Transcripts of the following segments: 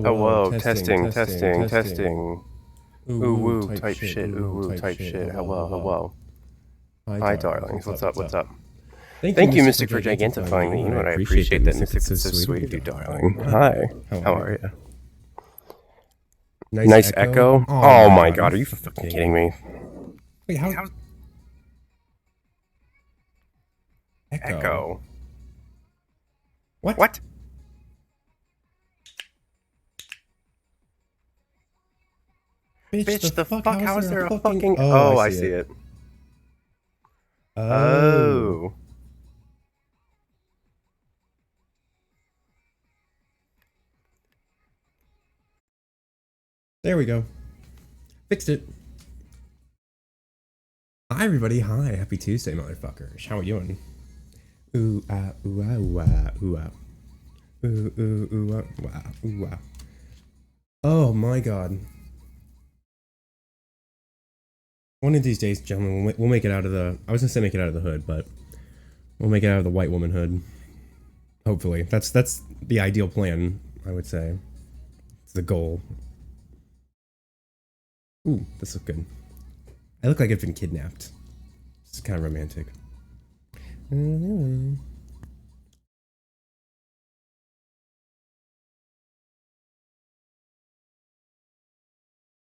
Hello, testing. Ooh woo type shit, ooh woo type shit. Hello. Hi, darlings. What's up? Thank you, Mystic, for gigantifying me. You know what? I appreciate that, Mystic. It's so sweet of you, darling. Hi. How are you? Nice echo? Oh my god, are you fucking kidding me? Wait, how? Echo? What? Bitch, the fuck? How is there a fucking... Oh, I see it. Oh. There we go. Fixed it. Hi, everybody. Hi. Happy Tuesday, motherfuckers. How are you doing? Ooh, ah, ooh, ah, ooh, ah, ooh, ah. Ooh, ooh, ooh, ah, ooh, ah, ooh, ah. Oh, my God. One of these days, gentlemen, we'll make it out of the... I was gonna say make it out of the hood, but... We'll make it out of the white woman hood. Hopefully. That's the ideal plan, I would say. It's the goal. Ooh, this looks good. I look like I've been kidnapped. This is kind of romantic.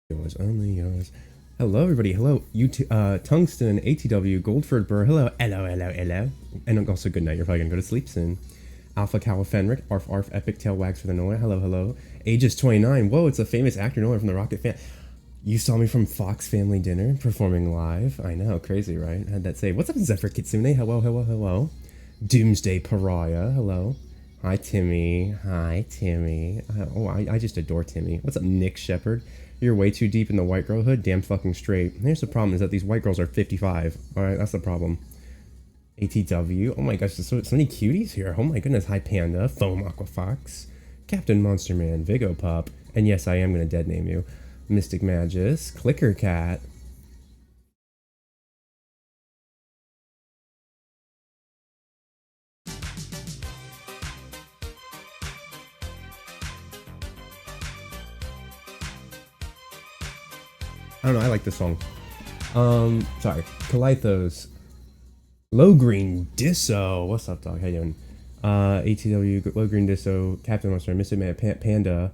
Yours, only yours. Hello, everybody. Hello, Tungsten, ATW, Goldford Burr. Hello. And also, good night. You're probably gonna go to sleep soon. Alpha Cow Fenric, Arf, Epic Tail Wags for the Noah. Hello. Aegis 29. Whoa, it's a famous actor Noah from the Rocket fan. You saw me from Fox Family Dinner performing live. I know, crazy, right? I had that say. What's up, Zephyr Kitsune? Hello. Doomsday Pariah. Hello. Hi, Timmy. I just adore Timmy. What's up, Nick Shepard? You're way too deep in the white girl hood. Damn fucking straight. Here's the problem: is that these white girls are 55. All right, that's the problem. ATW. Oh my gosh, there's so many cuties here. Oh my goodness. Hi, Panda. Foam Aquafox. Captain Monster Man. Vigo Pup. And yes, I am gonna dead name you. Mystic Magus, Clicker Cat. I don't know, I like this song. Sorry. Kalithos. Low Green Disso. What's up, dog? How you doing? ATW, Low Green Disso, Captain Monster, Mystic Man, Panda.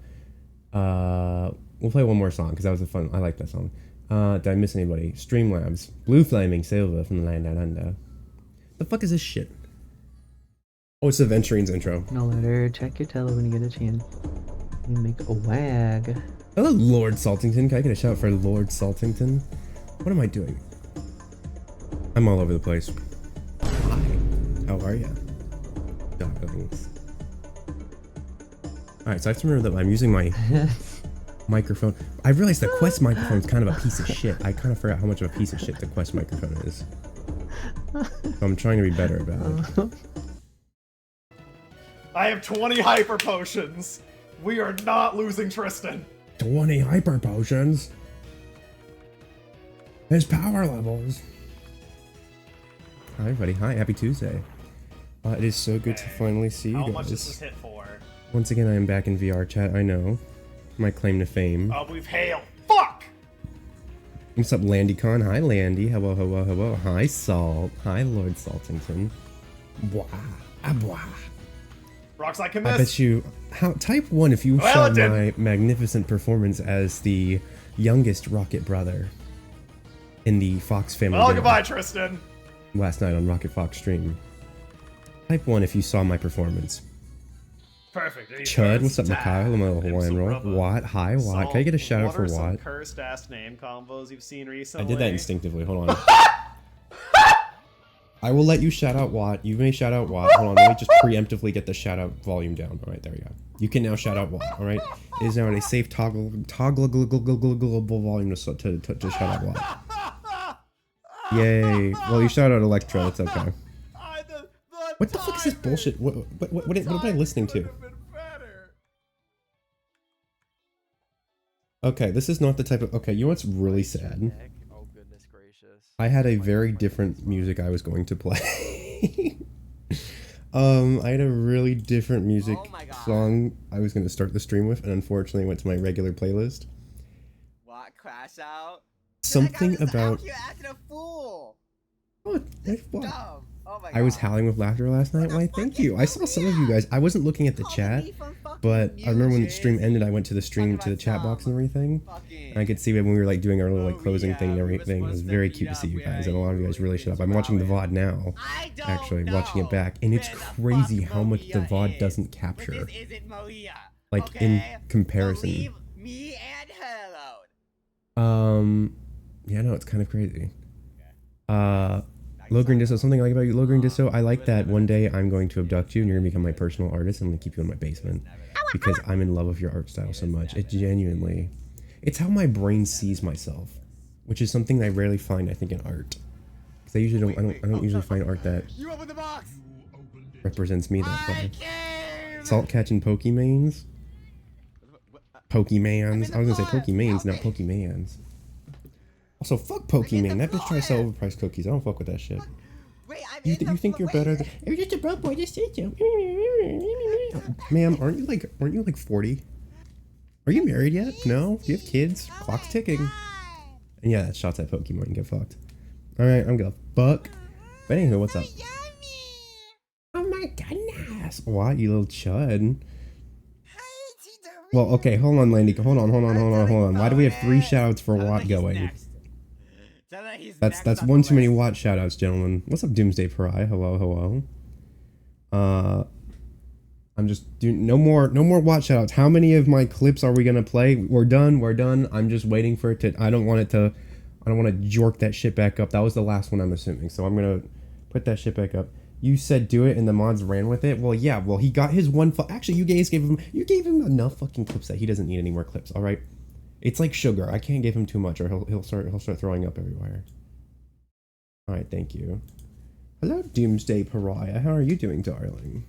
We'll play one more song because that was a fun. I like that song. Did I miss anybody? Streamlabs, Blue Flaming Silver from the land down under. The fuck is this shit? Oh, it's the Venturine's intro. No matter, check your tele when you get a chance. You make a wag. Hello, Lord Saltington. Can I get a shout out for Lord Saltington? What am I doing? I'm all over the place. Hi. How are ya? Darlings. Alright, so I have to remember that I'm using my microphone. I realized the Quest microphone is kind of a piece of shit. I kind of forgot how much of a piece of shit the Quest microphone is. So I'm trying to be better about it. I have 20 hyper potions. We are not losing Tristan. 20 hyper potions. His power levels. Hi everybody. Hi, happy Tuesday. It is so good to finally see you guys. How much is this hit for? Once again, I am back in VR chat. I know. My claim to fame. Oh, we've hailed. Fuck! What's up, LandyCon? Hi, Landy. Hello. Hi, Salt. Hi, Lord Saltington. Bwah. Bwah. Rocks I can miss. I bet you... Type 1 if you saw my magnificent performance as the youngest Rocket brother in the Fox family. Well, goodbye, Tristan. Last night on Rocket Fox stream. Type 1 if you saw my performance. Perfect. Chud, what's up, Mikhail? I'm a Hawaiian roll. Watt, hi, Watt. Can I get a shout out for Watt? Cursed ass name combos you've seen recently. I did that instinctively. Hold on. I will let you shout out Watt. You may shout out Watt. Hold on. Let me just preemptively get the shout out volume down. All right, there we go. You can now shout out Watt. All right. It is now a safe toggleable volume to shout out Watt. Yay. Well, you shout out Electro. It's okay. What the fuck is this bullshit? What am I listening to? Okay, this is not the type of... Okay, you know what's really sad? Oh, goodness gracious. I had a very different music I was going to play. I had a really different music song I was gonna start the stream with, and unfortunately went to my regular playlist. What, crash out? Something about. You're acting a fool. What? What? Dumb. Oh my God. I was howling with laughter last night. Why? Thank you. I saw some of you guys. I wasn't looking at the chat, but I remember when the stream ended, I went to the stream to the chat box and everything. And I could see when we were like doing our little like closing thing and everything. It was very cute to see you guys, and a lot of you guys really shut up. I'm watching the VOD now, actually watching it back, and it's crazy how much the VOD doesn't capture, like in comparison. Leave me and her alone. Yeah, no, it's kind of crazy. Low Green Disso, something I like about you, Low Green Disso, I like that one day I'm going to abduct you and you're gonna become my personal artist. I'm gonna keep you in my basement because I'm in love with your art style so much. It genuinely, it's how my brain sees myself, which is something I rarely find, I think, in art. Because I usually don't, I don't usually find art that represents me that way. Salt catching Pokemans. Pokemans. I was gonna say Pokemans, not Pokemans. Also, fuck Pokemon. That bitch tries to sell overpriced cookies. I don't fuck with that shit. You think you're better than? You're just a broke boy. Just sit down. Ma'am, aren't you like 40? Are you married yet? No. Do you have kids? Clock's ticking. And yeah, that shots at Pokemon. Get fucked. All right, I'm gonna fuck. But anywho, what's up? Oh my goodness! What, you little chud? Well, okay, hold on, Landy. Hold on. Why do we have 3 shoutouts for Watt going? That's one too many Watt shoutouts, gentlemen. What's up, Doomsday Pariah? Hello. I'm just doing no more Watt shoutouts. How many of my clips are we gonna play? We're done. I'm just waiting for it to. I don't want to jork that shit back up. That was the last one, I'm assuming. So I'm gonna put that shit back up. You said do it, and the mods ran with it. Well, yeah. Well, he got his one. Actually, you gave him enough fucking clips that he doesn't need any more clips. All right. It's like sugar. I can't give him too much, or he'll start throwing up everywhere. All right. Thank you. Hello, Doomsday Pariah. How are you doing, darling?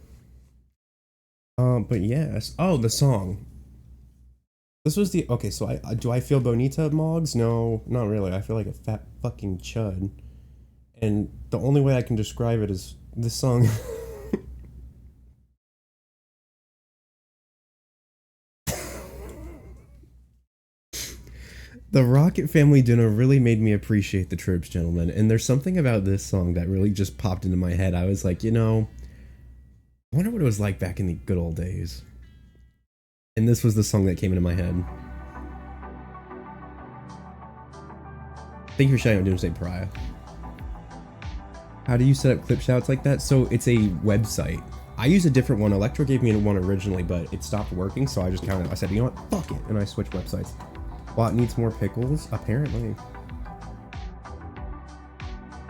But yes. Oh, the song. This was the okay. So do I feel bonita, Moggs? No, not really. I feel like a fat fucking chud. And the only way I can describe it is this song. The Rocket Family dinner really made me appreciate the troops, gentlemen. And there's something about this song that really just popped into my head. I was like, I wonder what it was like back in the good old days. And this was the song that came into my head. Thank you for shouting out Doomsday Pariah. How do you set up clip shouts like that? So it's a website. I use a different one. Electro gave me one originally, but it stopped working, so I just counted. I said, you know what? Fuck it. And I switched websites. Watt needs more pickles? Apparently.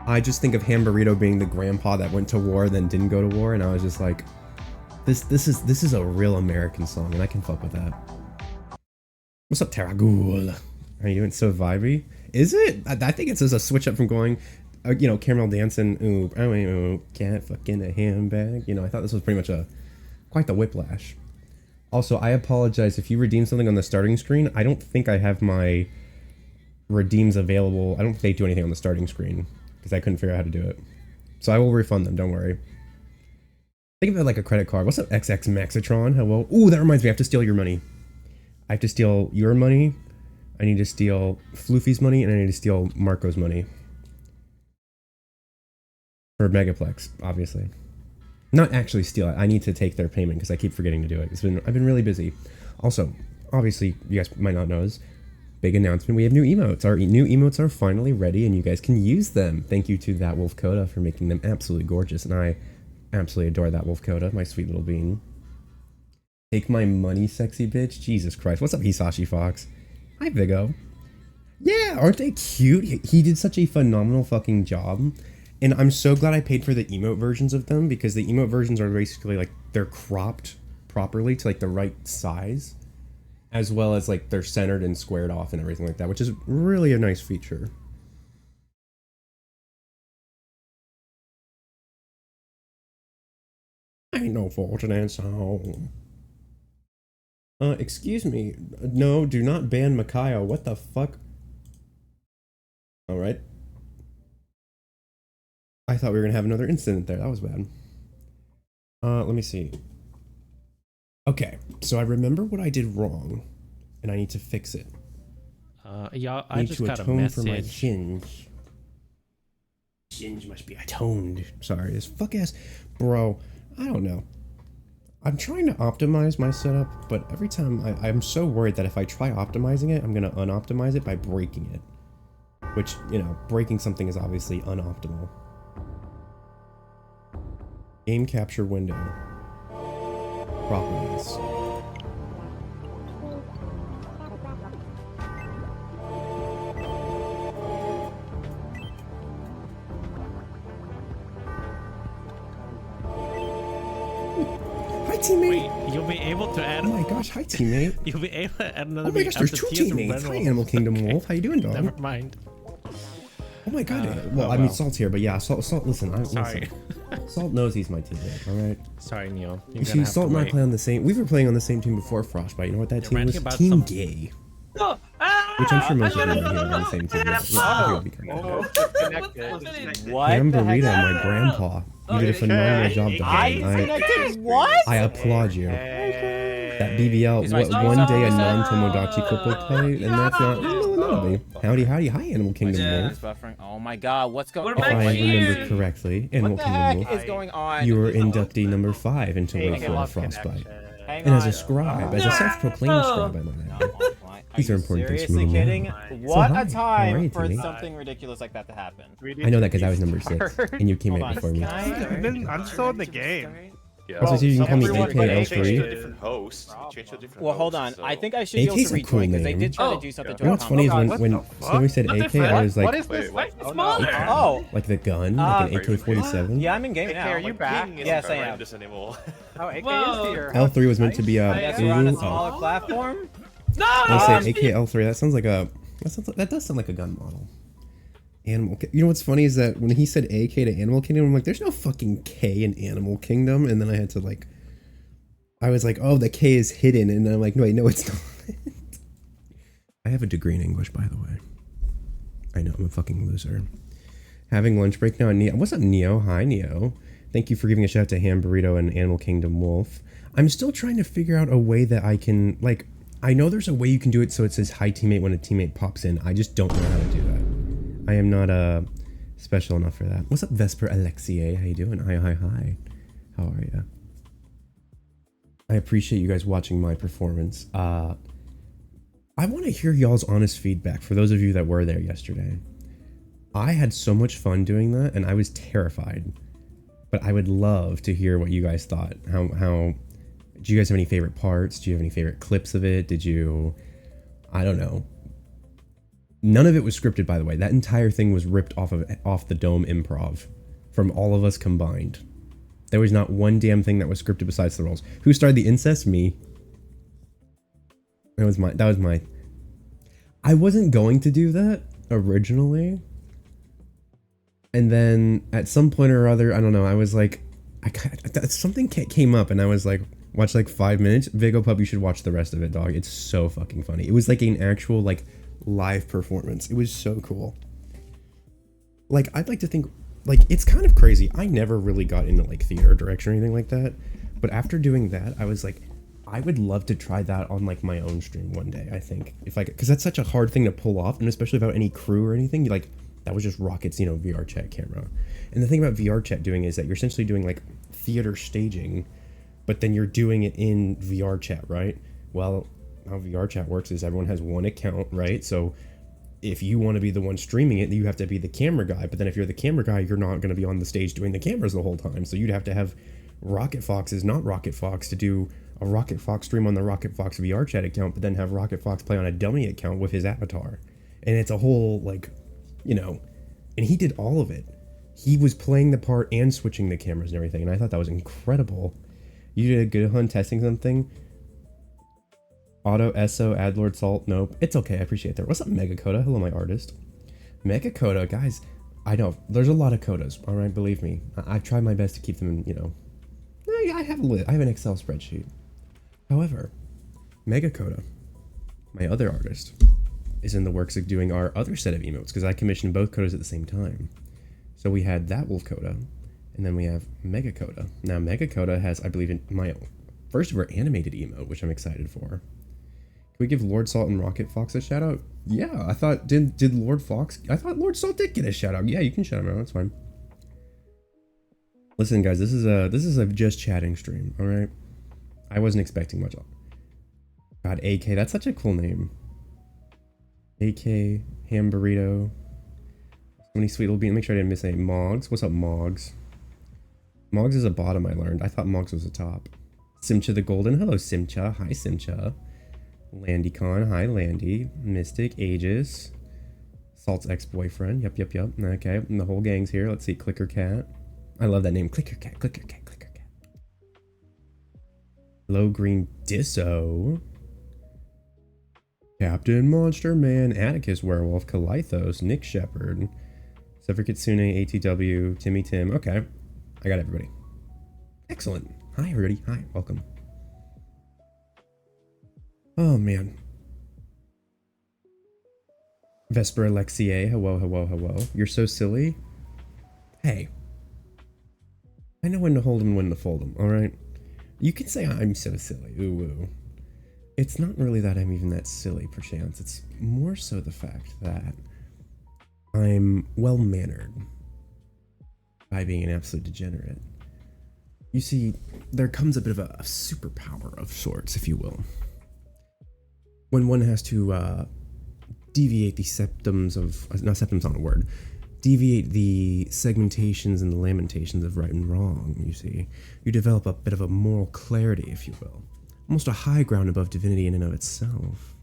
I just think of Hamburrito being the grandpa that went to war, then didn't go to war, and I was just like, this is a real American song, and I can fuck with that. What's up, Terragul? Are you doing so vibey? Is it? I think it's just a switch up from going, caramel dancing, ooh, cat fucking a handbag. I thought this was pretty much quite the whiplash. Also, I apologize if you redeem something on the starting screen. I don't think I have my redeems available. I don't think they do anything on the starting screen because I couldn't figure out how to do it. So I will refund them, don't worry. Think of it like a credit card. What's up, XX Maxitron? Hello. Ooh, that reminds me, I have to steal your money. I have to steal your money. I need to steal Floofy's money, and I need to steal Marco's money. For Megaplex, obviously. Not actually steal it. I need to take their payment because I keep forgetting to do it. I've been really busy. Also, obviously, you guys might not know this. Big announcement. We have new emotes. Our new emotes are finally ready and you guys can use them. Thank you to That Wolf Coda for making them absolutely gorgeous. And I absolutely adore That Wolf Coda, my sweet little bean. Take my money, sexy bitch. Jesus Christ. What's up, Hisashi Fox? Hi, Vigo. Yeah, aren't they cute? He did such a phenomenal fucking job. And I'm so glad I paid for the emote versions of them because the emote versions are basically like they're cropped properly to like the right size, as well as like they're centered and squared off and everything like that, which is really a nice feature. Ain't no fortunate song. Excuse me. No, do not ban Makayo. What the fuck? Alright. I thought we were gonna have another incident there. That was bad. Let me see. Okay, so I remember what I did wrong, and I need to fix it. Yeah, I I need just to got a atone for my message. sins. Sins must be atoned. Sorry, this fuck ass bro. I don't know. I'm trying to optimize my setup, but every time I'm so worried that if I try optimizing it, I'm gonna unoptimize it by breaking it. Which, you know, breaking something is obviously unoptimal. Game capture window. Properties. Hi, teammate. Wait, you'll be able to add. Oh my gosh, hi, teammate. You'll be able to add another. Oh my gosh, there's two teammates. Hi, Animal Kingdom Wolf. How you doing, dog? Never mind. Oh my god. Well, I mean, Salt's here, but yeah, Salt. Listen, Sorry. listen. Salt knows he's my teammate. All right. Sorry, Neil. You see, Salt and I play on the same. We were playing on the same team before Frostbite. You know what that team was? Team Gay. Which I'm sure most of you are here on the same team. What? Cam Burrito, my grandpa. You did a phenomenal job, dog. What? I applaud you. That BBL, what, one day a non-Tomodachi clip will play, and that's not. No. Howdy, howdy, hi, Animal Kingdom Wolf. Oh my god, what's going If on? I remember correctly, Animal What the Kingdom heck Wolf, is going on? you were inductee number 5 into Wait for the Frostbite. And as a scribe, as a self-proclaimed scribe, I might add. These are important things for me Seriously to kidding? know. What So, a hi. How are time you, for teammate? something ridiculous like that to happen. I know that because I was number 6, and you came Hold out on. before me. I'm still in the game. Also, so you can call me everyone- AKL3. different host. Change to a different Well, hold on. host, I so- think I should be able AK's to a cool rejoin because they name. did try to do something to You know a what's funny is combo. when somebody said AK, I was What like, is this? Wait, It's smaller. Oh, like the gun, like an AK-47. yeah, I'm in game now. are you back? Yes, I am. This anymore. Oh, AK Whoa. is here. L3 was meant to be a. Yes, we're on a Ooh, smaller oh. platform. I say AKL3. That sounds like a. That does sound like a gun model. Animal. You know what's funny is that when he said AK to Animal Kingdom, I'm like, there's no fucking K in Animal Kingdom, and then I had to like. I was like, oh, the K is hidden, and I'm like, no, wait, no, it's not. I have a degree in English, by the way. I know, I'm a fucking loser. Having lunch break now. Neo. What's up, Neo? Hi, Neo. Thank you for giving a shout out to Ham Burrito and Animal Kingdom Wolf. I'm still trying to figure out a way that I can, like, I know there's a way you can do it so it says hi teammate when a teammate pops in. I just don't know how to do that. I am not special enough for that. What's up, Vesper Alexie? How you doing? Hi, hi, hi. How are you? I appreciate you guys watching my performance. I want to hear y'all's honest feedback for those of you that were there yesterday. I had so much fun doing that, and I was terrified. But I would love to hear what you guys thought. How do you guys have any favorite parts? Do you have any favorite clips of it? Did you, I don't know. None of it was scripted, by the way. That entire thing was ripped off the Dome Improv from all of us combined. There was not one damn thing that was scripted besides the roles. Who started the incest? Me. That was my. I wasn't going to do that originally. And then at some point or other, I don't know, I was like, something came up and I was like, watch like 5 minutes. Vigo Pup, you should watch the rest of it, dog. It's so fucking funny. It was like an actual like live performance. It was so cool. Like, I'd like to think, like, it's kind of crazy. I never really got into like theater direction or anything like that. But after doing that, I was like, I would love to try that on like my own stream one day, I think. If I could, because that's such a hard thing to pull off, and especially without any crew or anything. You like, that was just Rocket's, you know, VR chat camera. And the thing about VR chat doing is that you're essentially doing like theater staging, but then you're doing it in VR chat, right? Well, how VR chat works is everyone has one account, right? So if you want to be the one streaming it, you have to be the camera guy. But then if you're the camera guy, you're not going to be on the stage doing the cameras the whole time. So you'd have to have Rocket Fox's not Rocket Fox to do a Rocket Fox stream on the Rocket Fox VR chat account, but then have Rocket Fox play on a dummy account with his avatar. And it's a whole, like, you know, and he did all of it. He was playing the part and switching the cameras and everything, and I thought that was incredible. You did a good hunt testing something. Auto SO Adlord Salt. Nope. It's okay. I appreciate that. What's up, Mega Coda? Hello, my artist. Mega Coda, guys. I know there's a lot of Codas. All right, believe me. I've tried my best to keep them in, you know. I have an Excel spreadsheet. However, Mega Coda, my other artist, is in the works of doing our other set of emotes because I commissioned both Codas at the same time. So we had that Wolf Coda, And then we have Mega Coda. Now, Mega Coda has, I believe, my first ever animated emote, which I'm excited for. Can we give Lord Salt and Rocket Fox a shout out? Yeah, I thought, did Lord Fox? I thought Lord Salt did get a shout out. Yeah, you can shout him out. That's fine. Listen, guys, this is a just chatting stream. All right, I wasn't expecting much. God, AK, that's such a cool name. AK Ham Burrito. So many sweet little beans. Make sure I didn't miss any. Moggs, what's up, Moggs? Moggs is a bottom, I learned. I thought Moggs was a top. Simcha the Golden. Hello, Simcha. Hi, Simcha. LandyCon. Hi, Landy. Mystic. Aegis. Salt's ex-boyfriend. Yep. Okay. And the whole gang's here. Let's see. Clicker Cat. I love that name. Clicker Cat. Low Green Disso. Captain Monster Man. Atticus Werewolf. Kalithos. Nick Shepard. Sever Kitsune. ATW. Timmy Tim. Okay. I got everybody. Excellent. Hi, everybody. Hi. Welcome. Oh, man. Vesper Alexie. Hello. You're so silly. Hey. I know when to hold them and when to fold them, alright? You can say I'm so silly. Ooh. It's not really that I'm even that silly, perchance. It's more so the fact that I'm well-mannered by being an absolute degenerate. You see, there comes a bit of a superpower of sorts, if you will. When one has to deviate the septums of... not septums on a word. Deviate the segmentations and the lamentations of right and wrong, you see. You develop a bit of a moral clarity, if you will. Almost a high ground above divinity in and of itself.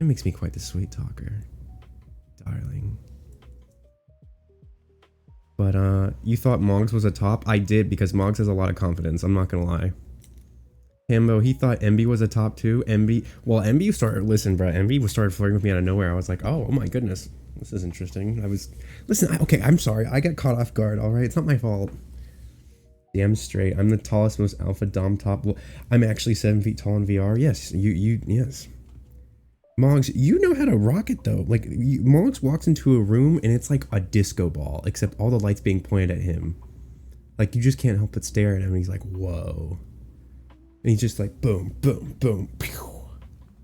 It makes me quite the sweet talker. Darling. But, you thought Moggs was a top? I did, because Moggs has a lot of confidence, I'm not gonna lie. Hambo, he thought MB was a top too. MB started, listen, bro, MB started flirting with me out of nowhere. I was like, oh my goodness, this is interesting. Okay, I'm sorry, I got caught off guard, alright? It's not my fault. Damn straight, I'm the tallest, most alpha dom top. Well, I'm actually 7 feet tall in VR. Yes, yes. Moggs, you know how to rock it though. Like, Moggs walks into a room and it's like a disco ball, except all the lights being pointed at him. Like, you just can't help but stare at him and he's like, whoa. And he's just like, boom, boom, boom, pew.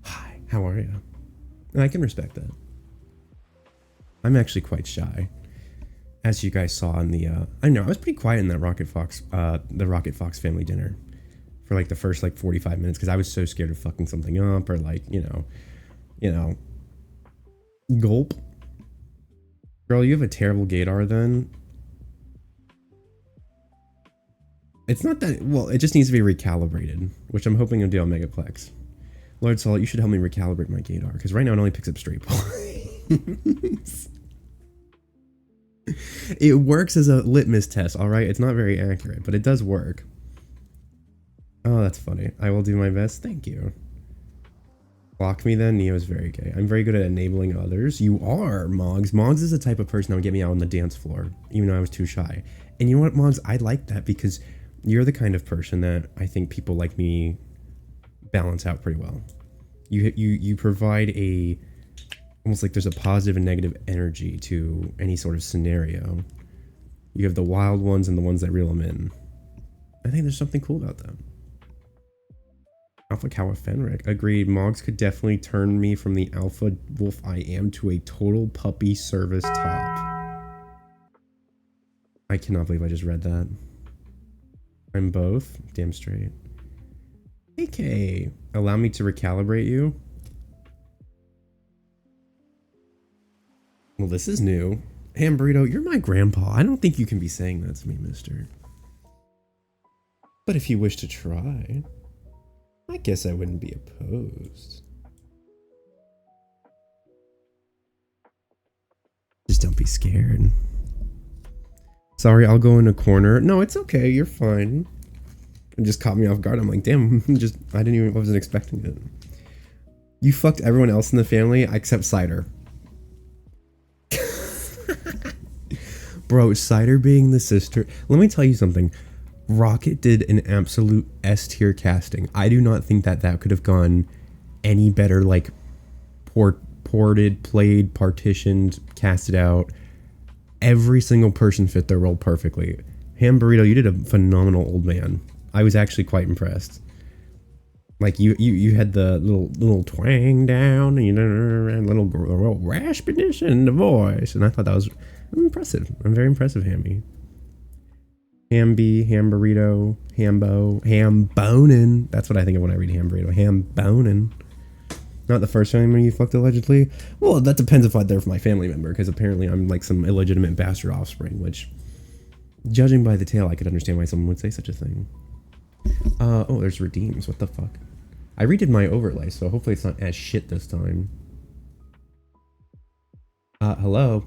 Hi, how are you? And I can respect that. I'm actually quite shy. As you guys saw in the, I know, I was pretty quiet in that the Rocket Fox family dinner. For like the first like 45 minutes, because I was so scared of fucking something up, or like, you know, gulp. Girl, you have a terrible gaydar then. It's not that, well, it just needs to be recalibrated, which I'm hoping to do on Megaplex. Lord Salt, you should help me recalibrate my gaydar, because right now it only picks up straight points. It works as a litmus test, alright? It's not very accurate, but it does work. Oh, that's funny. I will do my best. Thank you. Block me then? Neo's very gay. I'm very good at enabling others. You are, Moggs. Moggs is the type of person that would get me out on the dance floor, even though I was too shy. And you know what, Moggs? I like that because you're the kind of person that I think people like me balance out pretty well. You provide a... almost like there's a positive and negative energy to any sort of scenario. You have the wild ones and the ones that reel them in. I think there's something cool about that. Alpha Kawa Fenric. Agreed. Moggs could definitely turn me from the alpha wolf I am to a total puppy service top. I cannot believe I just read that. I'm both. Damn straight. AK. Allow me to recalibrate you. Well, this is new. Ham Burrito, you're my grandpa. I don't think you can be saying that to me, mister. But if you wish to try, I guess I wouldn't be opposed. Just don't be scared. Sorry, I'll go in a corner. No, it's okay. You're fine. It just caught me off guard. I'm like, damn, I wasn't expecting it. You fucked everyone else in the family except Cider. Bro, Cider being the sister. Let me tell you something. Rocket did an absolute S tier casting. I do not think that could have gone any better, like ported, played, partitioned, casted out. Every single person fit their role perfectly. Ham Burrito, you did a phenomenal old man. I was actually quite impressed. Like you had the little twang down, and little raspiness in the voice, and I thought that was impressive. I'm very impressive, Hammy. Hamby, Ham Burrito, Hambo, Ham Bonin. That's what I think of when I read Ham Burrito. Ham Bonin. Not the first family you fucked allegedly. Well, that depends if they're my family member, because apparently I'm like some illegitimate bastard offspring, which, judging by the tale, I could understand why someone would say such a thing. Oh, there's redeems. What the fuck? I redid my overlay, so hopefully it's not as shit this time. Hello?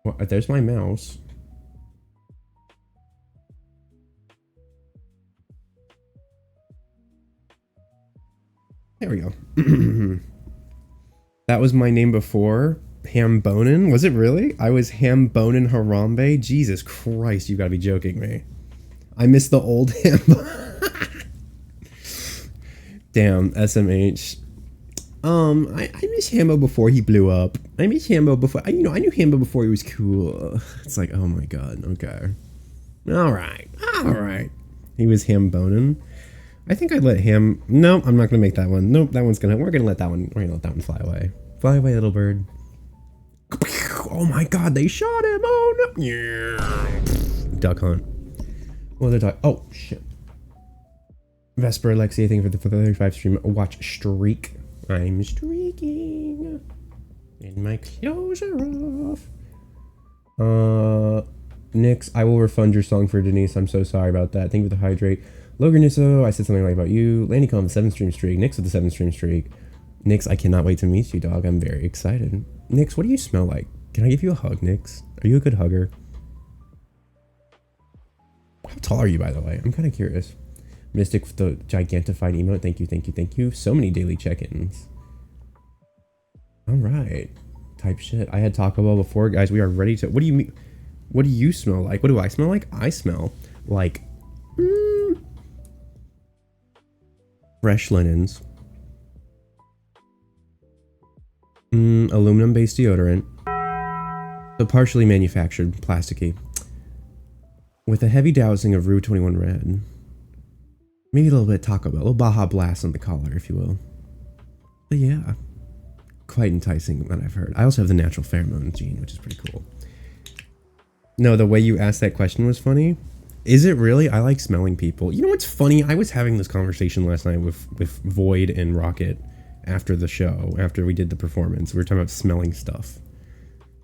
What? There's my mouse. There we go. That was my name before. Ham Bonin? Was it really? I was Ham Bonin Harambe? Jesus Christ, you gotta be joking me. I miss the old Ham. Damn, SMH. I miss Hambo before he blew up. I miss Hambo before, I knew Hambo before he was cool. It's like, oh my god, okay. Alright. He was Ham Bonin. I think I'd let Ham, no, I'm not gonna make that one. Nope, we're gonna let that one fly away. Fly away, little bird. Oh my god, they shot him, oh no. Yeah. Duck hunt. What did I talk? Oh, shit. Vesper Alexia, thank you for the 35 stream. Watch streak. I'm streaking. And my clothes are off. Nix, I will refund your song for Denise. I'm so sorry about that. Thank you for the hydrate. Logarnisso, I said something like about you. Landy Calm, 7 stream streak. Nix with the 7 stream streak. Nix, I cannot wait to meet you, dog. I'm very excited. Nix, what do you smell like? Can I give you a hug, Nix? Are you a good hugger? How tall are you, by the way? I'm kind of curious. Mystic with the gigantified emote. Thank you. So many daily check-ins. Alright. Type shit. I had Taco Bell before, guys. We are ready to... What do you mean? What do you smell like? What do I smell like? I smell like... fresh linens. Aluminum-based deodorant. So partially manufactured, plasticky. With a heavy dousing of Rue 21 Red. Maybe a little bit of Taco Bell. A little Baja Blast on the collar, if you will. But yeah. Quite enticing, that I've heard. I also have the natural pheromone gene, which is pretty cool. No, the way you asked that question was funny. Is it really? I like smelling people. You know what's funny? I was having this conversation last night with Void and Rocket after the show, after we did the performance. We were talking about smelling stuff.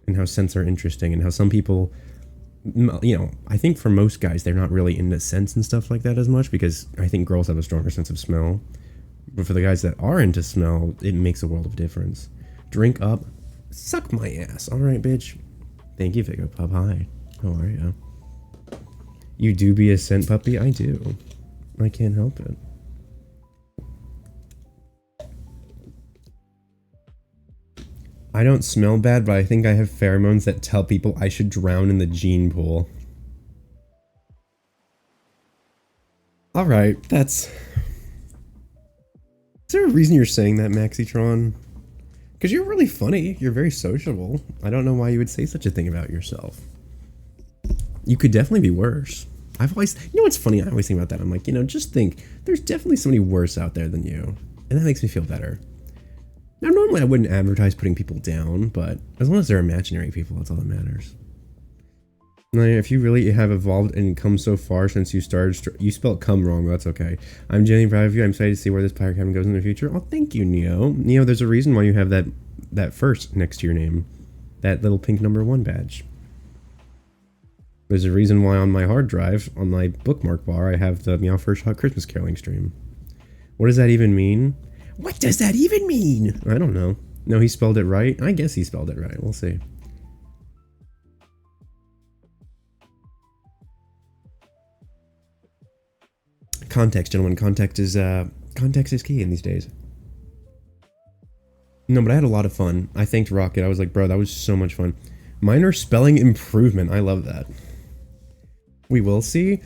And how scents are interesting, and how some people... You know, I think for most guys, they're not really into scents and stuff like that as much, because I think girls have a stronger sense of smell. But for the guys that are into smell, it makes a world of difference. Drink up. Suck my ass. Alright, bitch. Thank you, Vigo Pub. Hi. How are you? You do be a scent puppy? I do. I can't help it. I don't smell bad, but I think I have pheromones that tell people I should drown in the gene pool. Alright, that's... Is there a reason you're saying that, Maxitron? Because you're really funny. You're very sociable. I don't know why you would say such a thing about yourself. You could definitely be worse. I've always... You know what's funny? I always think about that. I'm like, you know, just think. There's definitely somebody worse out there than you. And that makes me feel better. Now, normally I wouldn't advertise putting people down, but as long as they're imaginary people, that's all that matters. Now, if you really have evolved and come so far since you started... You spelled come wrong, but that's okay. I'm genuinely proud of you. I'm excited to see where this pirate cabin goes in the future. Oh, thank you, Neo. Neo, there's a reason why you have that first next to your name. That little pink #1 badge. There's a reason why on my hard drive, on my bookmark bar, I have the Meow First Hot Christmas Caroling stream. What does that even mean? What does that even mean? I don't know. No, he spelled it right. I guess he spelled it right. We'll see. Context, gentlemen. Context is key in these days. No, but I had a lot of fun. I thanked Rocket. I was like, bro, that was so much fun. Minor spelling improvement. I love that. We will see.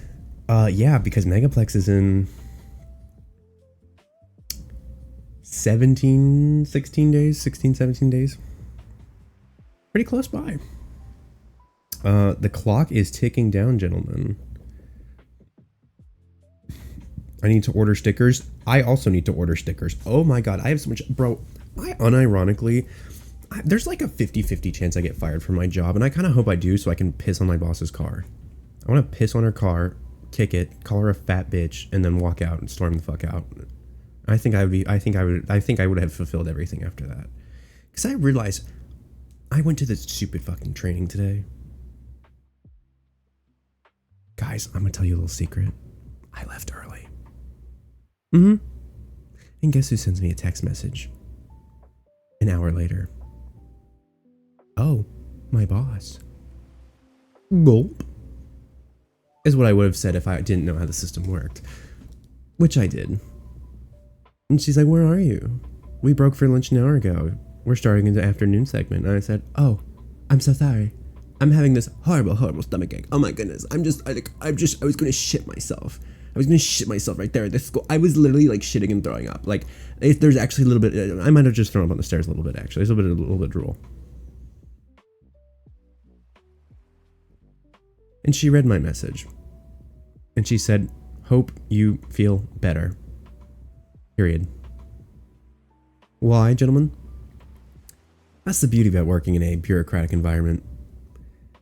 Yeah, because Megaplex is in 16 days. Pretty close by. The clock is ticking down, gentlemen. I need to order stickers. I also need to order stickers. Oh my god, I have so much... Bro, I unironically... There's like a 50-50 chance I get fired from my job, and I kind of hope I do so I can piss on my boss's car. I want to piss on her car, kick it, call her a fat bitch, and then walk out and storm the fuck out. I think I would have fulfilled everything after that. Because I realized I went to this stupid fucking training today. Guys, I'm gonna tell you a little secret. I left early. And guess who sends me a text message? An hour later. Oh, my boss. Gulp. Is what I would have said if I didn't know how the system worked. Which I did. And she's like, where are you? We broke for lunch an hour ago. We're starting in the afternoon segment. And I said, oh, I'm so sorry. I'm having this horrible stomach ache. Oh my goodness. I was gonna shit myself. I was gonna shit myself right there at the school. I was literally like shitting and throwing up. Like, if there's actually a little bit, I might have just thrown up on the stairs a little bit actually. There's a little bit drool. And she read my message. And she said, hope you feel better. Period. Why, gentlemen? That's the beauty about working in a bureaucratic environment.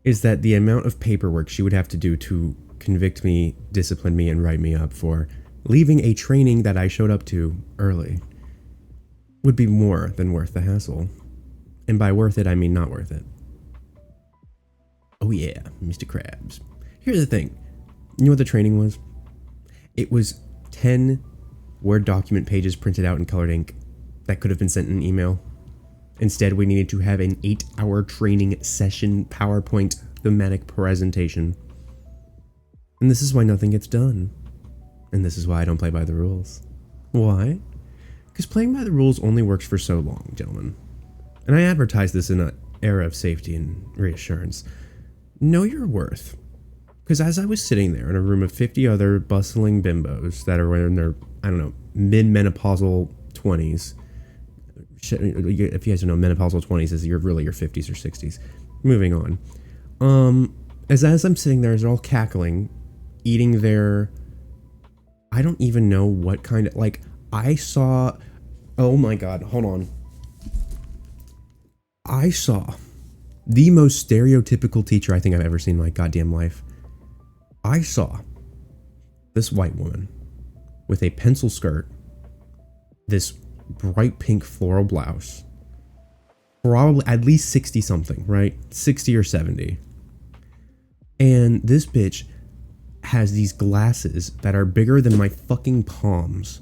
Is that the amount of paperwork she would have to do to convict me, discipline me, and write me up for leaving a training that I showed up to early would be more than worth the hassle. And by worth it, I mean not worth it. Oh yeah, Mr. Krabs. Here's the thing. You know what the training was? It was 10 Word document pages printed out in colored ink that could have been sent in an email. Instead, we needed to have an 8-hour training session PowerPoint thematic presentation. And this is why nothing gets done. And this is why I don't play by the rules. Why? Because playing by the rules only works for so long, gentlemen. And I advertise this in an era of safety and reassurance. Know your worth. Because as I was sitting there in a room of 50 other bustling bimbos that are in their, I don't know, mid-menopausal 20s. If you guys don't know, menopausal 20s is really your 50s or 60s. Moving on. As I'm sitting there, they're all cackling, eating their... I don't even know what kind of... Like, I saw... Oh my god, hold on. I saw the most stereotypical teacher I think I've ever seen in my goddamn life. I saw this white woman with a pencil skirt, this bright pink floral blouse, probably at least 60 something, right? 60 or 70. And this bitch has these glasses that are bigger than my fucking palms.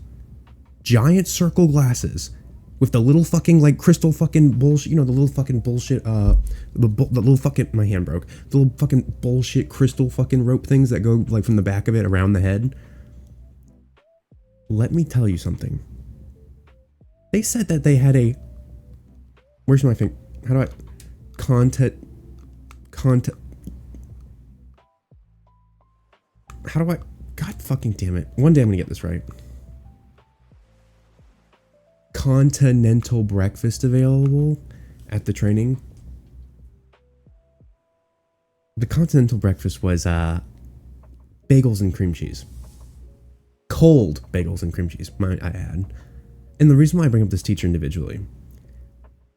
Giant circle glasses with the little fucking like crystal fucking bullshit, you know, the little fucking bullshit, the little fucking, my hand broke, the little fucking bullshit crystal fucking rope things that go like from the back of it around the head. Let me tell you something. They said that they had a, where's my thing? How do I, how do I, god fucking damn it. One day I'm gonna get this right. Continental breakfast available at the training. The continental breakfast was bagels and cream cheese. Cold bagels and cream cheese, I add. And the reason why I bring up this teacher individually,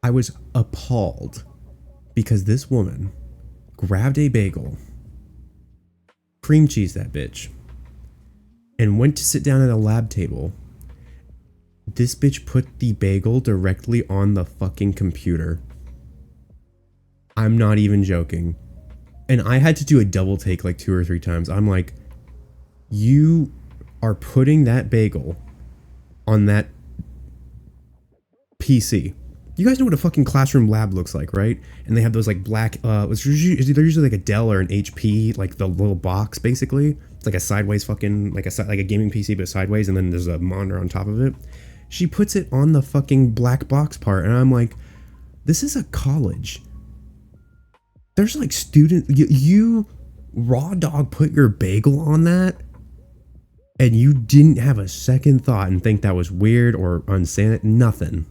I was appalled because this woman grabbed a bagel, cream cheese that bitch, and went to sit down at a lab table. This bitch put the bagel directly on the fucking computer. I'm not even joking. And I had to do a double take like 2 or 3 times. I'm like, you are putting that bagel on that PC. You guys know what a fucking classroom lab looks like, right? And they have those like black, they're usually like a Dell or an HP, like the little box basically. It's like a sideways fucking, like a gaming PC but sideways, and then there's a monitor on top of it. She puts it on the fucking black box part, and I'm like, this is a college. There's like you raw dog put your bagel on that, and you didn't have a second thought and think that was weird or unsanitary, nothing.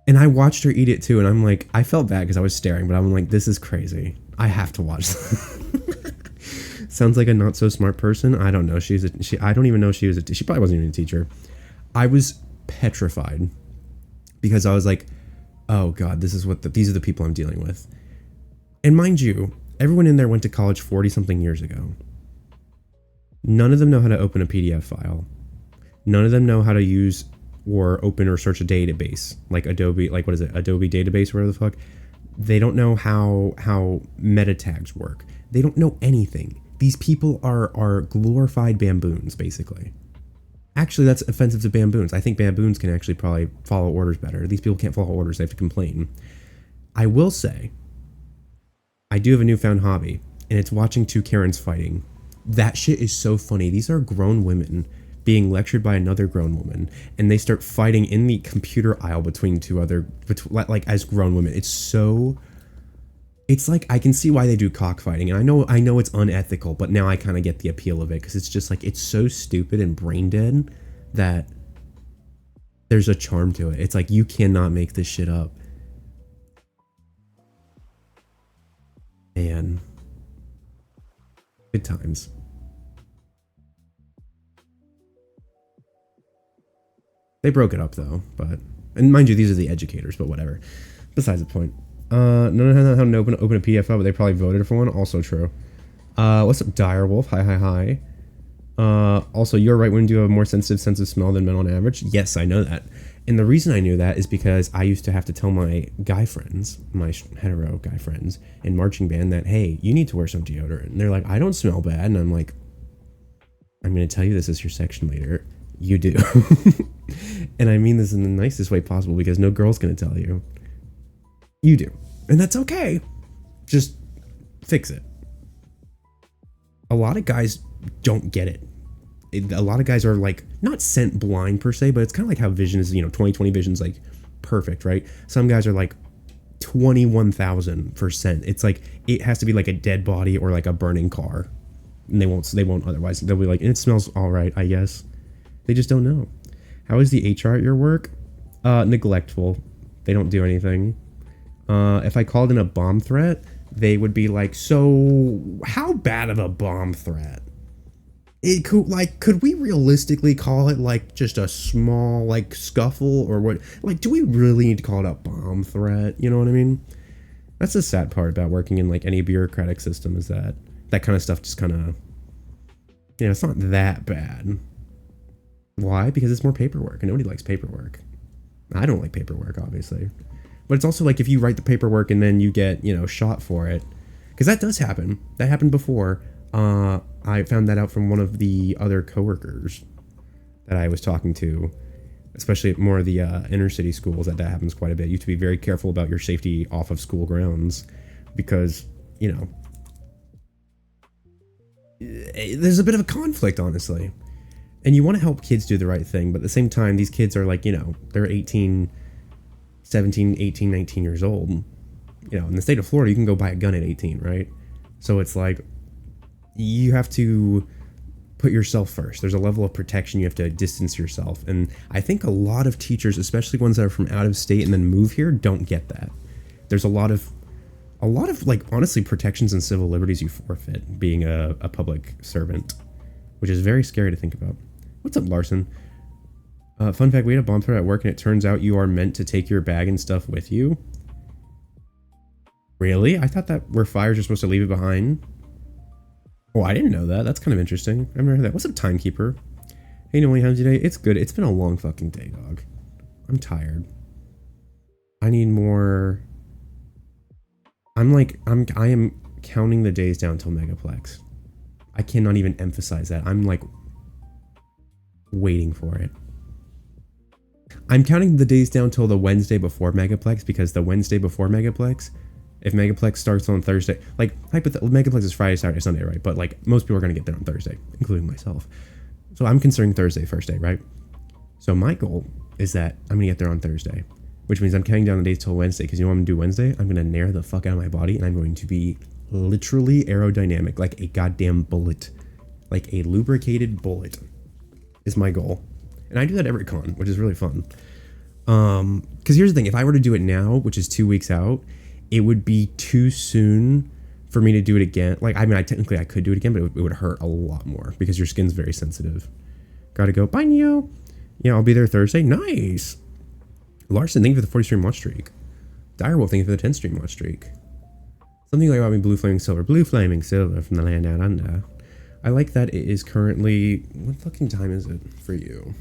And I watched her eat it too, and I'm like, I felt bad because I was staring, but I'm like, this is crazy. I have to watch this. Sounds like a not so smart person. I don't know. I don't even know she probably wasn't even a teacher. I was petrified because I was like, oh God, these are the people I'm dealing with. And mind you, everyone in there went to college 40 something years ago. None of them know how to open a PDF file. None of them know how to use or open or search a database like Adobe, like what is it? Adobe database, whatever the fuck. They don't know how meta tags work. They don't know anything. These people are glorified baboons, basically. Actually, that's offensive to baboons. I think baboons can actually probably follow orders better. These people can't follow orders. They have to complain. I will say, I do have a newfound hobby, and it's watching two Karens fighting. That shit is so funny. These are grown women being lectured by another grown woman, and they start fighting in the computer aisle between like as grown women. It's like, I can see why they do cockfighting, and I know it's unethical, but now I kind of get the appeal of it, because it's just like, it's so stupid and brain dead that there's a charm to it. It's like, you cannot make this shit up. And good times. They broke it up though, and mind you, these are the educators, but whatever. Besides the point. None of them know how to open a PDF file, but they probably voted for one. Also true. What's up, Direwolf? Hi. Also, you're right. Women do have a more sensitive sense of smell than men on average. Yes, I know that. And the reason I knew that is because I used to have to tell my guy friends, my hetero guy friends in marching band that, hey, you need to wear some deodorant. And they're like, I don't smell bad. And I'm like, I'm going to tell you this as your section leader. You do. And I mean this in the nicest way possible, because no girl's going to tell you. You do. And that's okay. Just fix it. A lot of guys don't get it. A lot of guys are like, not sent blind per se, but it's kind of like how vision is, 20/20 vision's like perfect, right? Some guys are like 21,000%. It's like, it has to be like a dead body or like a burning car. And they won't otherwise. They'll be like, it smells all right, I guess. They just don't know. How is the HR at your work? Neglectful. They don't do anything. If I called in a bomb threat, they would be like, so how bad of a bomb threat? Could we realistically call it like just a small like scuffle, or what? Like, do we really need to call it a bomb threat? You know what I mean? That's the sad part about working in like any bureaucratic system, is that kind of stuff just kind of, it's not that bad. Why? Because it's more paperwork, and nobody likes paperwork. I don't like paperwork, obviously. But it's also like, if you write the paperwork and then you get, shot for it, because that does happen. That happened before. I found that out from one of the other coworkers that I was talking to, especially at more of the inner city schools. That happens quite a bit. You have to be very careful about your safety off of school grounds, because, there's a bit of a conflict, honestly. And you want to help kids do the right thing, but at the same time, these kids are like, they're 17, 18, 19 years old. In the state of Florida, you can go buy a gun at 18, right? So it's like, you have to put yourself first. There's a level of protection. You have to distance yourself. And I think a lot of teachers, especially ones that are from out of state and then move here, don't get that. There's a lot of like, honestly, protections and civil liberties you forfeit being a public servant, which is very scary to think about. What's up, Larson? Fun fact, we had a bomb threat at work, and it turns out you are meant to take your bag and stuff with you. Really? I thought that where fires are supposed to leave it behind. Oh, I didn't know that. That's kind of interesting. I've never heard that. What's up, Timekeeper? Hey, Noel, how's your day? It's good. It's been a long fucking day, dog. I'm tired. I need more. I am counting the days down till Megaplex. I cannot even emphasize that. I'm like waiting for it. I'm counting the days down till the Wednesday before Megaplex, because the Wednesday before Megaplex, if Megaplex starts on Thursday, like, Megaplex is Friday, Saturday, Sunday, right? But like, most people are going to get there on Thursday, including myself. So I'm considering Thursday first day, right? So my goal is that I'm going to get there on Thursday, which means I'm counting down the days till Wednesday, because you know what I'm going to do Wednesday? I'm going to nair the fuck out of my body, and I'm going to be literally aerodynamic, like a goddamn bullet. Like a lubricated bullet is my goal. And I do that every con, which is really fun. Because here's the thing: if I were to do it now, which is 2 weeks out, it would be too soon for me to do it again. Like, I mean, I could do it again, but it would hurt a lot more because your skin's very sensitive. Gotta go. Bye, Neo. Yeah, I'll be there Thursday. Nice. Larson, thank you for the 40 stream watch streak. Direwolf, thank you for the 10 stream watch streak. Something like about me, blue flaming silver. Blue flaming silver from the land out under. I like that it is currently... What fucking time is it for you?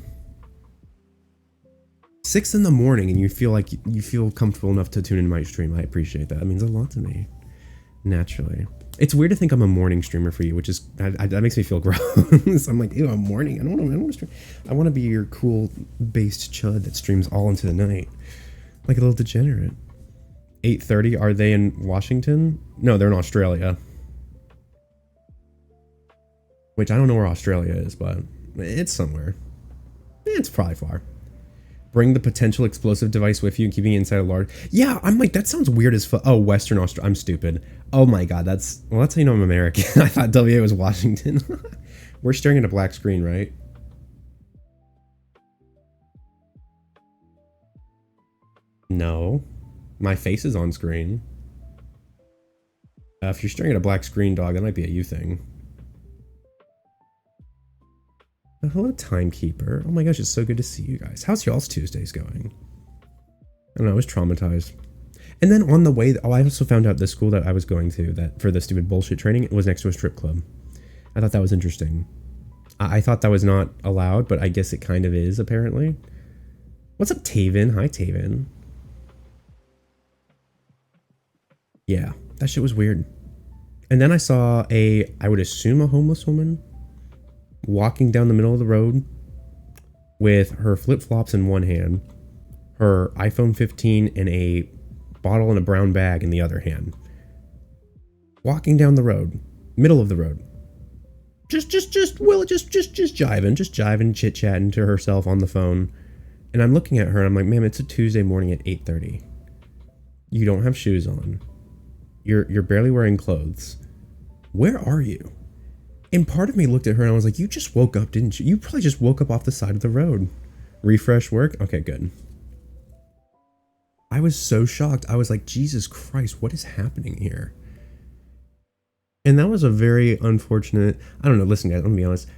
6 in the morning, and you feel like you feel comfortable enough to tune in my stream. I appreciate that. That means a lot to me. Naturally. It's weird to think I'm a morning streamer for you, which is... that makes me feel gross. I'm like, ew, I'm morning. I don't want to stream. I want to be your cool based chud that streams all into the night. Like a little degenerate. 8:30, are they in Washington? No, they're in Australia. Which I don't know where Australia is, but it's somewhere. It's probably far. Bring the potential explosive device with you and keeping it inside a large... Yeah, I'm like, that sounds weird as fuck. Oh, Western Australia. I'm stupid. Oh my god, that's... Well, that's how you know I'm American. I thought WA was Washington. We're staring at a black screen, right? No. My face is on screen. If you're staring at a black screen, dog, that might be a you thing. Oh, hello, Timekeeper. Oh my gosh, it's so good to see you guys. How's y'all's Tuesdays going? I don't know, I was traumatized. And then on the way, I also found out the school that I was going to, that for the stupid bullshit training, it was next to a strip club. I thought that was interesting. I thought that was not allowed, but I guess it kind of is, apparently. What's up, Taven? Hi, Taven. Yeah, that shit was weird. And then I saw I would assume a homeless woman walking down the middle of the road with her flip-flops in one hand, her iPhone 15 and a bottle in a brown bag in the other hand. Walking down the road, middle of the road. Just jiving, chit-chatting to herself on the phone. And I'm looking at her and I'm like, ma'am, it's a Tuesday morning at 8:30. You don't have shoes on. You're barely wearing clothes. Where are you? And part of me looked at her and I was like, you just woke up, didn't you? You probably just woke up off the side of the road. Refresh work? Okay, good. I was so shocked. I was like, Jesus Christ, what is happening here? And that was a very unfortunate... I don't know, listen guys, let me be honest.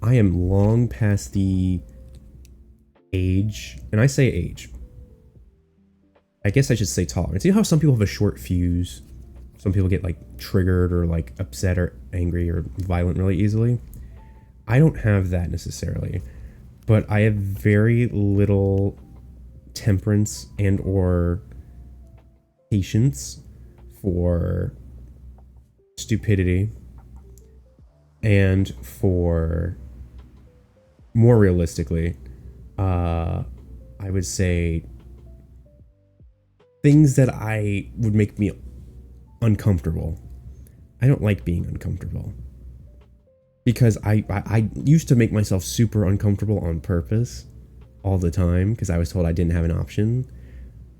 I am long past the age, and I say age. I guess I should say tolerance. You know how some people have a short fuse? Some people get like triggered or like upset or angry or violent really easily. I don't have that necessarily, but I have very little temperance and or patience for stupidity and for, more realistically, I would say things that I would make me uncomfortable. I don't like being uncomfortable because I used to make myself super uncomfortable on purpose all the time because I was told I didn't have an option.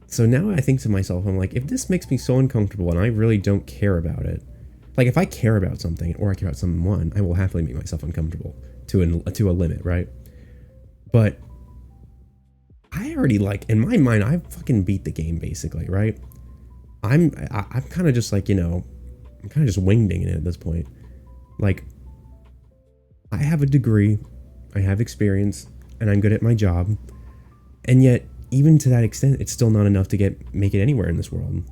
So now I think to myself, I'm like, if this makes me so uncomfortable and I really don't care about it, like if I care about something or I care about someone, I will happily make myself uncomfortable to a limit, right? But I already, like, in my mind, I fucking beat the game basically, right? I'm kind of just like, you know, I'm kind of just wingdinging it at this point. Like, I have a degree, I have experience, and I'm good at my job. And yet, even to that extent, it's still not enough to make it anywhere in this world.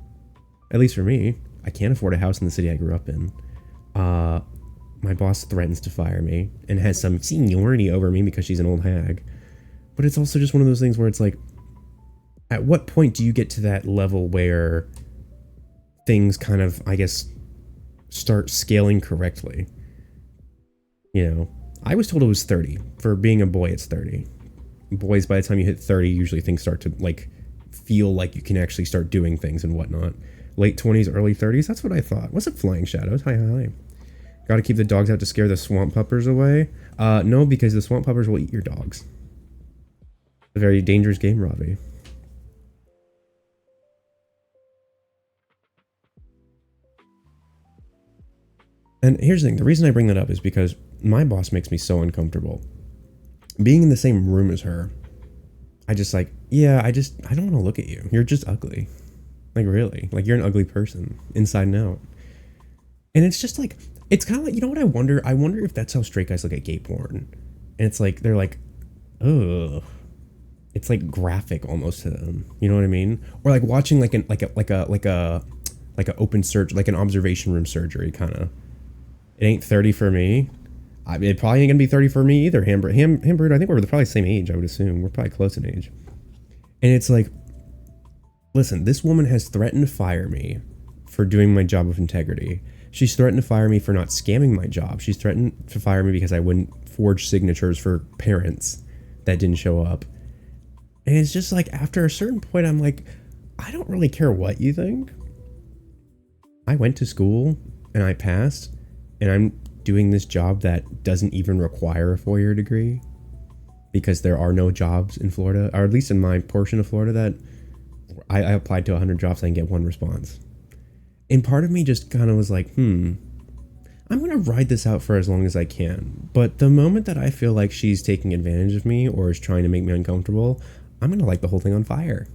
At least for me. I can't afford a house in the city I grew up in. My boss threatens to fire me and has some seniority over me because she's an old hag. But it's also just one of those things where it's like, at what point do you get to that level where things kind of, I guess, start scaling correctly? You know, I was told it was 30. For being a boy, it's 30. Boys, by the time you hit 30, usually things start to, like, feel like you can actually start doing things and whatnot. Late 20s, early 30s, that's what I thought. What's up, Flying Shadows? Hi, hi. Gotta keep the dogs out to scare the swamp puppers away? No, because the swamp puppers will eat your dogs. A very dangerous game, Robbie. And here's the thing, the reason I bring that up is because my boss makes me so uncomfortable. Being in the same room as her, I just like, yeah, I don't want to look at you. You're just ugly. Like, really. Like, you're an ugly person, inside and out. And it's just like, it's kind of like, you know what I wonder? I wonder if that's how straight guys look at gay porn. And it's like, they're like, ugh. It's like graphic almost to them. You know what I mean? Or like watching like a open search, like an observation room surgery kind of. It ain't 30 for me. I mean, it probably ain't gonna be 30 for me either. Hamburger, I think we're probably the same age, I would assume. We're probably close in age. And it's like, listen, this woman has threatened to fire me for doing my job with integrity. She's threatened to fire me for not scamming my job. She's threatened to fire me because I wouldn't forge signatures for parents that didn't show up. And it's just like, after a certain point, I'm like, I don't really care what you think. I went to school and I passed, and I'm doing this job that doesn't even require a 4-year degree because there are no jobs in Florida, or at least in my portion of Florida, that I applied to 100 jobs and get 1 response. And part of me just kind of was like, I'm going to ride this out for as long as I can. But the moment that I feel like she's taking advantage of me or is trying to make me uncomfortable, I'm going to light the whole thing on fire.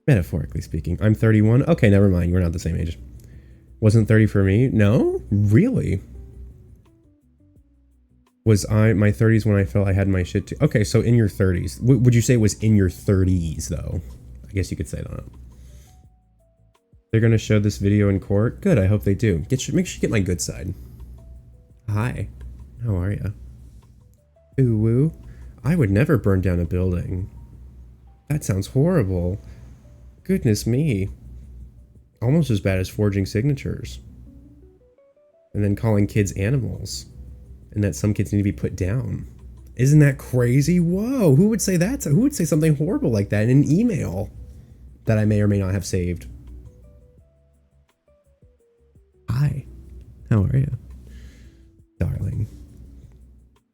Metaphorically speaking. I'm 31. Okay, never mind. We're not the same age. Wasn't 30 for me? No? Really? Was my 30s when I felt I had my shit too? Okay, so in your 30s. Would you say it was in your 30s, though? I guess you could say that. They're going to show this video in court? Good, I hope they do. Make sure you get my good side. Hi. How are ya? Ooh woo. I would never burn down a building. That sounds horrible. Goodness me. Almost as bad as forging signatures. And then calling kids animals. And that some kids need to be put down. Isn't that crazy? Whoa, who would say that? Who would say something horrible like that in an email that I may or may not have saved? Hi. How are you? Darling.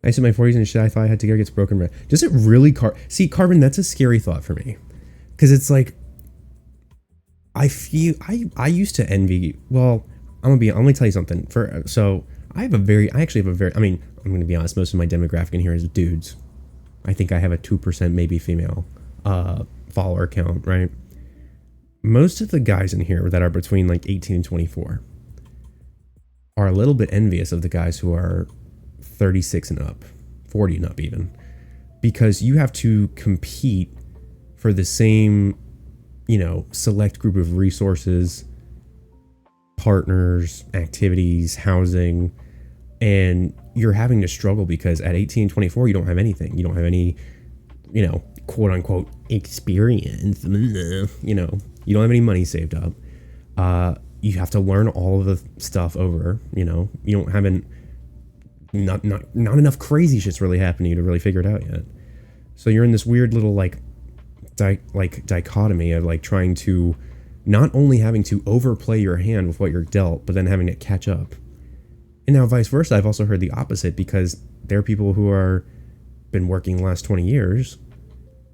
I said my 40s and shit I thought I had to gets broken. Does it really see, Carbon, that's a scary thought for me. Because it's like, I used to envy, well, I'm gonna tell you something. I actually have a very, I mean, I'm gonna be honest, most of my demographic in here is dudes. I think I have a 2% maybe female follower count, right? Most of the guys in here that are between like 18 and 24 are a little bit envious of the guys who are 36 and up, 40 and up even, because you have to compete for the same, select group of resources, partners, activities, housing, and you're having to struggle because at 18 and 24, you don't have anything. You don't have any, quote unquote experience, you don't have any money saved up. You have to learn all of the stuff over, you don't have not enough crazy shit's really happened to you to really figure it out yet. So you're in this weird little dichotomy of like trying to not only having to overplay your hand with what you're dealt, but then having to catch up. And now vice versa, I've also heard the opposite, because there are people who are been working the last 20 years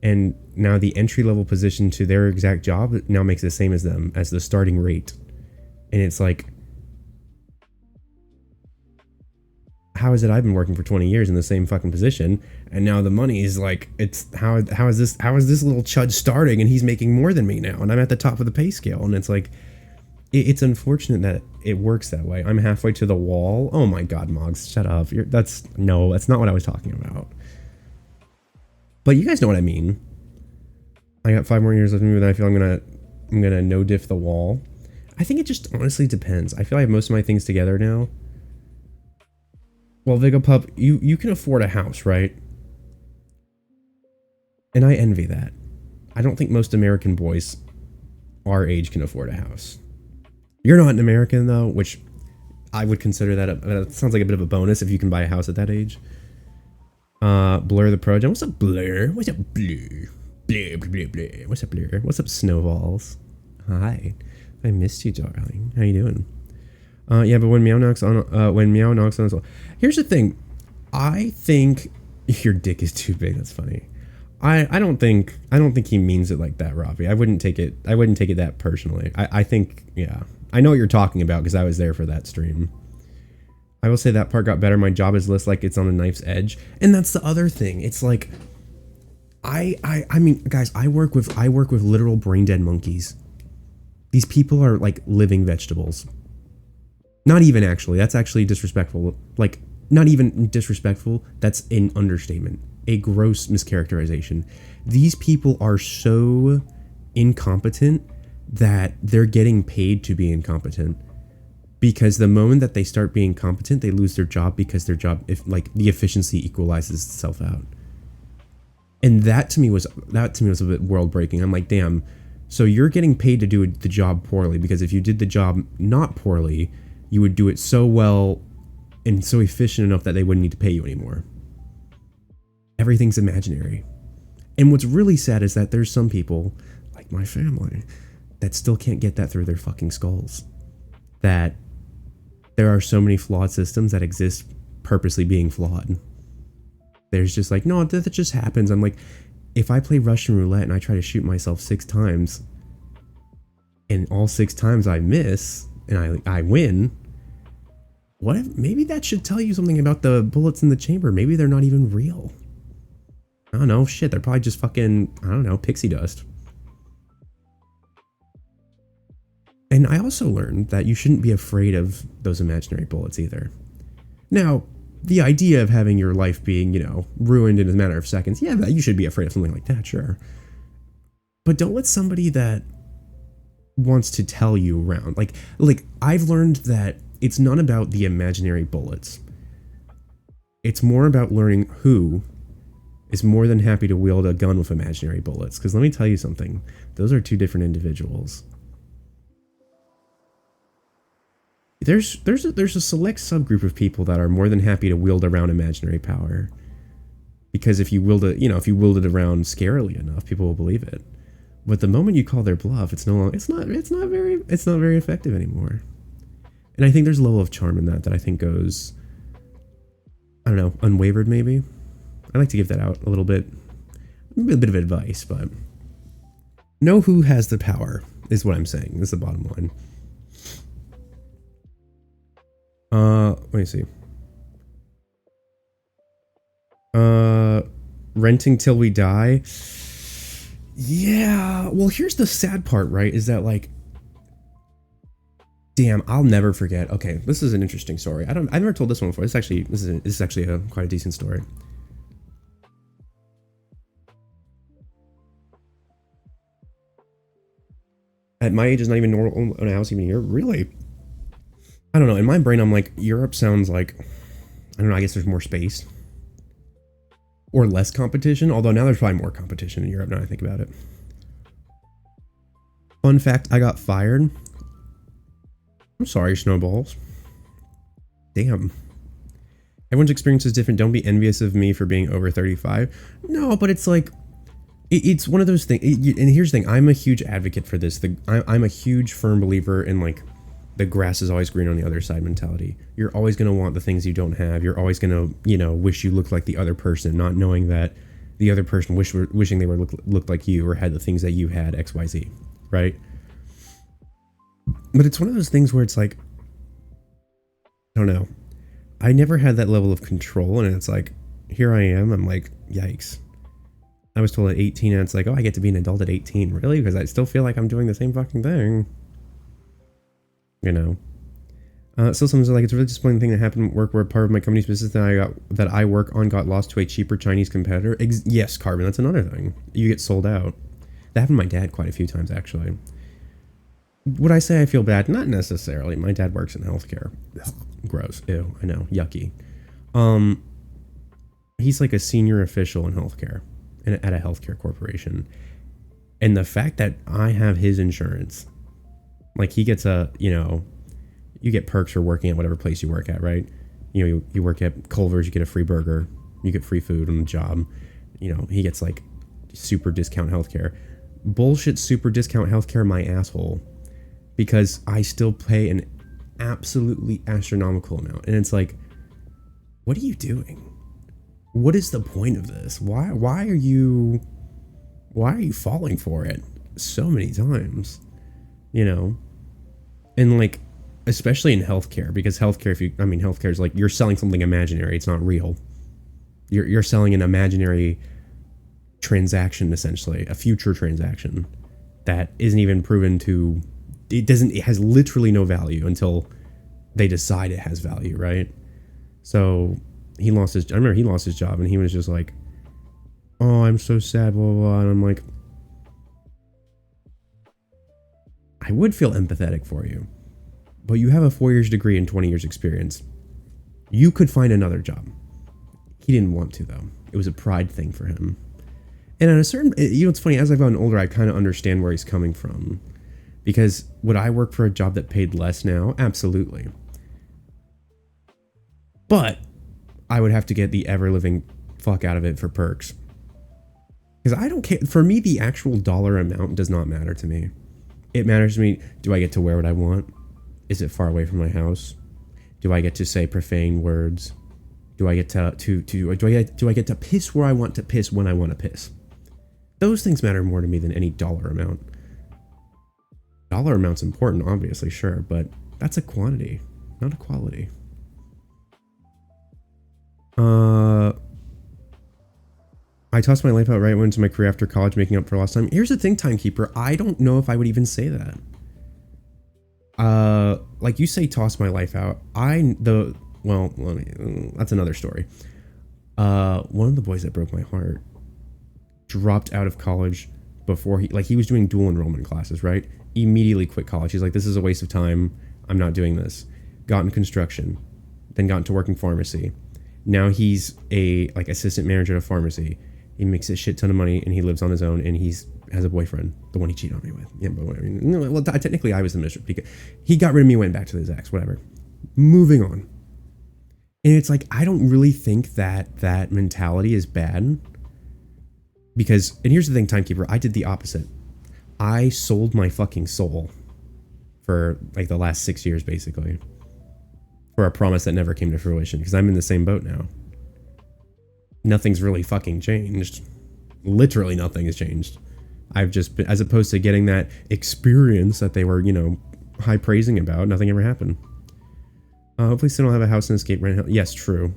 and now the entry level position to their exact job now makes the same as them as the starting rate. And it's like, how is it I've been working for 20 years in the same fucking position, and now the money is like, it's how is this little chud starting and he's making more than me now and I'm at the top of the pay scale? And it's like, it's unfortunate that it works that way. I'm halfway to the wall. Oh my god, Moggs, shut up. That's not what I was talking about. But you guys know what I mean. I got 5 more years left in me, then I feel I'm gonna no diff the wall. I think it just honestly depends. I feel I have most of my things together now. Well, Vigapup, you can afford a house, right? And I envy that. I don't think most American boys our age can afford a house. You're not an American, though, which I would consider that it sounds like a bit of a bonus if you can buy a house at that age. Blur the Pro. What's up, Blur? What's up, Blur? Blur, blur, blur. What's up, Blur? What's up, Snowballs? Hi. I missed you, darling. How you doing? Yeah, but when Meow knocks on his wall. Here's the thing. I think your dick is too big. That's funny. I don't think he means it like that, Robbie. I wouldn't take it that personally. I think, yeah. I know what you're talking about because I was there for that stream. I will say that part got better. My job is less like it's on a knife's edge. And that's the other thing. It's like, I mean, guys, I work with literal brain dead monkeys. These people are like living vegetables. Not even actually. That's actually disrespectful. Like, not even disrespectful. That's an understatement. A gross mischaracterization. These people are so incompetent that they're getting paid to be incompetent. Because the moment that they start being competent, they lose their job because their job, if like the efficiency equalizes itself out. And that to me was a bit world breaking. I'm like, damn. So you're getting paid to do the job poorly, because if you did the job not poorly, you would do it so well and so efficient enough that they wouldn't need to pay you anymore. Everything's imaginary. And what's really sad is that there's some people, like my family, that still can't get that through their fucking skulls. That there are so many flawed systems that exist purposely being flawed. There's just like, no, that just happens. I'm like, if I play Russian roulette and I try to shoot myself 6 times, and all 6 times I miss, and I win, what if, maybe that should tell you something about the bullets in the chamber. Maybe they're not even real. I don't know, shit, they're probably just fucking, I don't know, pixie dust. And I also learned that you shouldn't be afraid of those imaginary bullets either. Now, the idea of having your life being, you know, ruined in a matter of seconds, yeah, you should be afraid of something like that, sure. But don't let somebody that wants to tell you around, like I've learned that it's not about the imaginary bullets. It's more about learning who is more than happy to wield a gun with imaginary bullets. Because let me tell you something, those are 2 different individuals. There's a select subgroup of people that are more than happy to wield around imaginary power, because if you wield it, if you wield it around scarily enough, people will believe it. But the moment you call their bluff, it's not very effective anymore. And I think there's a level of charm in that I think goes, I don't know, unwavered maybe. I like to give that out a little bit, a bit of advice, but know who has the power is what I'm saying. This is the bottom line. Let me see. Renting till we die. Yeah, well, here's the sad part, right? Is that like, damn, I'll never forget. Okay, this is an interesting story. I've never told this one before. This is actually quite a decent story. At my age, is not even normal in a house even here. Really? I don't know. In my brain, I'm like, Europe sounds like, I don't know, I guess there's more space. Or less competition. Although now there's probably more competition in Europe now I think about it. Fun fact, I got fired. I'm sorry, Snowballs. Damn. Everyone's experience is different. Don't be envious of me for being over 35. No, but it's like, it's one of those things. And here's the thing. I'm a huge advocate for this. I'm a huge firm believer in like, the grass is always green on the other side mentality. You're always going to want the things you don't have. You're always going to, wish you looked like the other person, not knowing that the other person wishing they looked like you or had the things that you had, XYZ, right? But it's one of those things where it's like, I don't know. I never had that level of control, and it's like, here I am. I'm like, yikes. I was told at 18, and it's like, oh, I get to be an adult at 18. Really? Because I still feel like I'm doing the same fucking thing. So sometimes like, it's a really disappointing thing that happened at work where part of my company's business that I work on got lost to a cheaper Chinese competitor. Yes, Carbon, that's another thing. You get sold out. That happened to my dad quite a few times, actually. Would I say I feel bad? Not necessarily. My dad works in healthcare. Gross. Ew, I know. Yucky. He's like a senior official in healthcare at a healthcare corporation. And the fact that I have his insurance, like he gets you get perks for working at whatever place you work at, right? You work at Culver's, you get a free burger, you get free food on the job. He gets like super discount healthcare. Bullshit super discount healthcare, my asshole. Because I still pay an absolutely astronomical amount. And it's like, what are you doing? What is the point of this? Why are you falling for it so many times? And like, especially in healthcare, because healthcare, healthcare is like you're selling something imaginary. It's not real. You're selling an imaginary transaction, essentially, a future transaction that isn't even proven to. It has literally no value until they decide it has value, right? So I remember he lost his job, and he was just like, "Oh, I'm so sad," blah blah blah. And I'm like, I would feel empathetic for you, but you have a 4 years degree and 20 years experience. You could find another job. He didn't want to, though. It was a pride thing for him. And at a certain, it's funny, as I've gotten older, I kind of understand where he's coming from. Because would I work for a job that paid less now? Absolutely. But I would have to get the ever-living fuck out of it for perks. Because I don't care. For me, the actual dollar amount does not matter to me. It matters to me, do I get to wear what I want? Is it far away from my house? Do I get to say profane words? Do I get do I get to piss where I want to piss when I want to piss? Those things matter more to me than any dollar amount. Dollar amount's important, obviously, sure, but that's a quantity, not a quality. I tossed my life out right into my career after college, making up for lost time. Here's the thing, Timekeeper. I don't know if I would even say that. Like you say, toss my life out. That's another story. One of the boys that broke my heart dropped out of college before he was doing dual enrollment classes, right? Immediately quit college. He's like, this is a waste of time. I'm not doing this. Got in construction, then got into working pharmacy. Now he's a assistant manager at a pharmacy. He makes a shit ton of money and he lives on his own and has a boyfriend, the one he cheated on me with. Yeah, but whatever. Well, technically I was the mistress because he got rid of me, went back to his ex, whatever. Moving on. And it's like, I don't really think that mentality is bad. Because, and here's the thing, Timekeeper, I did the opposite. I sold my fucking soul for like the last 6 years, basically. For a promise that never came to fruition, because I'm in the same boat now. Nothing's really fucking changed. Literally nothing has changed. I've just been, as opposed to getting that experience that they were, high praising about, nothing ever happened. Hopefully still don't have a house and escape rent. Yes, true.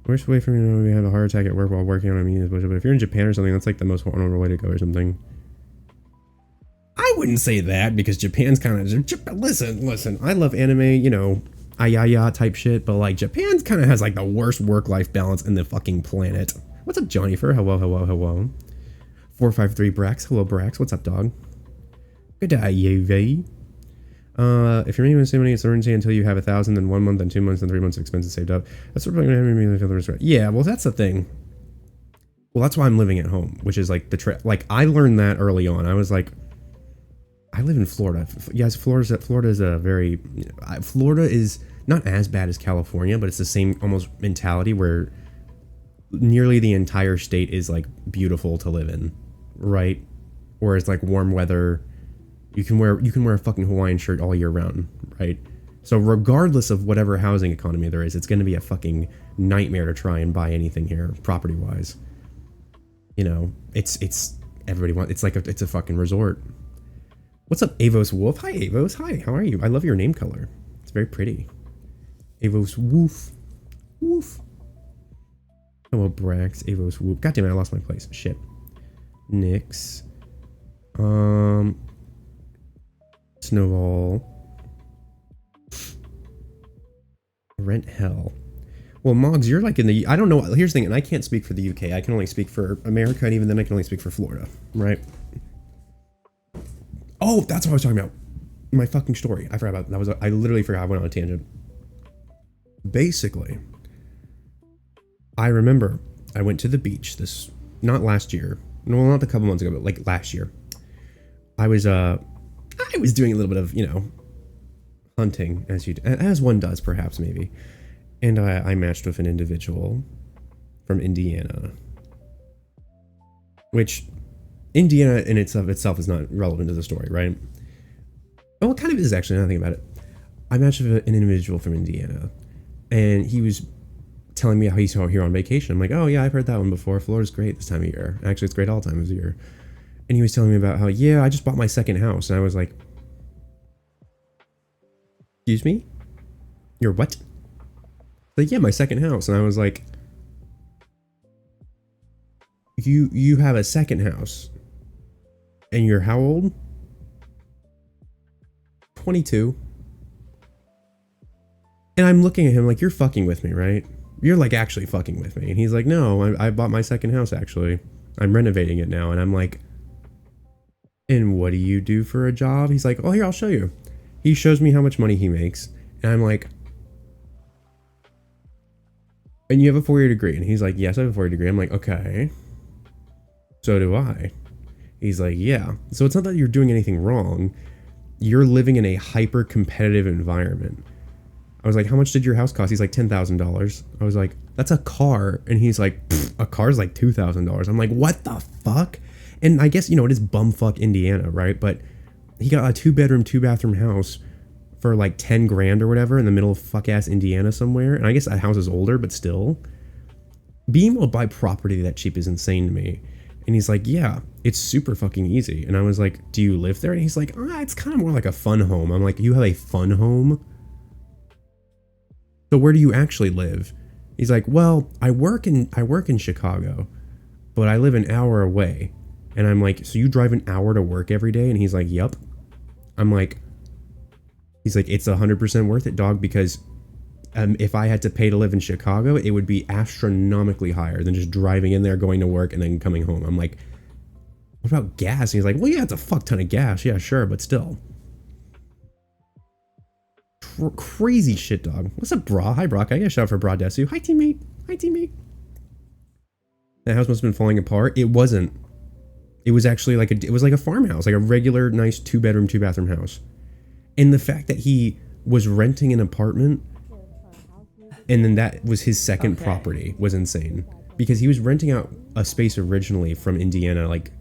Worst way for me to have a heart attack at work while working on a meeting is bullshit. But if you're in Japan or something, that's like the most honorable way to go or something. I wouldn't say that because Japan's kind of... Listen, I love anime, ayaya type shit, but like Japan kind of has like the worst work-life balance in the fucking planet. What's up, Johnny Fur? Hello. 453 Brax. Hello, Brax. What's up, dog? Good day, UV. If you're making the same money as currency until you have 1,000, then 1 month, then 2 months, then 3 months of expenses saved up, that's sort of going to have me like the rest. Yeah, well, that's the thing. Well, that's why I'm living at home, which is like like I learned that early on. I was like, I live in Florida. Yes, Florida is a very... Florida is not as bad as California, but it's the same almost mentality where nearly the entire state is like beautiful to live in, right? Or it's like warm weather. You can wear a fucking Hawaiian shirt all year round, right? So regardless of whatever housing economy there is, it's going to be a fucking nightmare to try and buy anything here, property wise. It's everybody wants. It's a fucking resort. What's up, Avos Wolf? Hi, Avos. Hi, how are you? I love your name color. It's very pretty. Avos Wolf. Woof. Hello, Brax. Avos Wolf. God damn it, I lost my place. Shit. Nyx. Snowball. Rent hell. Well, Moggs, you're like in the... I don't know. Here's the thing, and I can't speak for the UK. I can only speak for America, and even then I can only speak for Florida, right? Oh, that's what I was talking about. My fucking story. I forgot about that. I literally forgot. I went on a tangent. Basically, I remember I went to the beach not last year. No, not a couple months ago, but like last year. I was doing a little bit of, hunting as one does, perhaps, maybe. And I matched with an individual from Indiana, which Indiana in itself is not relevant to the story, right? Oh, it kind of is actually, now I think about it. I matched with an individual from Indiana, and he was telling me how he's here on vacation. I'm like, oh yeah, I've heard that one before. Florida's great this time of year. Actually, it's great all times of year. And he was telling me about how, yeah, I just bought my second house. And I was like, excuse me? Your what? Like, yeah, my second house. And I was like, you have a second house. And you're how old? 22. And I'm looking at him like, you're fucking with me, right? You're like actually fucking with me. And he's like, no, I bought my second house actually. I'm renovating it now. And I'm like, and what do you do for a job? He's like, oh, here, I'll show you. He shows me how much money he makes. And I'm like, and you have a 4-year degree? And he's like, yes, I have a 4-year degree. I'm like, okay. So do I. He's like, yeah. So it's not that you're doing anything wrong. You're living in a hyper competitive environment. I was like, how much did your house cost? He's like, $10,000. I was like, that's a car. And he's like, a car's like $2,000. I'm like, what the fuck? And I guess, you know, it is bumfuck Indiana, right? But he got a 2-bedroom, 2-bathroom house for like 10 grand or whatever in the middle of fuck ass Indiana somewhere. And I guess that house is older, but still. Being able to buy property that cheap is insane to me. And he's like, yeah, it's super fucking easy. And I was like, do you live there? And he's like, it's kind of more like a fun home. I'm like, you have a fun home? So where do you actually live? He's like, well, I work in Chicago, but I live an hour away. And I'm like, so you drive an hour to work every day? And he's like, yep. I'm like, he's like, it's 100% worth it, dog, because if I had to pay to live in Chicago, it would be astronomically higher than just driving in there, going to work, and then coming home. I'm like, what about gas? And he's like, well, yeah, it's a fuck ton of gas. Yeah, sure, but still. Crazy shit, dog. What's up, Bra? Hi, Brock. I got a shout out for Bra Desu. Hi, teammate. Hi, teammate. That house must have been falling apart. It wasn't. It was actually like it was like a farmhouse, like a regular, nice 2-bedroom, 2-bathroom house. And the fact that he was renting an apartment and then that was his second property was insane. Because he was renting out a space originally from Indiana. Like,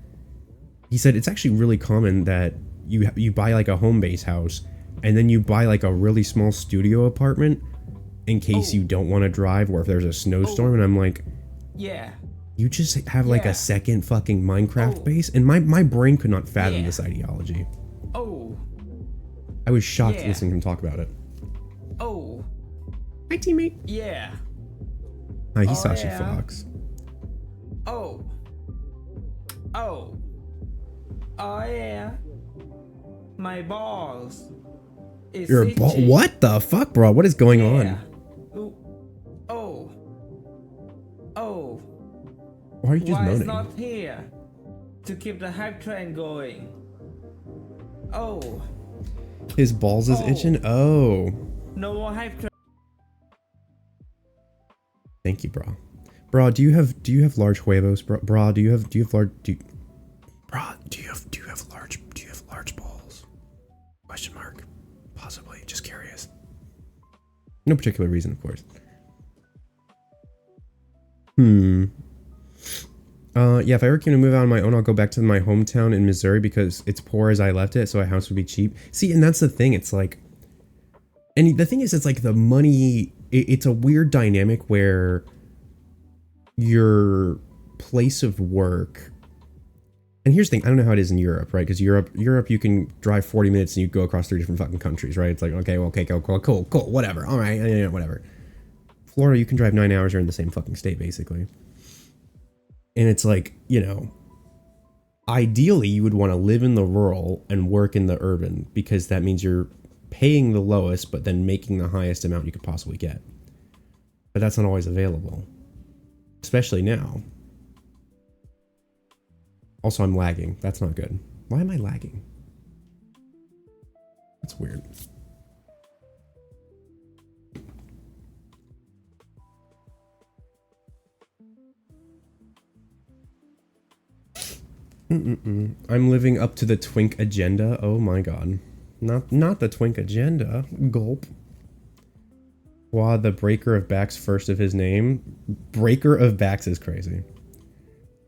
he said it's actually really common that you buy like a home base house and then you buy like a really small studio apartment in case you don't want to drive or if there's a snowstorm. And I'm like, yeah, you just have like a second fucking Minecraft base? And my brain could not fathom this ideology. I was shocked listening to him talk about it. Hi, teammate. Yeah. Hi, he's Sashi Fox. Oh yeah. My balls. Your ball? What the fuck, bro? What is going on? Why are you just moaning? Why not here to keep the hype train going? His balls is itching. No more hype train. Thank you, bro. Bro, do you have large huevos, bro? Bro, do you have large balls? Question mark. Possibly. Just curious. No particular reason, of course. Yeah, if I ever came to move out on my own, I'll go back to my hometown in Missouri because it's poor as I left it, so a house would be cheap. See, and that's the thing. It's like, and the thing is, it's like the money. It's a weird dynamic where your place of work. And here's the thing, I don't know how it is in Europe, right? Because Europe, you can drive 40 minutes and you go across 3 different fucking countries, right? It's like, okay, well, okay, cool, whatever, all right, yeah, whatever. Florida, you can drive 9 hours, you're in the same fucking state, basically. And it's like, you know, ideally you would want to live in the rural and work in the urban because that means you're paying the lowest, but then making the highest amount you could possibly get. But that's not always available, especially now. Also, I'm lagging. That's not good. Why am I lagging? That's weird. I'm living up to the twink agenda. Oh my god. Not the twink agenda. Gulp. Wow, the breaker of backs first of his name. Breaker of backs is crazy.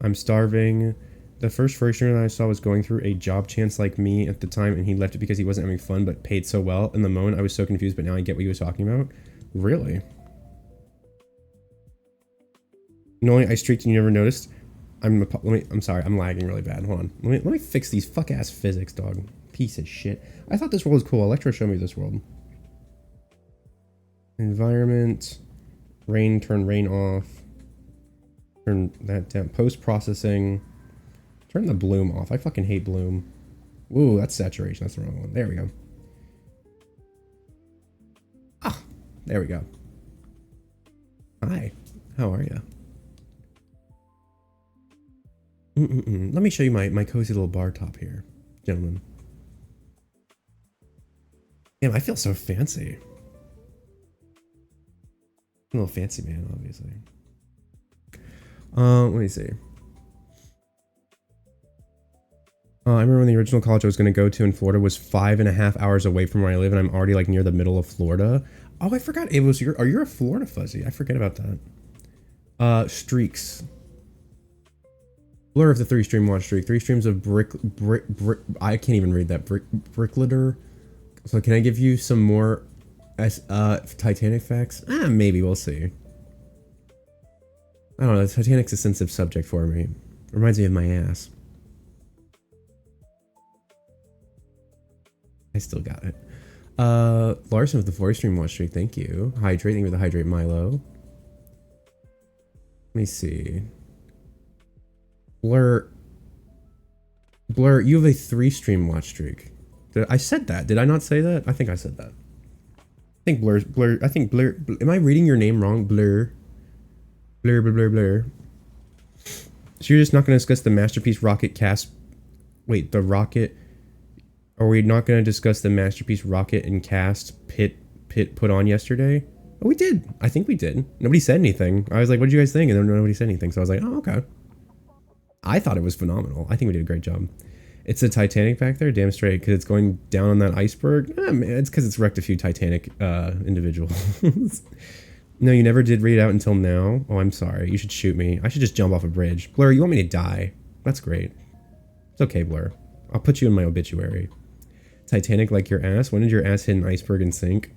I'm starving. The first furniture that I saw was going through a job chance like me at the time, and he left it because he wasn't having fun but paid so well. In the moment, I was so confused, but now I get what he was talking about. Really? Knowing I streaked and you never noticed? I'm sorry, I'm lagging really bad. Hold on. Let me fix these fuck ass physics, dog. Piece of shit. I thought this world was cool. Electro showed me this world. Environment. Rain, turn rain off. Turn that down. Post-processing. Turn the bloom off. I fucking hate bloom. Ooh, that's saturation. That's the wrong one. There we go. Ah, there we go. Hi, how are you? Let me show you my cozy little bar top here, gentlemen. Damn, I feel so fancy. I'm a little fancy man, obviously. Let me see. I remember when the original college I was going to go to in Florida was 5.5 hours away from where I live, and I'm already like near the middle of Florida. Oh, I forgot. It was you're a Florida fuzzy. I forget about that. Streaks. Blur of the 3-stream watch streak. 3 streams of brick. I can't even read that. Bricklitter. So can I give you some more Titanic facts? Maybe. We'll see. I don't know. Titanic's a sensitive subject for me. Reminds me of my ass. I still got it. Larson with the 4-stream watch streak. Thank you. Hydrating with the Hydrate Milo. Let me see. Blur, you have a 3-stream watch streak. I said that. Did I not say that? I think I said that. I think Blur. I think Blur. Am I reading your name wrong? Blur. Blur. So you're just not going to discuss the Masterpiece Rocket cast? Wait, the rocket. Are we not going to discuss the Masterpiece Rocket and cast Pit put on yesterday? Oh, we did. I think we did. Nobody said anything. I was like, what did you guys think? And then nobody said anything. So I was like, oh, okay. I thought it was phenomenal. I think we did a great job. It's a Titanic back there? Damn straight, because it's going down on that iceberg? Man, it's because it's wrecked a few Titanic individuals. No, you never did read it out until now? Oh, I'm sorry. You should shoot me. I should just jump off a bridge. Blur, you want me to die? That's great. It's okay, Blur. I'll put you in my obituary. Titanic like your ass? When did your ass hit an iceberg and sink?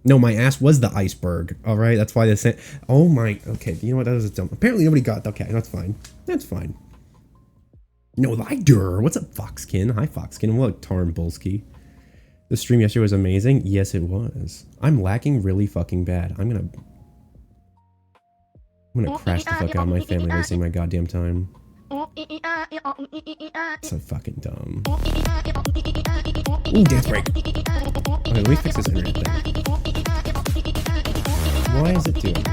No, my ass was the iceberg. All right, that's why they said. Oh my. Okay, you know what? That was a dumb. Apparently nobody got. Okay, that's fine. That's fine. No, Lider. What's up, Foxkin? Hi, Foxkin. What, Tarn Bulski? The stream yesterday was amazing. Yes, it was. I'm lacking really fucking bad. I'm gonna crash the fuck out of my family wasting my goddamn time. So fucking dumb. Ooh, death break. Okay, let me fix this internet thing. Why is it doing this?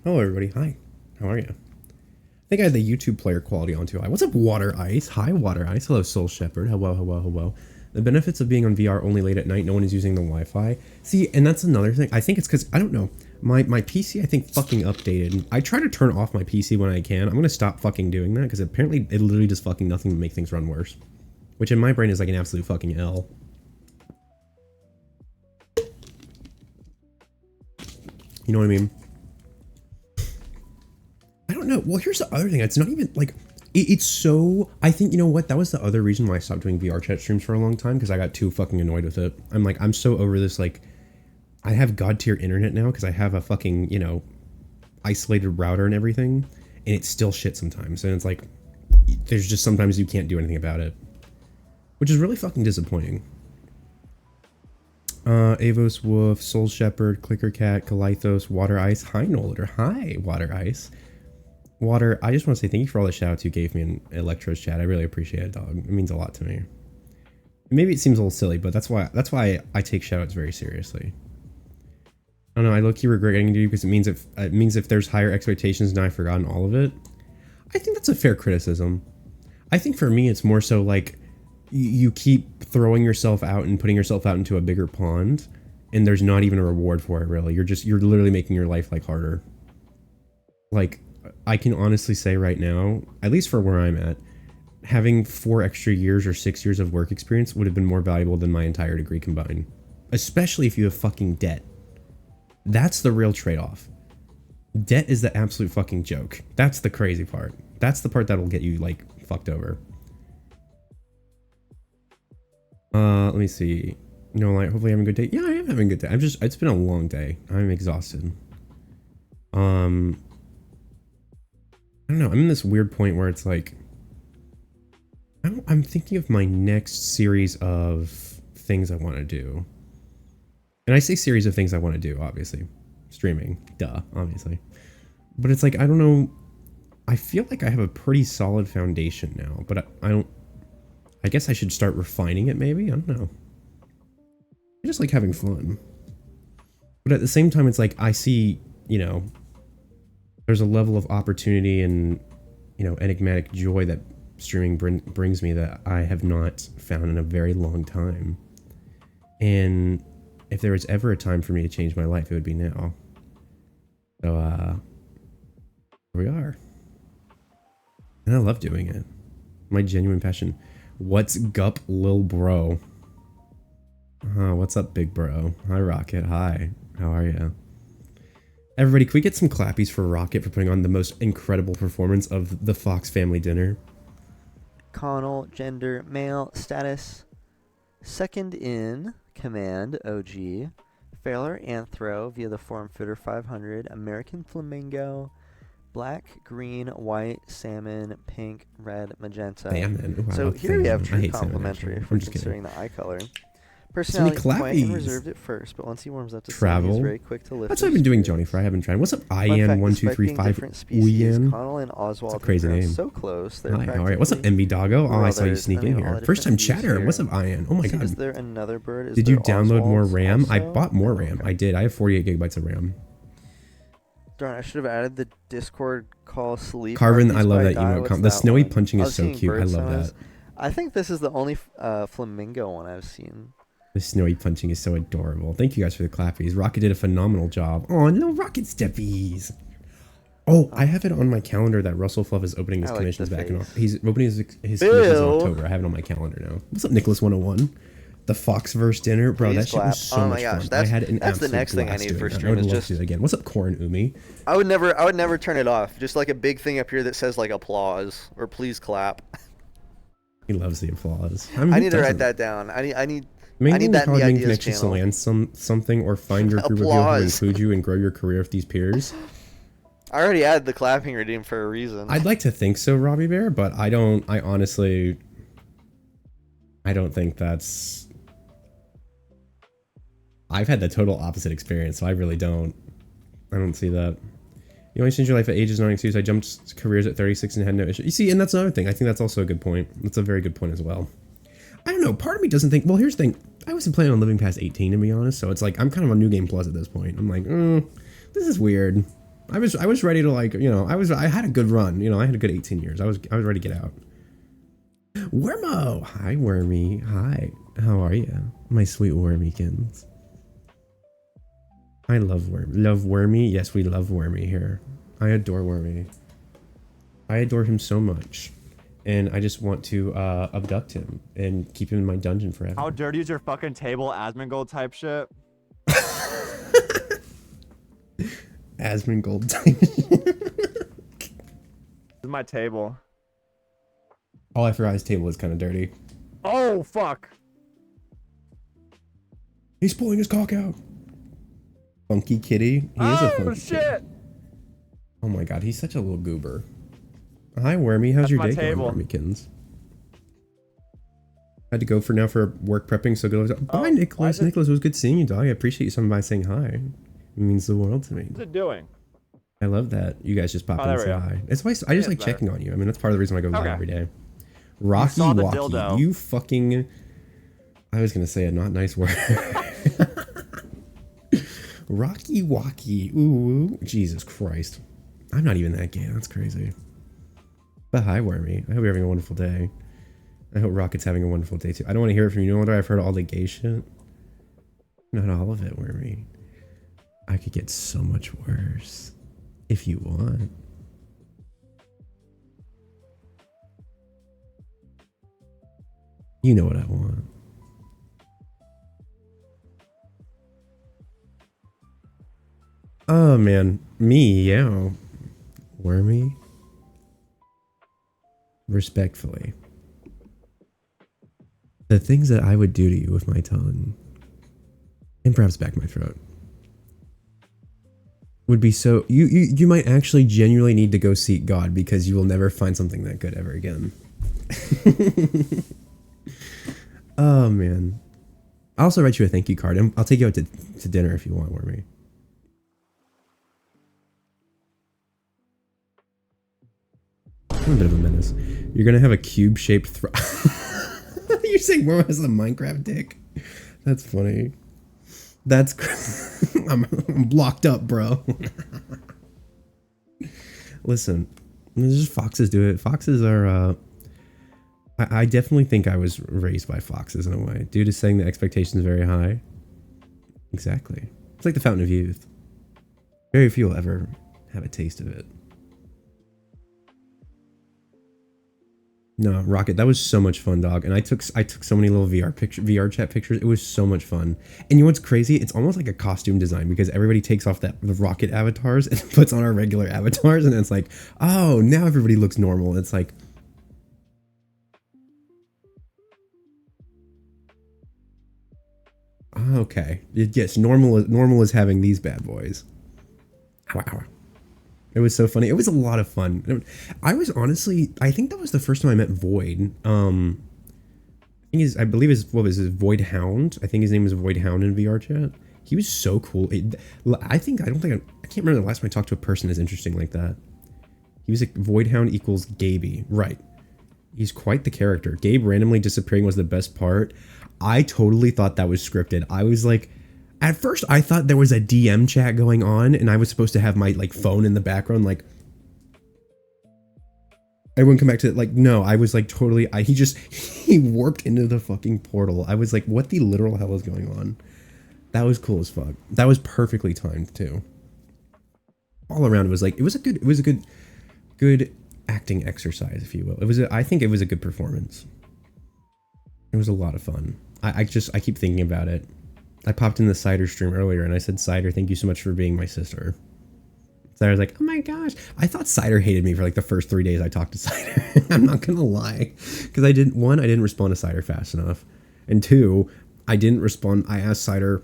Hello everybody, hi. How are you? I think I had the YouTube player quality on too high. What's up, Water Ice? Hi, Water Ice. Hello, Soul Shepherd. Hello. The benefits of being on VR only late at night, no one is using the Wi-Fi. See, and that's another thing. I think it's because, I don't know, my PC I think fucking updated. I try to turn off my PC when I can. I'm going to stop fucking doing that because apparently it literally does fucking nothing to make things run worse. Which in my brain is like an absolute fucking L. You know what I mean? I don't know. Well, here's the other thing. It's not even like it's so. I think, you know what? That was the other reason why I stopped doing VR chat streams for a long time, because I got too fucking annoyed with it. I'm like, I'm so over this. Like, I have god tier internet now because I have a fucking, you know, isolated router and everything, and it's still shit sometimes. And it's like, there's just sometimes you can't do anything about it, which is really fucking disappointing. Avos Wolf, Soul Shepherd, Clicker Cat, Kalithos, Water Ice. Hi, Noliter. Hi, Water Ice. Water, I just want to say thank you for all the shout-outs you gave me in Electro's chat. I really appreciate it, dog. It means a lot to me. Maybe it seems a little silly, but that's why I take shout-outs very seriously. I don't know, I low-key regret getting to you because it means if there's higher expectations and I've forgotten all of it. I think that's a fair criticism. I think for me it's more so like, you keep throwing yourself out and putting yourself out into a bigger pond, and there's not even a reward for it, really. You're literally making your life like harder. Like, I can honestly say right now, at least for where I'm at, having 4 extra years or 6 years of work experience would have been more valuable than my entire degree combined. Especially if you have fucking debt. That's the real trade-off. Debt is the absolute fucking joke. That's the crazy part. That's the part that'll get you, like, fucked over. Let me see. No, like, hopefully having a good day. Yeah, I am having a good day. It's been a long day. I'm exhausted. I don't know. I'm in this weird point where it's like, I'm thinking of my next series of things I want to do. And I say series of things I want to do, obviously. Streaming. Duh, obviously. But it's like, I don't know. I feel like I have a pretty solid foundation now, but I guess I should start refining it, maybe? I don't know. I just like having fun. But at the same time, it's like, I see, you know, there's a level of opportunity and, you know, enigmatic joy that streaming brings me that I have not found in a very long time. And if there was ever a time for me to change my life, it would be now. So, here we are. And I love doing it. My genuine passion. What's gup, lil bro? What's up, big bro? Hi, Rocket. Hi. How are you? Everybody, can we get some clappies for Rocket for putting on the most incredible performance of the Fox family dinner? Connell, gender, male, status, second in command, OG, Failer Anthro via the Form Fitter 500, American Flamingo, black, green, white, salmon, pink, red, magenta. Salmon. Ooh, So here we have true salmon, complimentary actually. for I'm just considering the eye color. So Personality many quiet and clappies. reserved at first, but once he warms up to Travel. sun, he's very quick to lift. That's what I've been doing, Johnny Fry. I haven't tried. What's up, Ian1235? Ian. Connell and Oswald That's a crazy name. so close. They're Hi, how are you? What's up, MB Doggo? Oh, I saw you sneak in here. First time chatter. What's up, Ian? Oh my god. Is there another bird? Is Did you there download more Oswalds RAM? I also? bought more RAM. Okay. I did. I have 48 gigabytes of RAM. Darn, I should have added the Discord call sleep. Carvin, parties I love by that die. emote. What's The that snowy one? punching I is was so seeing cute. I bird love sounds. that. I think this is the only flamingo one I've seen. The snowy punching is so adorable. Thank you guys for the clappies. Rocket did a phenomenal job. Oh, no Rocket steppies. Oh, I have it on my calendar that Russell Fluff is opening his I like commissions the back in. face. He's opening his commissions in Ew. October. I have it on my calendar now. What's up, Nicholas 101? The Foxverse dinner, bro. Please that shit clap. was so Oh much my gosh, fun. I had an that's the absolute next thing I blast need doing for that. stream I would is love just- to do that again. What's up, Corin Umi? I would never turn it off. Just like a big thing up here that says like applause or please clap. He loves the applause. I need to write that down. I need Maybe that in the making ideas connections to channel. land something or find your group of people who Applause. include you and grow your career with these peers. I already added the clapping redeem for a reason. I'd like to think so, Robbie Bear, but I honestly don't think that's... I've had the total opposite experience, so I really don't. I don't see that. You only changed your life at ages, not an excuse. I jumped careers at 36 and had no issue. You see, and that's another thing. I think that's also a good point. That's a very good point as well. I don't know. Part of me doesn't think... Well, here's the thing. I wasn't planning on living past 18, to be honest, so it's like, I'm kind of on New Game Plus at this point. I'm like, this is weird. I was ready to, like, you know, I had a good run. You know, I had a good 18 years. I was ready to get out. Wormo! Hi, Wormy. Hi. How are you? My sweet Wormykins. I love Wormy. Love Wormy? Yes, we love Wormy here. I adore Wormy. I adore him so much. And I just want to abduct him and keep him in my dungeon forever. How dirty is your fucking table, Asmongold type shit? Asmongold type. This is my table. Oh, I forgot his table was kind of dirty. Oh, fuck. He's pulling his cock out. Funky kitty. He is a funky shit. kitty. Oh my god, he's such a little goober. Hi, Wormy. How's That's your my day table. going, Wormykins? Had to go for now for work prepping, so good. Bye, Nicholas. did- Nicholas, it was good seeing you, dog. I appreciate you stopping by saying hi. It means the world to me. What's it doing? I love that. You guys just pop Oh, in there and we say go. hi. It's why I just like better. checking on you. I mean, that's part of the reason I go live Okay. every day. Rocky saw the Walkie. dildo. You fucking... I was going to say a not nice word. Rocky Walkie. Ooh, Jesus Christ. I'm not even that gay. That's crazy. But hi, Wormy. I hope you're having a wonderful day. I hope Rocket's having a wonderful day too. I don't want to hear it from you. No wonder I've heard all the gay shit. Not all of it, Wormy. I could get so much worse. If you want. You know what I want. Oh man, me, yeah. Wormy. Respectfully. The things that I would do to you with my tongue, and perhaps back my throat, would be so... You might actually genuinely need to go seek God because you will never find something that good ever again. Oh man. I'll also write you a thank you card, and I'll take you out to dinner if you want, Wormy. I'm a bit of a menace. You're gonna have a cube-shaped You're saying Worm has a Minecraft dick? That's funny. That's I'm blocked up, bro. Listen, just foxes do it. Foxes are I definitely think I was raised by foxes in a way. Due to setting the expectations very high. Exactly. It's like the Fountain of Youth. Very few will ever have a taste of it. No, Rocket, that was so much fun, dog. And I took so many little VR chat pictures. It was so much fun. And you know what's crazy? It's almost like a costume design because everybody takes off the Rocket avatars and puts on our regular avatars, and it's like, oh, now everybody looks normal. It's like, okay, yes, normal is having these bad boys. Wow. It was so funny. It was a lot of fun. I was honestly, I think that was the first time I met Void. I believe what was his Void Hound? I think his name was Void Hound in VR chat. He was so cool. I can't remember the last time I talked to a person as interesting like that. He was like Void Hound equals Gaby. Right. He's quite the character. Gabe randomly disappearing was the best part. I totally thought that was scripted. I was like, at first I thought there was a DM chat going on and I was supposed to have my like phone in the background, like everyone come back to it. Like, no, I was like totally, he warped into the fucking portal. I was like, what the literal hell is going on? That was cool as fuck. That was perfectly timed too. All around it was like, it was a good acting exercise, if you will. I think it was a good performance. It was a lot of fun. I keep thinking about it. I popped in the Cider stream earlier and I said, Cider, thank you so much for being my sister. Cider was like, oh my gosh. I thought Cider hated me for like the first 3 days I talked to Cider. I'm not gonna lie. Because I didn't respond to Cider fast enough. And 2, I didn't respond. I asked Cider,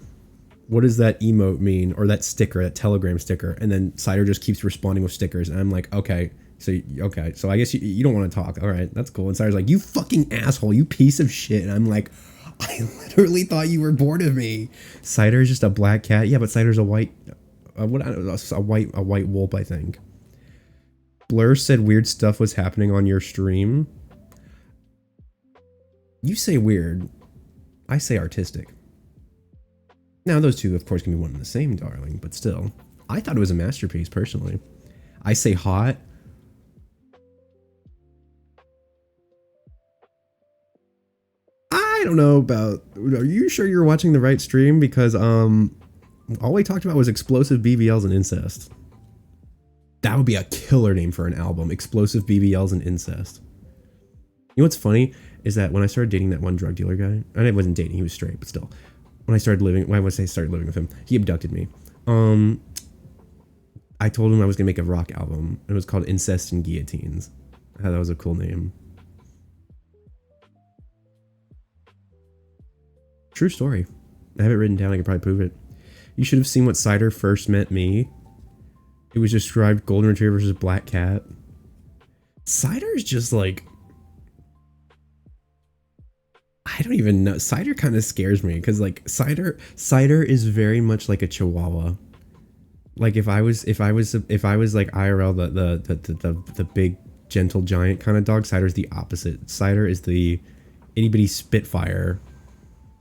what does that emote mean? Or that sticker, that Telegram sticker. And then Cider just keeps responding with stickers. And I'm like, okay. So I guess you don't want to talk. All right, that's cool. And Cider's like, you fucking asshole, you piece of shit. And I'm like, I literally thought you were bored of me. Cider is just a black cat. Yeah, but Cider's a white, a white wolf, I think. Blur said weird stuff was happening on your stream. You say weird. I say artistic. Now, those two, of course, can be one and the same, darling. But still, I thought it was a masterpiece, personally. I say hot. I don't know about, are you sure you're watching the right stream? Because all we talked about was explosive BBLs and incest. That would be a killer name for an album, explosive BBLs and incest. You know what's funny is that when I started dating that one drug dealer guy, and I wasn't dating, he was straight, but still, when I started living with him, he abducted me. I told him I was gonna make a rock album. It was called Incest and Guillotines. I thought that was a cool name. True story. I have it written down. I can probably prove it. You should have seen what Cider first met me. It was described golden retriever versus black cat. Cider is just like, I don't even know. Cider kind of scares me because like Cider is very much like a Chihuahua. Like if I was like IRL the big gentle giant kind of dog, Cider's the opposite. Cider is the itty bitty spitfire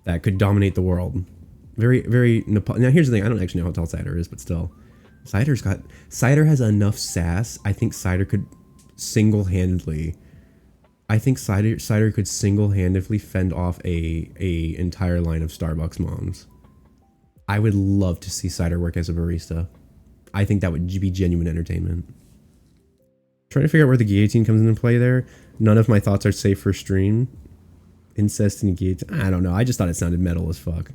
that could dominate the world. Very, very... Now, here's the thing. I don't actually know how tall Cider is, but still. Cider has enough sass. I think Cider could single-handedly I think Cider could single-handedly fend off a entire line of Starbucks moms. I would love to see Cider work as a barista. I think that would be genuine entertainment. Trying to figure out where the guillotine comes into play there. None of my thoughts are safe for stream. Incest and guillotine. I don't know. I just thought it sounded metal as fuck.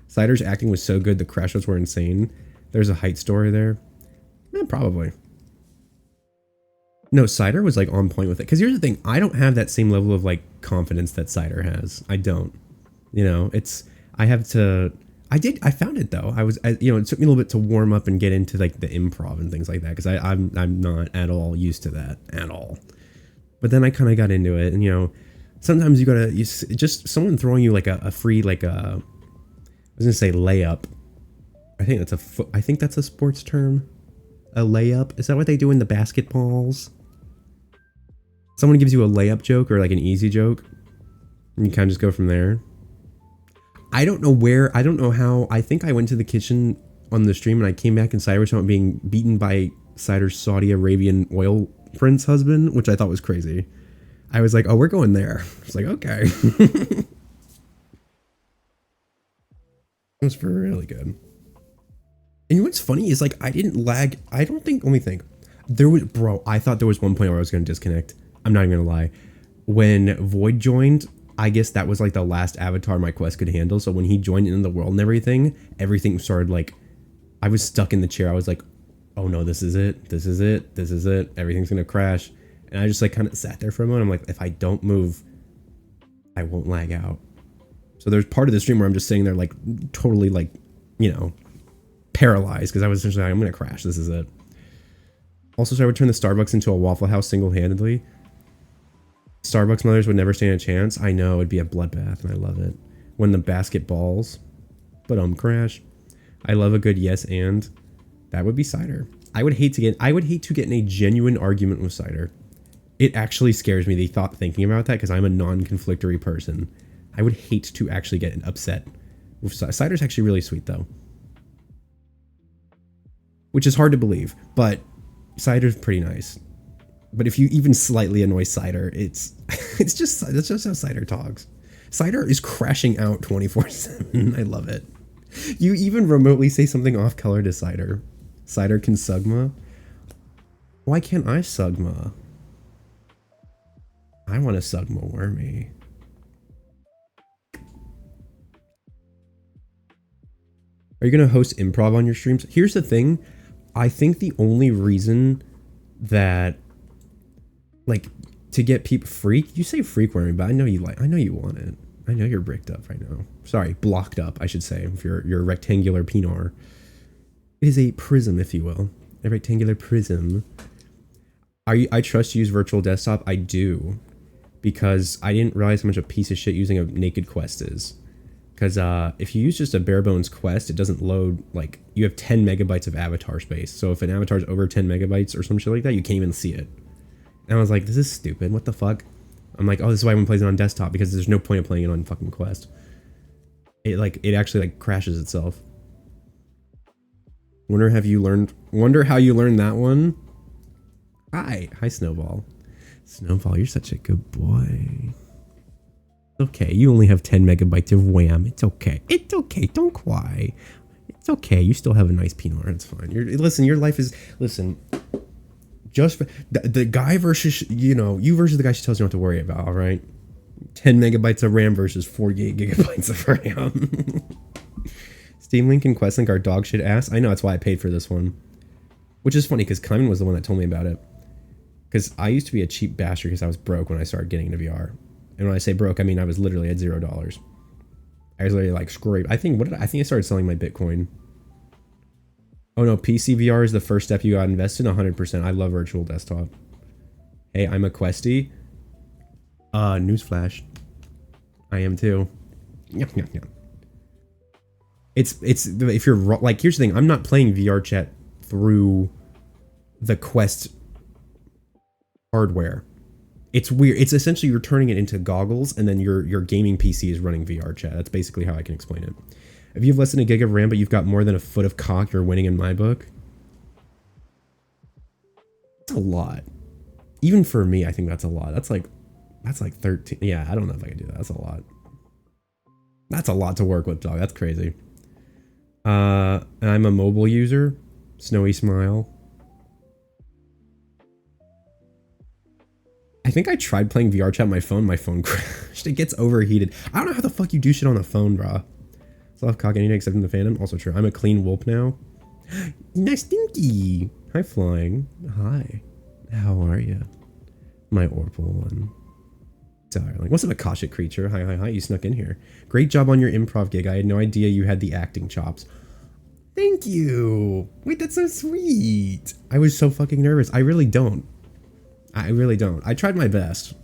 Cider's acting was so good. The crash notes were insane. There's a height story there. Probably. No, Cider was like on point with it. Because here's the thing. I don't have that same level of like confidence that Cider has. I don't. You know, I have to... I found it though. It took me a little bit to warm up and get into like the improv and things like that because I'm not at all used to that at all. But then I kind of got into it, and sometimes just someone throwing you like a free I was gonna say layup. I think that's a sports term. A layup, is that what they do in the basketballs? Someone gives you a layup joke or like an easy joke, and you kind of just go from there. I don't know how. I think I went to the kitchen on the stream and I came back and Cider was being beaten by Cider's Saudi Arabian oil prince husband, which I thought was crazy. I was like, oh, we're going there. I was like, okay. It was really good. And you know what's funny is like, I didn't lag. I don't think, let me think. I thought there was one point where I was going to disconnect. I'm not even going to lie. When Void joined, I guess that was like the last avatar my quest could handle. So when he joined in the world and everything started like, I was stuck in the chair. I was like, oh no, this is it. This is it. This is it. Everything's going to crash. And I just like kind of sat there for a moment. I'm like, if I don't move, I won't lag out. So there's part of the stream where I'm just sitting there like totally like, paralyzed because I was essentially like, I'm going to crash. This is it. Also, so I would turn the Starbucks into a Waffle House single-handedly. Starbucks mothers would never stand a chance. I know, it'd be a bloodbath, and I love it. When the basket balls, but crash. I love a good yes and. That would be Cider. I would hate to get in a genuine argument with Cider. It actually scares me thinking about that because I'm a non-conflictory person. I would hate to actually get upset with Cider's actually really sweet though. Which is hard to believe, but Cider's pretty nice. But if you even slightly annoy Cider, that's just how Cider talks. Cider is crashing out 24/7. I love it. You even remotely say something off color to Cider. Cider can Sugma. Why can't I Sugma? I want to Sugma Wormy. Are you going to host improv on your streams? Here's the thing. I think the only reason that, like, to get people freak, you say freak Wormy, but I know you want it. I know you're bricked up right now. Sorry, blocked up, I should say, if you're a rectangular pinar. It is a prism, if you will. A rectangular prism. I trust you use virtual desktop? I do. Because I didn't realize how much a piece of shit using a naked quest is. Because if you use just a bare bones quest, it doesn't load, like, you have 10 megabytes of avatar space. So if an avatar is over 10 megabytes or some shit like that, you can't even see it. And I was like, this is stupid. What the fuck? I'm like, oh, this is why everyone plays it on desktop, because there's no point of playing it on fucking quest. It actually like crashes itself. Wonder how you learned that one. Hi Snowball. Snowball, you're such a good boy. Okay, you only have 10 megabytes of RAM. It's okay. It's okay. Don't cry. It's okay. You still have a nice Pinot. It's fine. Your life is, just for, the guy versus, you versus the guy she tells you not to worry about, all right? 10 megabytes of RAM versus 48 gigabytes of RAM. Steam Link and Questlink are dog shit ass. I know, that's why I paid for this one. Which is funny, because Clement was the one that told me about it. Because I used to be a cheap bastard because I was broke when I started getting into VR. And when I say broke, I mean I was literally at $0. I was literally like scrape. I think I started selling my Bitcoin. Oh no, PC VR is the first step you got invested in. 100%. I love virtual desktop. Hey, I'm a questie. Newsflash. I am too. Yeah. It's if you're like, here's the thing. I'm not playing VR chat through the Quest hardware. It's weird. It's essentially you're turning it into goggles, and then your gaming PC is running VR chat. That's basically how I can explain it. If you have less than a gig of RAM, but you've got more than a foot of cock, you're winning in my book. That's a lot. Even for me, I think that's a lot. That's like That's like 13. Yeah, I don't know if I can do that. That's a lot. That's a lot to work with, dog. That's crazy. And I'm a mobile user. Snowy smile. I think I tried playing VR chat on my phone. My phone crashed. It gets overheated. I don't know how the fuck you do shit on a phone, brah. Soft cock any day except in the fandom. Also true. I'm a clean wolf now. Nice stinky. Hi, flying. Hi. How are you? My Orpal one. Darling. What's up, Akashic creature? Hi, hi, hi. You snuck in here. Great job on your improv gig. I had no idea you had the acting chops. Thank you. Wait, that's so sweet. I was so fucking nervous. I really don't. I really don't. I tried my best.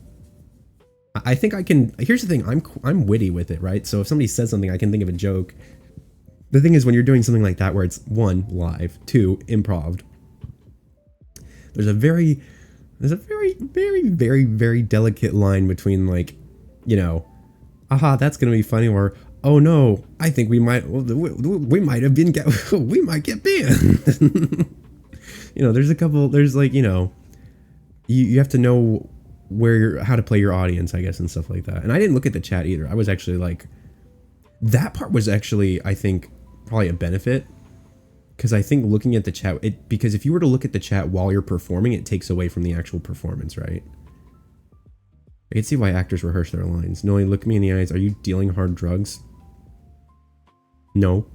I think I can. Here's the thing. I'm witty with it, right? So if somebody says something, I can think of a joke. The thing is, when you're doing something like that, where it's 1, live, 2, improv, there's a very, very delicate line between, like, you know, aha, that's gonna be funny, or oh no, I think we might have been we might get banned. You know, there's like, you know, you have to know how to play your audience, I guess, and stuff like that. And I didn't look at the chat either. I was actually like, that part was actually, I think, probably a benefit, because I think looking at the chat, because if you were to look at the chat while you're performing, it takes away from the actual performance, right? I can see why actors rehearse their lines. No, look me in the eyes. Are you dealing hard drugs? No.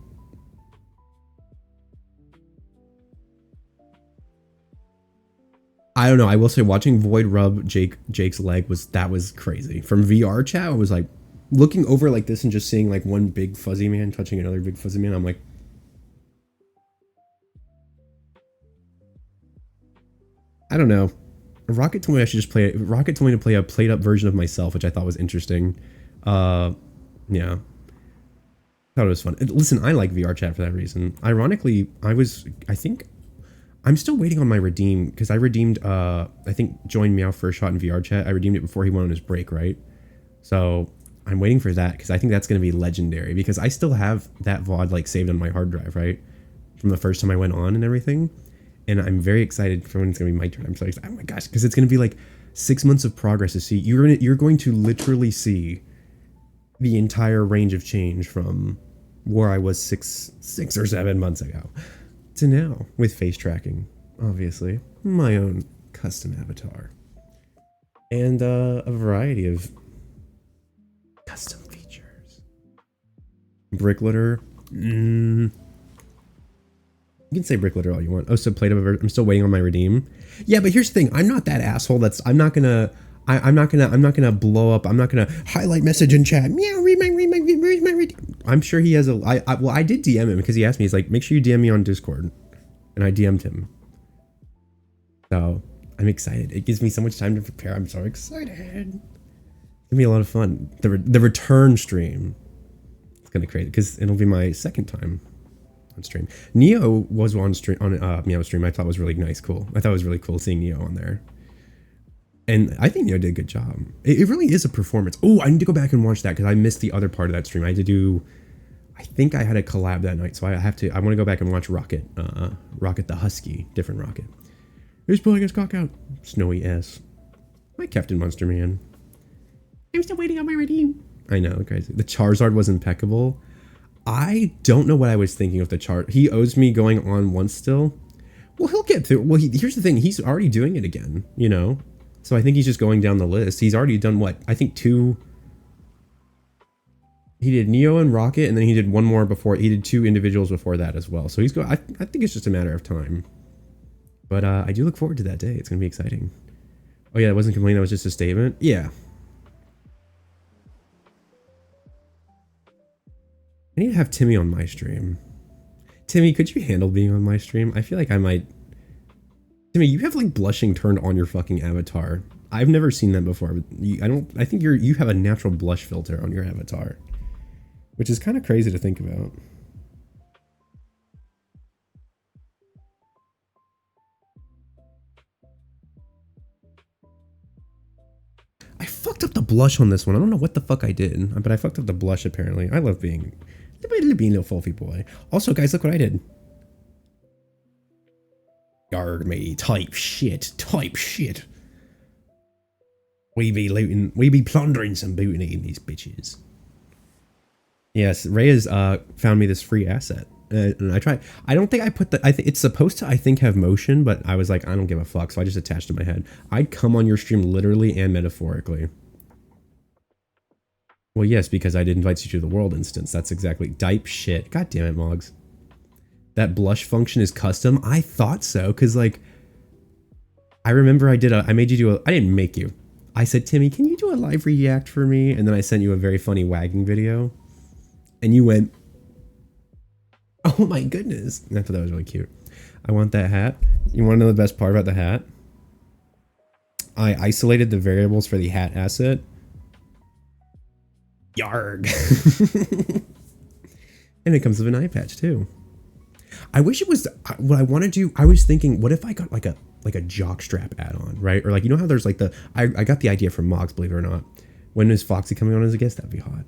I don't know. I will say watching Void rub Jake's leg was crazy. From VR chat, I was like looking over like this and just seeing like one big fuzzy man touching another big fuzzy man. I'm like, I don't know. Rocket told me I should just play it. Rocket told me to play a played up version of myself, which I thought was interesting. Yeah. Thought it was fun. Listen, I like VR chat for that reason. Ironically, I think I'm still waiting on my redeem, because I redeemed, I think join Meow first shot in VR chat. I redeemed it before he went on his break, right? So I'm waiting for that, because I think that's going to be legendary, because I still have that VOD like saved on my hard drive, right? From the first time I went on and everything. And I'm very excited for when it's going to be my turn. I'm so excited. Oh my gosh, because it's going to be like 6 months of progress to see. You're going to literally see the entire range of change from where I was six or 7 months ago to now, with face tracking, obviously, my own custom avatar, and a variety of custom features. Brick litter. You can say brick litter all you want. Oh, so plate of I'm still waiting on my redeem. Yeah, but here's the thing. I'm not that asshole. I'm not gonna blow up. I'm not gonna highlight message in chat. Meow, read my redeem. I'm sure he has well, I did DM him, because he asked me. He's like, make sure you DM me on Discord, and I DM'd him. So I'm excited. It gives me so much time to prepare. I'm so excited. It's gonna be a lot of fun. The return stream. It's gonna crazy, because it'll be my second time on stream. Neo was on stream on Meow stream. I thought was really nice, cool. I thought it was really cool seeing Neo on there. And I think Neo did a good job. It really is a performance. Oh, I need to go back and watch that, because I missed the other part of that stream. I had to do, I think I had a collab that night, so I want to go back and watch Rocket. Rocket the Husky, different Rocket. Who's pulling his cock out? Snowy S. My Captain Monster Man. I'm still waiting on my redeem. I know, crazy. The Charizard was impeccable. I don't know what I was thinking of the chart. He owes me going on once still. Well, he'll get through. Well, here's the thing. He's already doing it again, you know? So I think he's just going down the list. He's already done what? I think 2. He did Neo and Rocket, and then he did one more before. He did 2 individuals before that as well. So he's going. I think it's just a matter of time. But I do look forward to that day. It's going to be exciting. Oh yeah, it wasn't complaining. That was just a statement. Yeah. I need to have Timmy on my stream. Timmy, could you handle being on my stream? I feel like I might. Timmy, you have like blushing turned on your fucking avatar. I've never seen that before. But I think you have a natural blush filter on your avatar, which is kind of crazy to think about. I fucked up the blush on this one. I don't know what the fuck I did, but I fucked up the blush apparently. I love being a little fluffy boy. Also, guys, look what I did. Yard me type shit. We be looting, we be plundering some booty in these bitches. Yes, Ray has found me this free asset. And I tried. I don't think I put the. It's supposed to, I think, have motion, but I was like, I don't give a fuck, so I just attached it to my head. I'd come on your stream literally and metaphorically. Well, yes, because I did invite you to the world instance. That's exactly dipe shit. God damn it, Moggs. That blush function is custom. I thought so, because like, I remember I made you do a. I didn't make you. I said, Timmy, can you do a live react for me? And then I sent you a very funny wagging video, and you went, oh my goodness. I thought that was really cute. I want that hat. You want to know the best part about the hat? I isolated the variables for the hat asset. Yarg. And it comes with an eye patch too. I wish it was what I want to do. I was thinking, what if I got like a jockstrap add-on, right? Or like, you know how there's like I got the idea from Moggs, believe it or not. When is Foxy coming on as a guest? That'd be hot.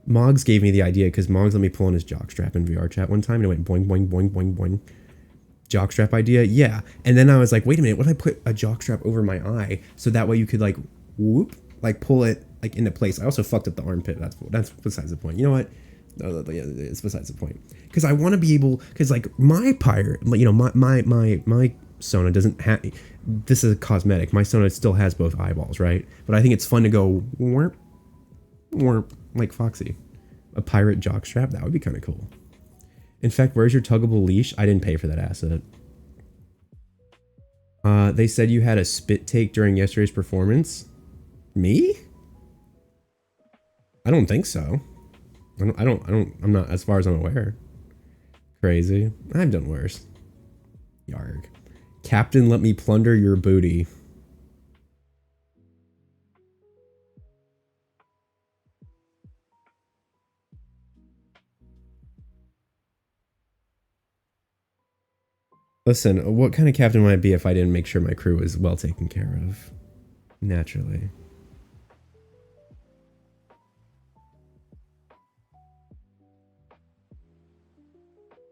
Moggs gave me the idea because Moggs let me pull on his jockstrap in VR chat one time and it went boing, boing, boing, boing, boing. Jockstrap idea? Yeah. And then I was like, wait a minute, what if I put a jockstrap over my eye so that way you could like, whoop, like pull it like into place. I also fucked up the armpit. That's besides the point. You know what? It's besides the point. Because I want to be able, because like my pirate, you know, my Sona doesn't have, this is a cosmetic. My Sona still has both eyeballs, right? But I think it's fun to go, warp, warp. Like Foxy. A pirate jockstrap? That would be kind of cool. In fact, where's your tuggable leash? I didn't pay for that asset. They said you had a spit take during yesterday's performance. Me? I don't think so. I'm not, as far as I'm aware. Crazy. I've done worse. Yarg. Captain, let me plunder your booty. Listen, what kind of captain would I be if I didn't make sure my crew was well taken care of? Naturally.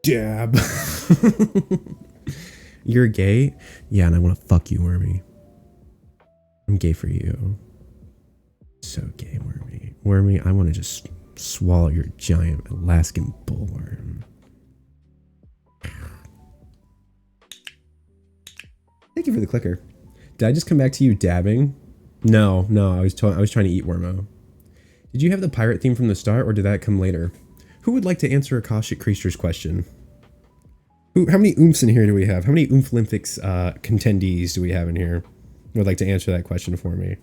Dab. You're gay? Yeah, and I want to fuck you, Wormy. I'm gay for you. So gay, Wormy. Wormy, I want to just swallow your giant Alaskan bullworm. Thank you for the clicker. Did I just come back to you dabbing? No, I was trying to eat Wormo. Did you have the pirate theme from the start, or did that come later? Who would like to answer Akashic Creatures question? How many oomphs in here do we have? How many Oomph Olympics contendees do we have in here who would like to answer that question for me?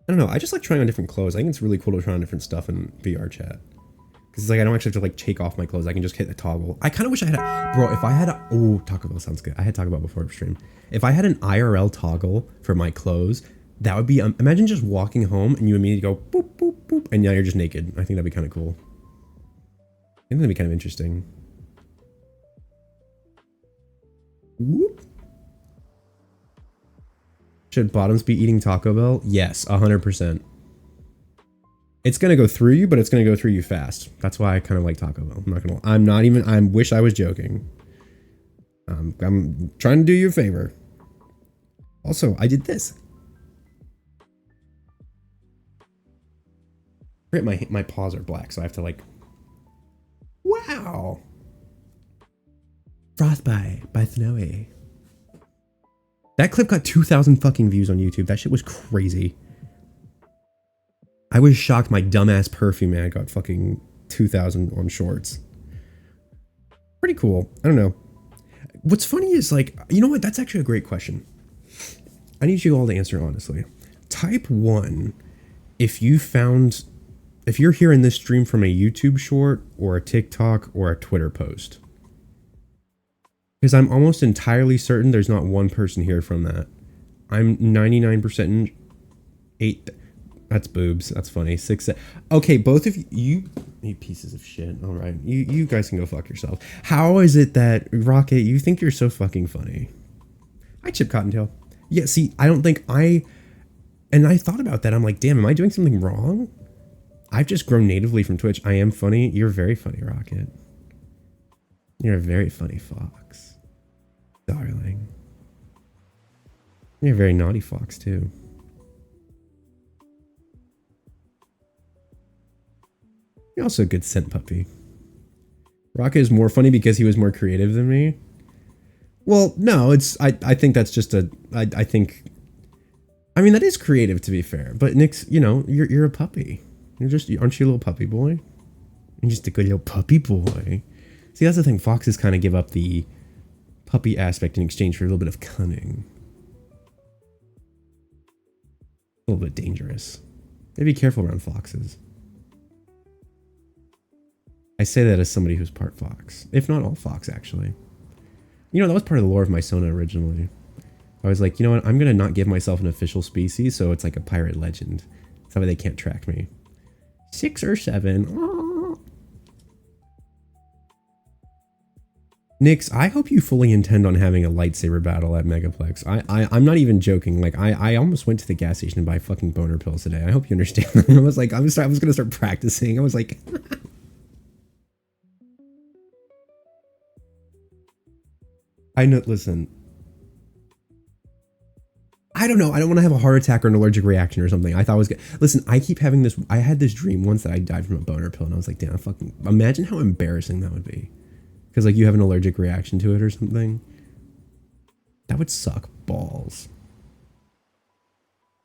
I don't know. I just like trying on different clothes. I think it's really cool to try on different stuff in VR chat. Because it's like I don't actually have to like take off my clothes. I can just hit the toggle. I kind of wish I had a... Bro, if I had a... Oh, Taco Bell sounds good. I had Taco Bell before stream. If I had an IRL toggle for my clothes, that would be... imagine just walking home and you immediately go boop, boop, boop. And now you're just naked. I think that'd be kind of cool. I think that'd be kind of interesting. Whoop. Should Bottoms be eating Taco Bell? Yes, 100%. It's gonna go through you, but it's gonna go through you fast. That's why I kind of like Taco Bell. I'm not even, I wish I was joking. I'm trying to do you a favor. Also, I did this. My paws are black, so I have to like, wow. Frostbite by Snowy. That clip got 2,000 fucking views on YouTube. That shit was crazy. I was shocked my dumbass perfume man got fucking 2,000 on shorts. Pretty cool. I don't know. What's funny is like, you know what? That's actually a great question. I need you all to answer honestly. Type 1, if you're hearing this stream from a YouTube short or a TikTok or a Twitter post. Because I'm almost entirely certain there's not one person here from that. I'm 99% 8. That's boobs. That's funny. 6. Okay, both of you pieces of shit. All right, you guys can go fuck yourself. How is it that Rocket, you think you're so fucking funny? Hi, Chip Cottontail. Yeah, see, I don't think and I thought about that. I'm like, damn, am I doing something wrong? I've just grown natively from Twitch. I am funny. You're very funny, Rocket. You're a very funny fox. Darling. You're a very naughty fox, too. You're also a good scent puppy. Rocket is more funny because he was more creative than me. Well, no, I think that's just I think, I mean, that is creative, to be fair. But Nick's, you know, you're a puppy. Aren't you a little puppy boy? You're just a good little puppy boy. See, that's the thing. Foxes kind of give up the puppy aspect in exchange for a little bit of cunning. A little bit dangerous. Maybe be careful around foxes. I say that as somebody who's part fox. If not all fox, actually. You know, that was part of the lore of my Sona originally. I was like, you know what? I'm going to not give myself an official species, so it's like a pirate legend. So that way they can't track me. 6 or 7. Aww. Nix, I hope you fully intend on having a lightsaber battle at Megaplex. I'm not even joking. Like, I almost went to the gas station to buy fucking boner pills today. I hope you understand that. I was like, I was going to start practicing. I was like... I know, listen. I don't know. I don't want to have a heart attack or an allergic reaction or something. I thought I was good. Listen, I keep having this. I had this dream once that I died from a boner pill, and I was like, damn, fucking imagine how embarrassing that would be. Because, like, you have an allergic reaction to it or something. That would suck balls.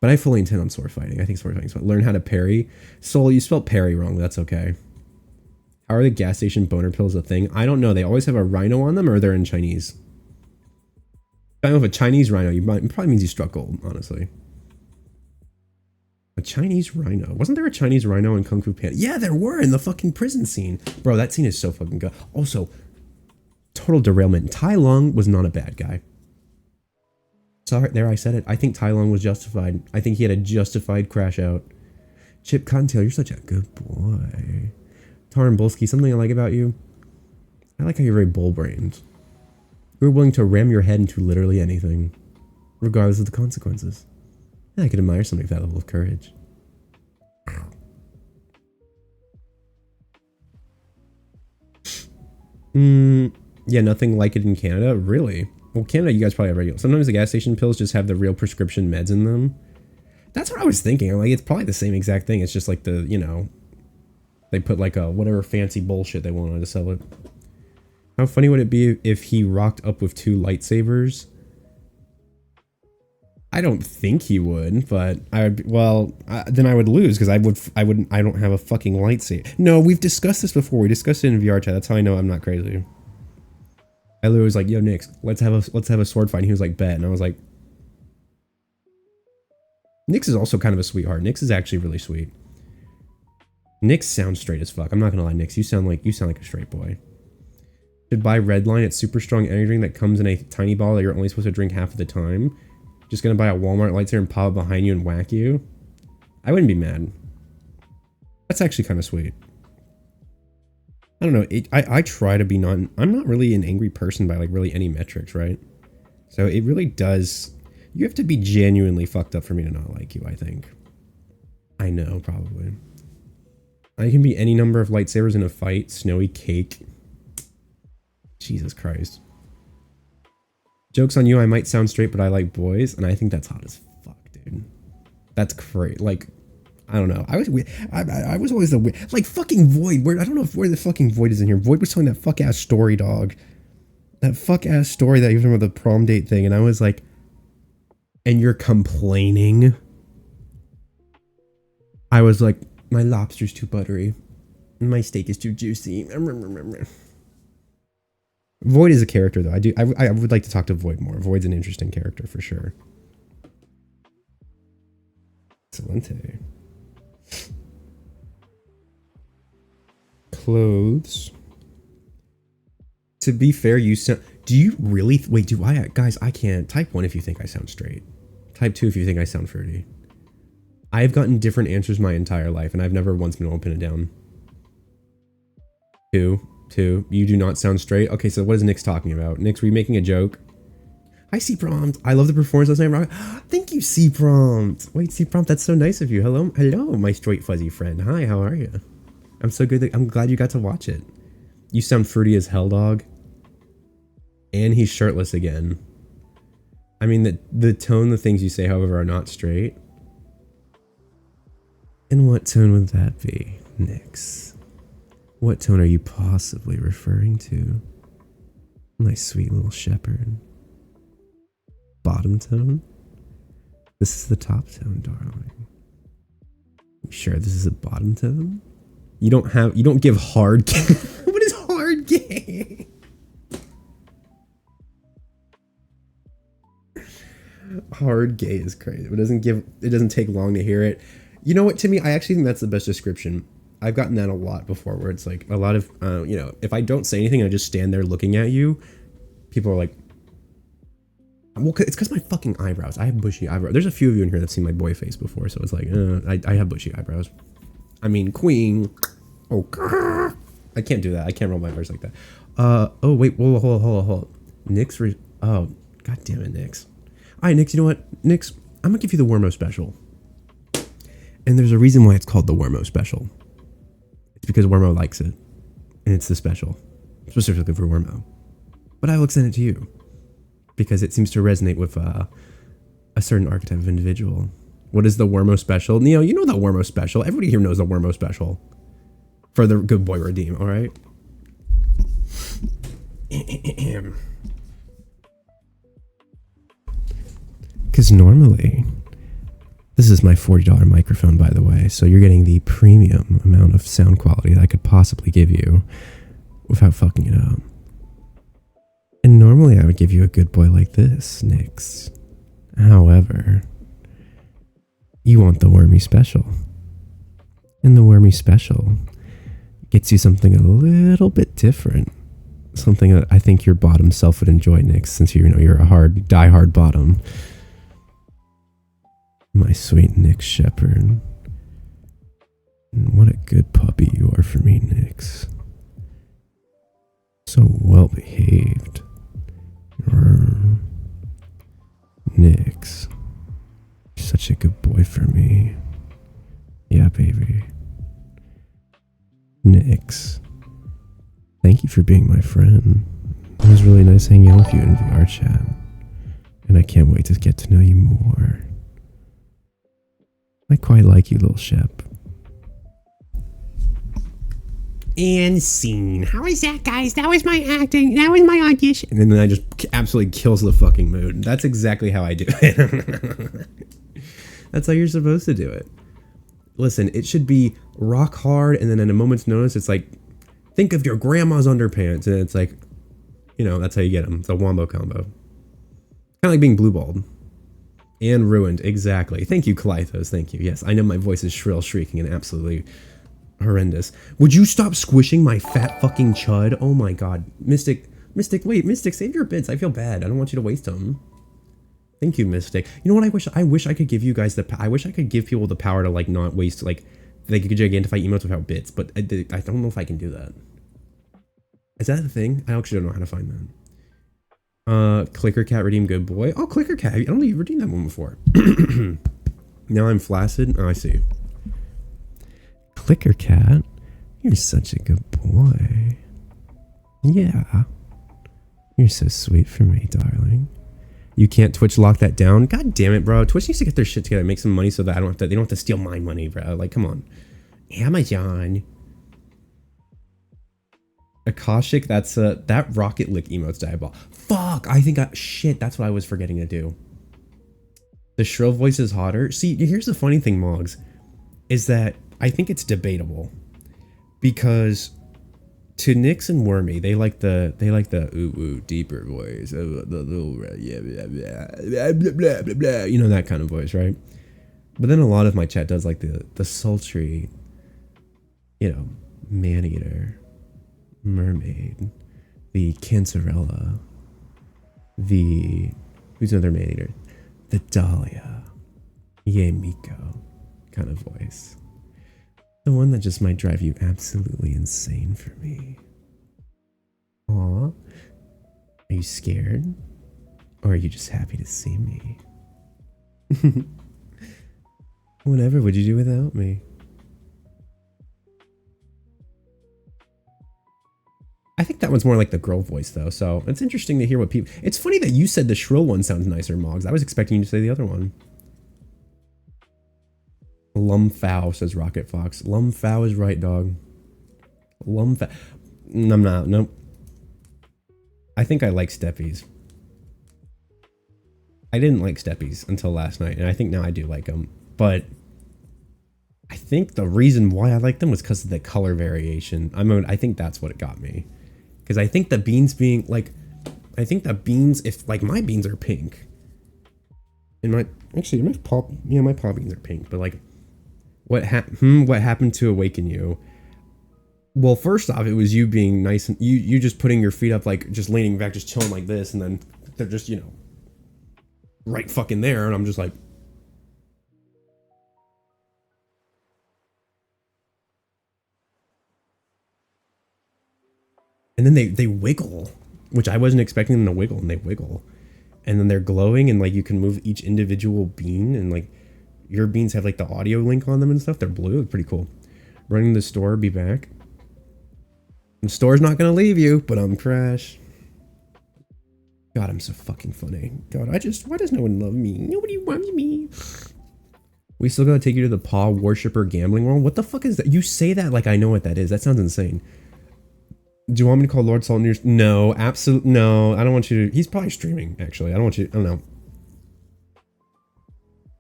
But I fully intend on sword fighting. I think sword fighting is fun. Learn how to parry. Soul, you spelled parry wrong. That's okay. How are the gas station boner pills a thing? I don't know. They always have a rhino on them, or they're in Chinese. I don't know if a Chinese rhino, it probably means you struck gold, honestly. A Chinese rhino. Wasn't there a Chinese rhino in Kung Fu Panda? Yeah, there were in the fucking prison scene. Bro, that scene is so fucking good. Also, total derailment. Tai Lung was not a bad guy. Sorry, there I said it. I think Tai Lung was justified. I think he had a justified crash out. Chip Cottontail, you're such a good boy. Taran Bulski, something I like about you. I like how you're very bull-brained. You're willing to ram your head into literally anything, regardless of the consequences. Yeah, I could admire somebody with that level of courage. Yeah, nothing like it in Canada? Really? Well, Canada, you guys probably have regular. Sometimes the gas station pills just have the real prescription meds in them. That's what I was thinking. I'm like, it's probably the same exact thing. It's just like the, you know, they put like a whatever fancy bullshit they wanted to sell it. How funny would it be if he rocked up with 2 lightsabers? I don't think he would, but I would. Well, then I would lose because I don't have a fucking lightsaber. No, we've discussed this before. We discussed it in VR chat. That's how I know I'm not crazy. I literally was like, "Yo, Nix, let's have a sword fight." And he was like, "Bet," and I was like, "Nix is also kind of a sweetheart. Nix is actually really sweet. Nix sounds straight as fuck. I'm not gonna lie, Nix. You sound like a straight boy." Should buy Redline. It's super strong energy drink that comes in a tiny bottle that you're only supposed to drink half of the time. Just gonna buy a Walmart lightsaber and pop it behind you and whack you. I wouldn't be mad. That's actually kind of sweet. I don't know. I try to be I'm not really an angry person by like really any metrics, right? So it really does. You have to be genuinely fucked up for me to not like you, I think. I know, probably. I can be any number of lightsabers in a fight. Snowy cake. Jesus Christ. Joke's on you, I might sound straight, but I like boys, and I think that's hot as fuck, dude. That's great. Like, I don't know. I was always the weird, like fucking Void. Where I don't know where the fucking Void is in here. Void was telling that fuck ass story, dog. That fuck ass story that you were talking about the prom date thing, and I was like, and you're complaining. I was like, my lobster's too buttery, and my steak is too juicy. Void is a character, though. I would like to talk to Void more. Void's an interesting character for sure. Excelente. Clothes. To be fair, you sound. Do you really? Wait, do I? Guys, I can't. Type 1 if you think I sound straight. Type 2 if you think I sound fruity. I've gotten different answers my entire life, and I've never once been able to pin it down. 2. You do not sound straight. Okay, so what is Nick's talking about? Nick's, were you making a joke? Hi, C Prompt. I love the performance last night. Rock. Thank you, C Prompt. Wait, C Prompt, that's so nice of you. Hello, my straight fuzzy friend. Hi, how are you? I'm so good. I'm glad you got to watch it. You sound fruity as hell, dog. And he's shirtless again. I mean, the tone, the things you say, however, are not straight. And what tone would that be, Nyx? What tone are you possibly referring to? My sweet little shepherd. Bottom tone? This is the top tone, darling. You sure this is a bottom tone? You don't give hard gay. What is hard gay? Hard gay is crazy. It doesn't take long to hear it. You know what, Timmy? I actually think that's the best description. I've gotten that a lot before, where it's like a lot of, you know, if I don't say anything, I just stand there looking at you. People are like, well, it's because my fucking eyebrows. I have bushy eyebrows. There's a few of you in here that seen my boy face before, so it's like, I have bushy eyebrows. I mean, queen. Oh, I can't do that. I can't roll my eyebrows like that. Oh wait, hold on. Nyx. Oh, god damn it, Nyx. All right, Nyx. You know what, Nyx? I'm gonna give you the Wormo special. And there's a reason why it's called the Wormo special. It's because Wormo likes it, and it's the special, specifically for Wormo. But I will extend it to you, because it seems to resonate with a certain archetype of individual. What is the Wormo special? Neo, you know the Wormo special. Everybody here knows the Wormo special. For the good boy redeem, all right? Because normally, this is my $40 microphone, by the way, so you're getting the premium amount of sound quality that I could possibly give you without fucking it up. And normally I would give you a good boy like this, Nyx. However, you want the Wormy Special. And the Wormy Special gets you something a little bit different. Something that I think your bottom self would enjoy, Nyx, since you're a die-hard bottom. My sweet Nyx Shepherd. And what a good puppy you are for me, Nyx. So well behaved. Nyx. You're such a good boy for me. Yeah, baby. Nyx. Thank you for being my friend. It was really nice hanging out with you in VR chat. And I can't wait to get to know you more. I quite like you, little Shep. And scene. How is that, guys? That was my acting. That was my audition. And then I just absolutely kills the fucking mood. That's exactly how I do it. That's how you're supposed to do it. Listen, it should be rock hard, and then in a moment's notice, it's like, think of your grandma's underpants, and it's like, you know, that's how you get them. It's a wombo combo. Kind of like being blue-balled. And ruined, exactly. Thank you, Clythos, thank you. Yes, I know my voice is shrill, shrieking, and absolutely horrendous. Would you stop squishing my fat fucking chud? Oh my god. Mystic, wait, Mystic, save your bits. I feel bad. I don't want you to waste them. Thank you, Mystic. You know what I wish I could give you guys I wish I could give people the power to, like, not waste, like, they could gigantify emotes without bits, but I don't know if I can do that. Is that a thing? I actually don't know how to find that. Clicker Cat redeem good boy. Oh, Clicker Cat. I don't know you've redeemed that one before. Now I'm flaccid. Oh, I see. Clicker Cat, you're such a good boy. Yeah. You're so sweet for me, darling. You can't Twitch lock that down? God damn it, bro. Twitch needs to get their shit together, make some money so that they don't have to steal my money, bro. Like, come on. Amazon. Akashic, that's that Rocket Lick emote's diabolical. Fuck, shit, that's what I was forgetting to do. The shrill voice is hotter. See, here's the funny thing, Moggs, is that I think it's debatable, because to Nyx and Wormy, they like the ooh deeper voice, the little blah, blah, blah, blah, blah, you know, that kind of voice, right? But then a lot of my chat does like the sultry, you know, man-eater, mermaid, the Cancerella, who's another man-eater? The Dahlia, Ye Miko kind of voice. The one that just might drive you absolutely insane for me. Aw. Are you scared? Or are you just happy to see me? Whatever would you do without me? I think that one's more like the girl voice though, so it's interesting to hear what people... It's funny that you said the shrill one sounds nicer, Moggs. I was expecting you to say the other one. Lumfow, says Rocket Fox. Lumfow is right, dog. Lumfow. I'm not, nope. I think I like Steppies. I didn't like Steppies until last night, and I think now I do like them. But I think the reason why I like them was because of the color variation. I think that's what it got me. Because I think the beans being like, I think the beans, if like my beans are pink, and my paw beans are pink, but like, what happened to awaken you? Well, first off, it was you being nice and you just putting your feet up, like just leaning back, just chilling like this, and then they're just, you know, right fucking there, and I'm just like. And then they wiggle, which I wasn't expecting them to wiggle, and they wiggle. And then they're glowing, and like you can move each individual bean, and like your beans have like the audio link on them and stuff. They're blue, it's pretty cool. Running the store, be back. The store's not gonna leave you, but I'm Crash. God, I'm so fucking funny. God, why does no one love me? Nobody wants me. We still gotta take you to the paw worshiper gambling world? What the fuck is that? You say that like I know what that is. That sounds insane. Do you want me to call Lord Salt News? No, absolutely no. I don't want you to. He's probably streaming, actually. I don't want you. I don't know.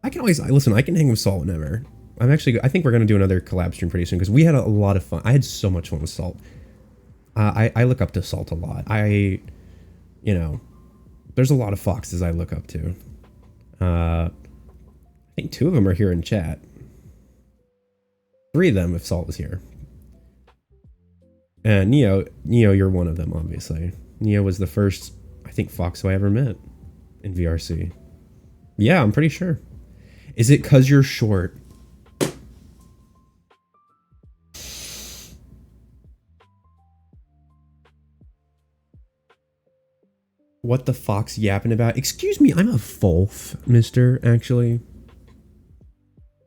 I can always listen. I can hang with Salt whenever. I think we're gonna do another collab stream pretty soon because we had a lot of fun. I had so much fun with Salt. I look up to Salt a lot. You know, there's a lot of foxes I look up to. I think 2 of them are here in chat. 3 of them if Salt was here. And Neo, you're one of them, obviously. Neo was the first, I think, fox who I ever met in VRC. Yeah, I'm pretty sure. Is it because you're short? What the fox yapping about? Excuse me, I'm a wolf, mister, actually.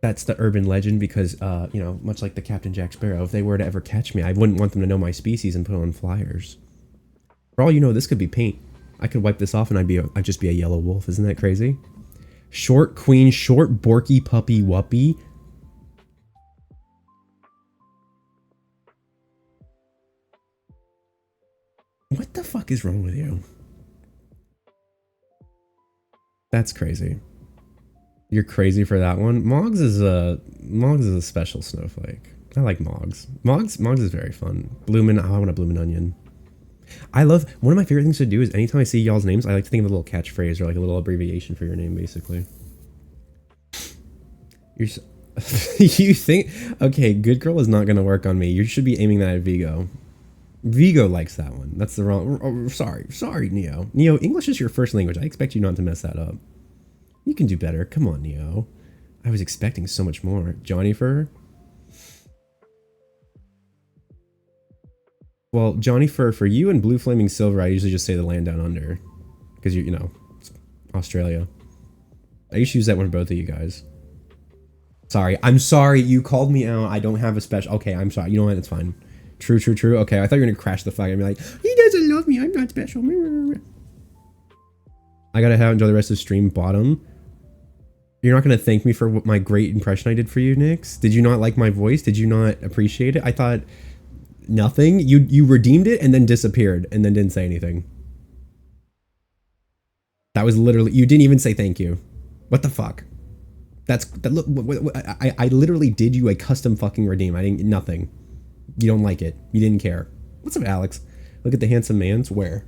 That's the urban legend because, you know, much like the Captain Jack Sparrow, if they were to ever catch me, I wouldn't want them to know my species and put it on flyers. For all you know, this could be paint. I could wipe this off and I'd just be a yellow wolf. Isn't that crazy? Short queen, short borky puppy whuppy. What the fuck is wrong with you? That's crazy. You're crazy for that one. Moggs is a special snowflake. I like Moggs. Moggs is very fun. Bloomin', I want a bloomin' onion. I love, one of my favorite things to do is anytime I see y'all's names, I like to think of a little catchphrase or like a little abbreviation for your name, basically. You're so, you think, okay, good girl is not going to work on me. You should be aiming that at Vigo. Vigo likes that one. That's the wrong, oh, sorry, Neo. Neo, English is your first language. I expect you not to mess that up. You can do better. Come on, Neo. I was expecting so much more. Johnny Fur? Well, Johnny Fur, for you and Blue Flaming Silver, I usually just say the land down under. Because, you know, it's Australia. I used to use that one for both of you guys. Sorry. I'm sorry. You called me out. I don't have a special... Okay, I'm sorry. You know what? It's fine. True. Okay, I thought you were going to crash the flag and be like, he doesn't love me. I'm not special. I gotta enjoy the rest of the stream. Bottom. You're not going to thank me for what my great impression I did for you, Nix? Did you not like my voice? Did you not appreciate it? I thought... Nothing. You redeemed it and then disappeared and then didn't say anything. That was literally, you didn't even say thank you. What the fuck? I literally did you a custom fucking redeem. I didn't, nothing. You don't like it. You didn't care. What's up, Alex? Look at the handsome man's where?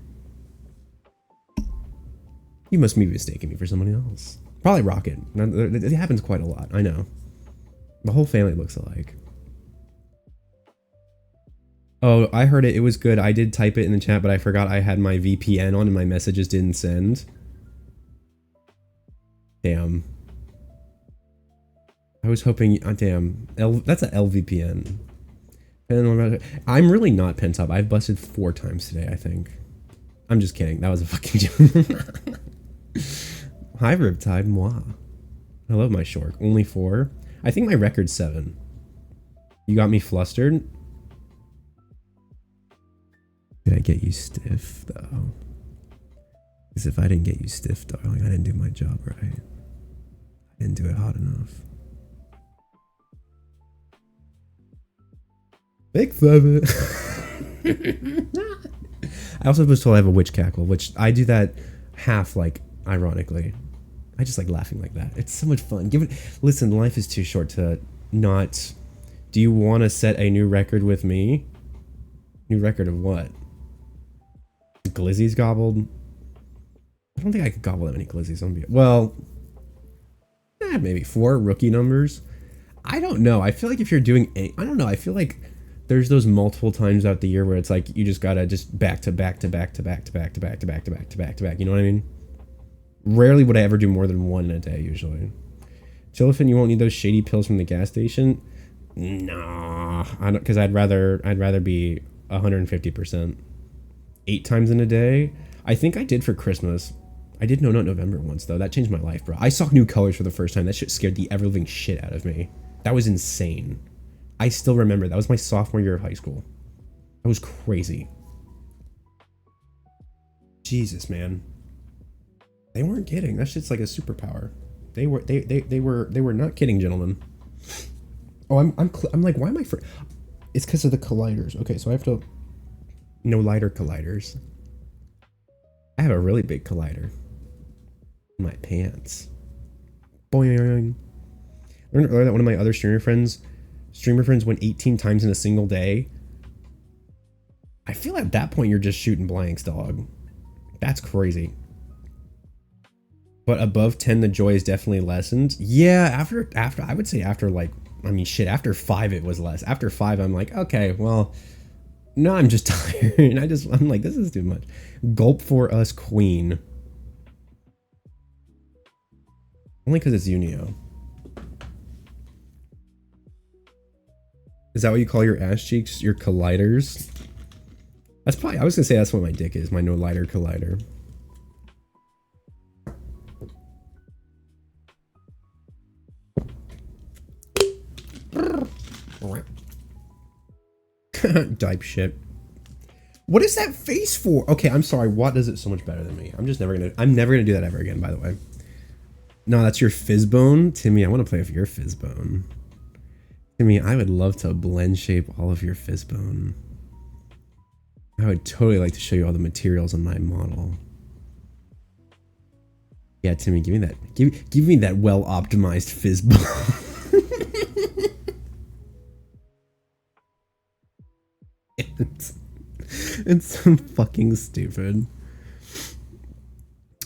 You must be mistaking me for somebody else. Probably Rocket. It happens quite a lot. I know. The whole family looks alike. Oh, I heard it. It was good. I did type it in the chat, but I forgot I had my VPN on and my messages didn't send. Damn. I was hoping... damn. That's a LVPN. I'm really not pent up. I've busted 4 times today, I think. I'm just kidding. That was a fucking joke. Hi, Riptide. Moi. I love my short. Only 4. I think my record's 7. You got me flustered. Did I get you stiff, though? Because if I didn't get you stiff, darling, I didn't do my job right. I didn't do it hot enough. Big 7. I also was told I have a witch cackle, which I do that half, like, ironically. I just like laughing like that. It's so much fun. Listen, life is too short to not... Do you want to set a new record with me? New record of what? Glizzies gobbled? I don't think I could gobble that many glizzies. Well, maybe 4 rookie numbers. I don't know. I feel like if you're doing I don't know. I feel like there's those multiple times out the year where it's like you just gotta just back to back to back to back to back to back to back to back to back to back. You know what I mean? Rarely would I ever do more than 1 in a day. Usually, Chillifin, you won't need those shady pills from the gas station. Nah, I don't, because I'd rather be 150%. 8 times in a day. I think I did for Christmas. I did No Nut November once though. That changed my life, bro. I saw new colors for the first time. That shit scared the ever living shit out of me. That was insane. I still remember. That was my sophomore year of high school. That was crazy. Jesus, man. They weren't kidding. That shit's like a superpower. They were not kidding, gentlemen. Oh, I'm like, why am I it's because of the colliders. Okay, so I have to... No lighter colliders. I have a really big collider in my pants. Boing. I learned earlier that one of my other streamer friends went 18 times in a single day. I feel at that point you're just shooting blanks, dog. That's crazy. But above 10, the joy is definitely lessened. Yeah, after I would say after like, I mean shit, after 5 it was less. After 5 I'm like, okay, well, no, I'm just tired. I'm like, this is too much. Gulp for us, queen. Only because it's Unio. Is that what you call your ass cheeks? Your colliders? That's probably, I was gonna say that's what my dick is, my no lighter collider. Dipe shit. What is that face for? Okay, I'm sorry. What does it so much better than me? I'm never gonna do that ever again, by the way. No, that's your fizzbone? Timmy, I want to play with your fizzbone. Timmy, I would love to blend shape all of your fizzbone. I would totally like to show you all the materials on my model. Yeah, Timmy, give me that. Give me that well optimized fizzbone. It's so fucking stupid.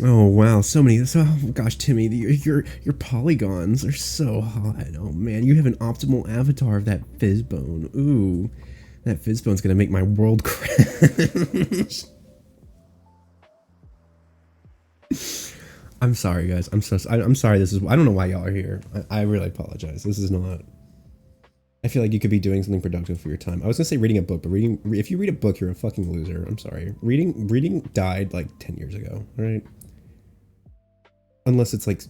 Oh wow, oh gosh, Timmy, your polygons are so hot. Oh man, you have an optimal avatar of that fizzbone. Ooh, that fizzbone's gonna make my world crash. I'm sorry, guys. I'm sorry. I don't know why y'all are here. I really apologize. This is not. I feel like you could be doing something productive for your time. I was gonna say reading a book, but if you read a book, you're a fucking loser. I'm sorry. Reading died like 10 years ago, right? Unless it's like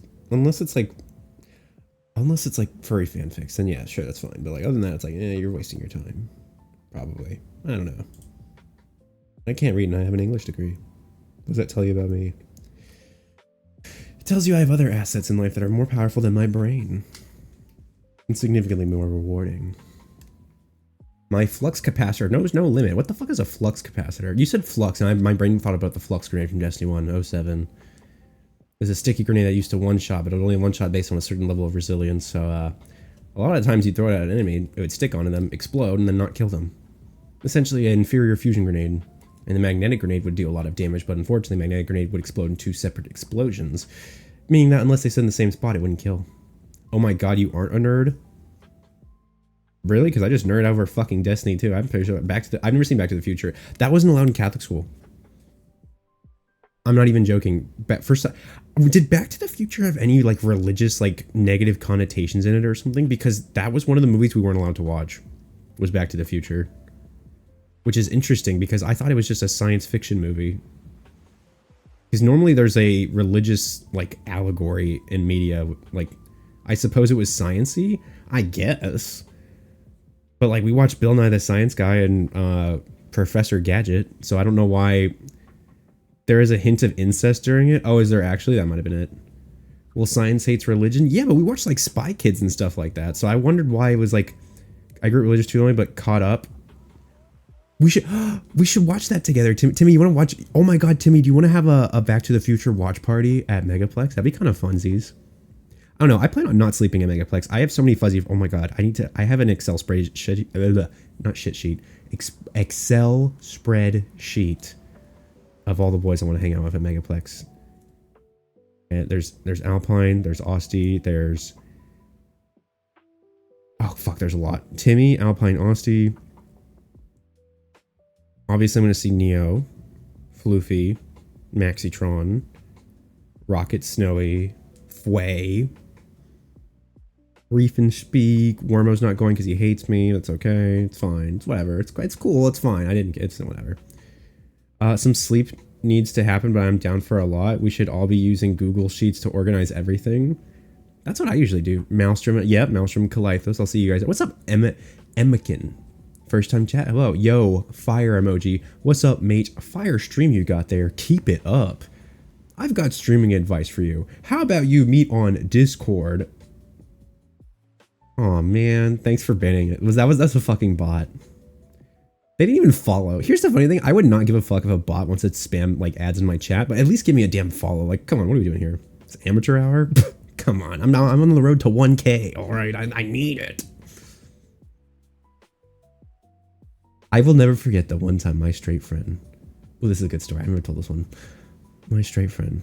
furry fanfics, then yeah, sure, that's fine. But like other than that, it's like, you're wasting your time. Probably. I don't know. I can't read and I have an English degree. What does that tell you about me? It tells you I have other assets in life that are more powerful than my brain. And significantly more rewarding. My flux capacitor knows no limit. What the fuck is a flux capacitor? You said flux, and my brain thought about the flux grenade from Destiny 1:07. There's a sticky grenade that used to one-shot, but it would only one-shot based on a certain level of resilience, so a lot of times you'd throw it at an enemy, it would stick onto them, explode, and then not kill them. Essentially an inferior fusion grenade. And the magnetic grenade would do a lot of damage, but unfortunately the magnetic grenade would explode in 2 separate explosions. Meaning that unless they sit in the same spot, it wouldn't kill. Oh my god, you aren't a nerd? Really? Because I just nerd over fucking Destiny too. I'm pretty sure I've never seen Back to the Future. That wasn't allowed in Catholic school. I'm not even joking. Did Back to the Future have any like religious like negative connotations in it or something? Because that was one of the movies we weren't allowed to watch. Was Back to the Future. Which is interesting because I thought it was just a science fiction movie. Because normally there's a religious like allegory in media. Like, I suppose it was science-y, I guess. But like we watched Bill Nye the Science Guy and Professor Gadget, so I don't know why there is a hint of incest during it. Oh, is there actually? That might have been it. Well, science hates religion. Yeah, but we watched like Spy Kids and stuff like that. So I wondered why it was like I grew up religious too early, but caught up. We should watch that together. Timmy, you want to watch? Oh my God, Timmy, do you want to have a Back to the Future watch party at Megaplex? That'd be kind of funsies. I don't know. I plan on not sleeping at Megaplex. I have so many fuzzy. Oh my God, I have an Excel spreadsheet. Not shit sheet. Excel spreadsheet of all the boys I want to hang out with at Megaplex. And there's Alpine, there's Austie, there's... Oh, fuck, there's a lot. Timmy, Alpine, Austie. Obviously, I'm going to see Neo, Floofy, Maxitron, Rocket Snowy, Fway, Reef and Speak. Wormo's not going because he hates me. That's okay. It's fine. It's whatever. It's cool. It's fine. I didn't get it. It's whatever. Some sleep needs to happen, but I'm down for a lot. We should all be using Google Sheets to organize everything. That's what I usually do. Maelstrom, yep, Maelstrom, Kalithos. I'll see you guys. What's up, Emmekin? First time chat. Hello. Yo, fire emoji. What's up, mate? Fire stream you got there. Keep it up. I've got streaming advice for you. How about you meet on Discord? Oh man, thanks for banning it. That's a fucking bot. They didn't even follow. Here's the funny thing. I would not give a fuck if a bot wants to spam like ads in my chat, but at least give me a damn follow. Like, come on, what are we doing here? It's amateur hour? Come on. I'm on the road to 1K. All right, I need it. I will never forget the one time my straight friend. Oh, this is a good story. I never told this one. My straight friend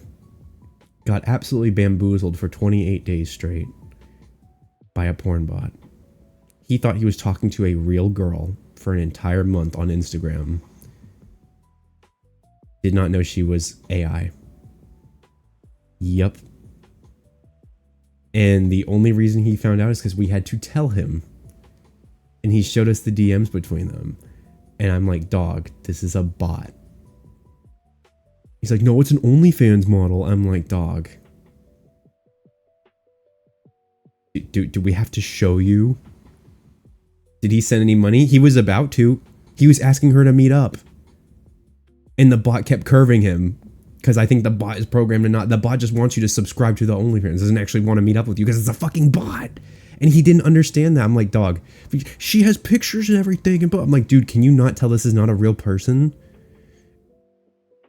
got absolutely bamboozled for 28 days straight by a porn bot. He thought he was talking to a real girl for an entire month on Instagram. Did not know she was AI. Yup. And the only reason he found out is because we had to tell him. And he showed us the DMs between them. And I'm like, dog, this is a bot. He's like, no, it's an OnlyFans model. I'm like, dog. Do we have to show you? Did he send any money? He was about to. He was asking her to meet up. And the bot kept curving him. Because I think the bot is programmed to not... The bot just wants you to subscribe to the OnlyFans. Doesn't actually want to meet up with you because it's a fucking bot. And he didn't understand that. I'm like, dog, she has pictures and everything. And I'm like, dude, can you not tell this is not a real person?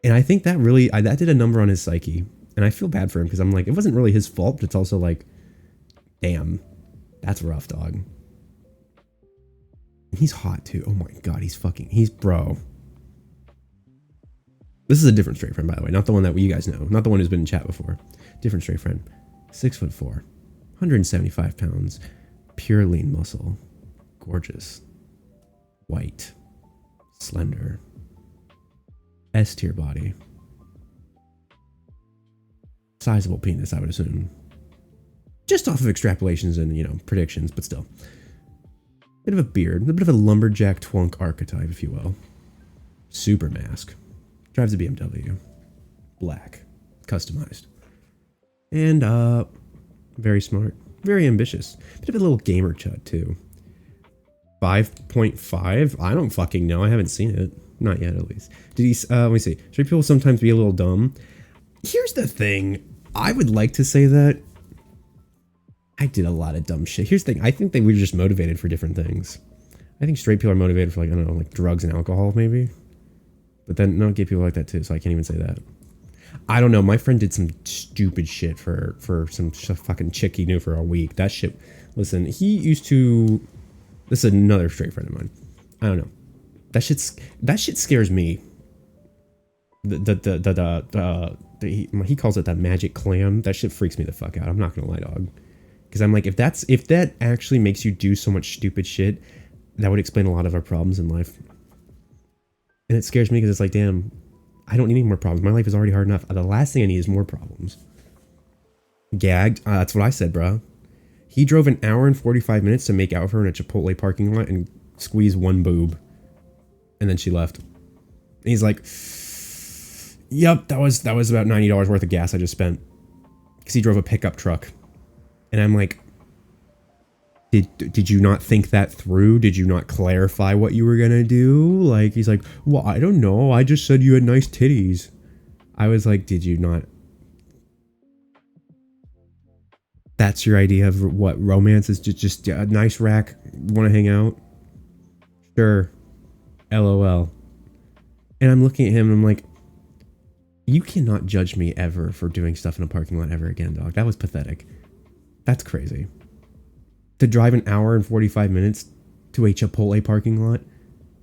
And I think that really... that did a number on his psyche. And I feel bad for him because I'm like, it wasn't really his fault. But it's also like, damn, that's rough, dog. He's hot too. Oh my God, he's bro. This is a different straight friend, by the way. Not the one that you guys know. Not the one who's been in chat before. Different straight friend. 6'4", 175 pounds. Pure lean muscle. Gorgeous. White. Slender. S-tier body. Sizable penis, I would assume. Just off of extrapolations and, you know, predictions, but still. Bit of a beard. A bit of a lumberjack twunk archetype, if you will. Super mask. Drives a BMW. Black. Customized. And, very smart. Very ambitious. Bit of a little gamer chud, too. 5.5? I don't fucking know. I haven't seen it. Not yet, at least. Did he, let me see. Should people sometimes be a little dumb? Here's the thing. I would like to say that I did a lot of dumb shit. Here's the thing. I think that we're just motivated for different things. I think straight people are motivated for, like, I don't know, like drugs and alcohol, maybe. But then, no, gay people are like that too, so I can't even say that. I don't know. My friend did some stupid shit for some fucking chick he knew for a week. That shit. Listen, he used to. This is another straight friend of mine. I don't know. That shit scares me. He calls it that magic clam. That shit freaks me the fuck out. I'm not gonna lie, dog. Because I'm like, if that actually makes you do so much stupid shit, that would explain a lot of our problems in life. And it scares me because it's like, damn, I don't need any more problems. My life is already hard enough. The last thing I need is more problems. Gagged. That's what I said, bro. He drove an hour and 45 minutes to make out with her in a Chipotle parking lot and squeeze one boob. And then she left. And he's like, Yep, that was about $90 worth of gas I just spent. Because he drove a pickup truck. And I'm like, did you not think that through? Did you not clarify what you were gonna do? Like, he's like, well, I don't know. I just said you had nice titties. I was like, did you not? That's your idea of what romance is? Just a nice rack. Want to hang out? Sure. LOL. And I'm looking at him and I'm like, you cannot judge me ever for doing stuff in a parking lot ever again, dog. That was pathetic. That's crazy. To drive an hour and 45 minutes to a Chipotle parking lot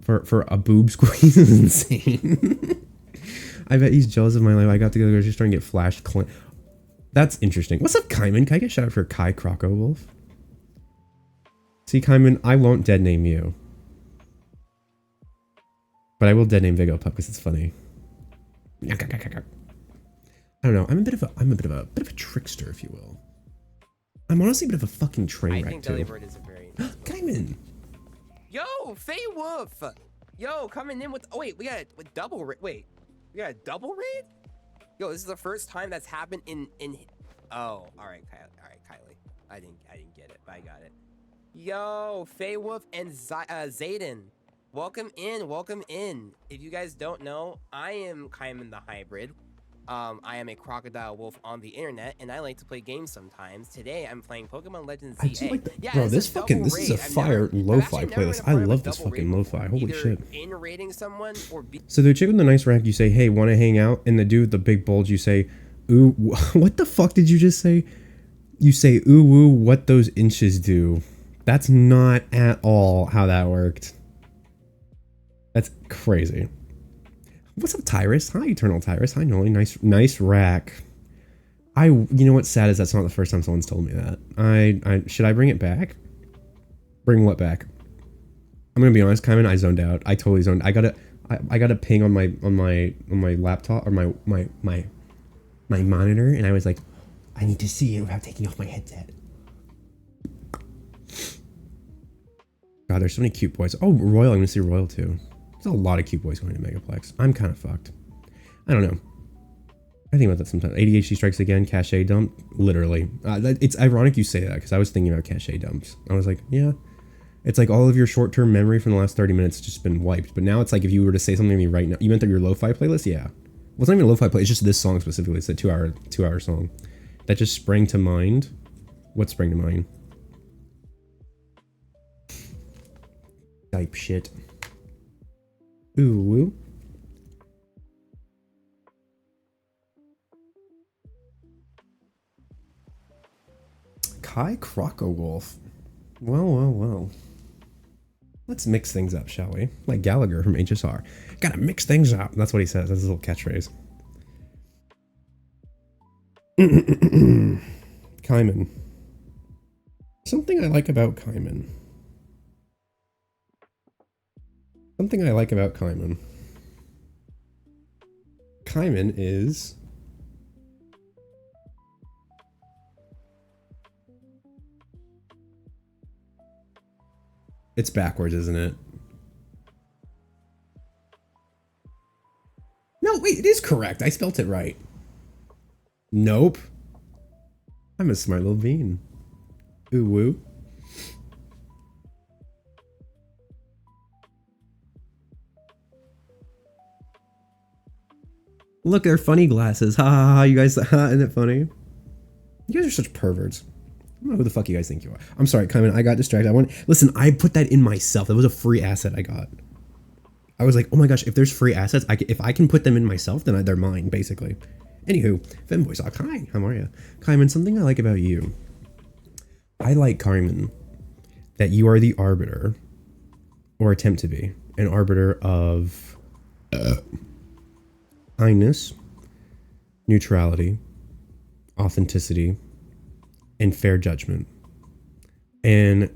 for a boob squeeze is insane. I bet he's jealous of my life. I got to go to the grocery store and get flashed. That's interesting. What's up, Kaiman? Can I get a shout out for Kai Croco Wolf? See, Kaiman, I won't dead name you. But I will dead name Vigo Pup because it's funny. I don't know. I'm a bit of a trickster, if you will. I'm honestly a bit of a fucking train wreck too. Is a very Kaiman. Yo, Fey Wolf. Yo, coming in with. Oh wait, we got a double. Wait, we got a double raid. Yo, this is the first time that's happened in. Oh, all right, Kylie. I didn't get it, but I got it. Yo, Fey Wolf and Zayden. Welcome in. If you guys don't know, I am Kaiman the Hybrid. I am a crocodile wolf on the internet, and I like to play games sometimes. Today, I'm playing Pokemon Legends ZA. Yeah, bro, this is a fire lo-fi playlist. I love this fucking lo-fi. Holy shit. In raiding someone or so the chick with the nice rack, you say, hey, want to hang out? And the dude with the big bulge, you say, ooh, what the fuck did you just say? You say, ooh, woo, what those inches do. That's not at all how that worked. That's crazy. What's up, Tyrus? Hi, Eternal Tyrus. Hi, Noli. Nice rack. You know what's sad is that's not the first time someone's told me that. Should I bring it back? Bring what back? I'm gonna be honest, Kaiman, I zoned out. I totally zoned. I got a ping on my laptop or my monitor, and I was like, I need to see it without taking off my headset. God, there's so many cute boys. Oh, Royal. I'm gonna see Royal too. There's a lot of cute boys going to Megaplex. I'm kind of fucked. I don't know. I think about that sometimes. ADHD strikes again. Cache dump. Literally. It's ironic you say that because I was thinking about cache dumps. I was like, yeah. It's like all of your short-term memory from the last 30 minutes has just been wiped. But now it's like if you were to say something to me right now. You meant that your lo-fi playlist? Yeah. Well, it's not even a lo-fi playlist. It's just this song specifically. It's a two-hour song. That just sprang to mind. What sprang to mind? Type shit. Ooh woo. Kai Croco Wolf. Well. Let's mix things up, shall we? Like Gallagher from HSR. Gotta mix things up. That's what he says. That's his little catchphrase. Kaiman. Something I like about Kaiman. Something I like about Kaiman. Kaiman is... It's backwards, isn't it? No, wait, it is correct. I spelt it right. Nope. I'm a smart little bean. Ooh woo. Look, they're funny glasses. Ha ha ha, you guys, isn't it funny? You guys are such perverts. I don't know who the fuck you guys think you are. I'm sorry, Kaiman, I got distracted. Listen, I put that in myself. That was a free asset I got. I was like, oh my gosh, if there's free assets, if I can put them in myself, then they're mine, basically. Anywho, Femboysock, hi, how are you? Kaiman, something I like about you. I like, Kaiman, that you are the arbiter, or attempt to be, an arbiter of... kindness, neutrality, authenticity, and fair judgment. And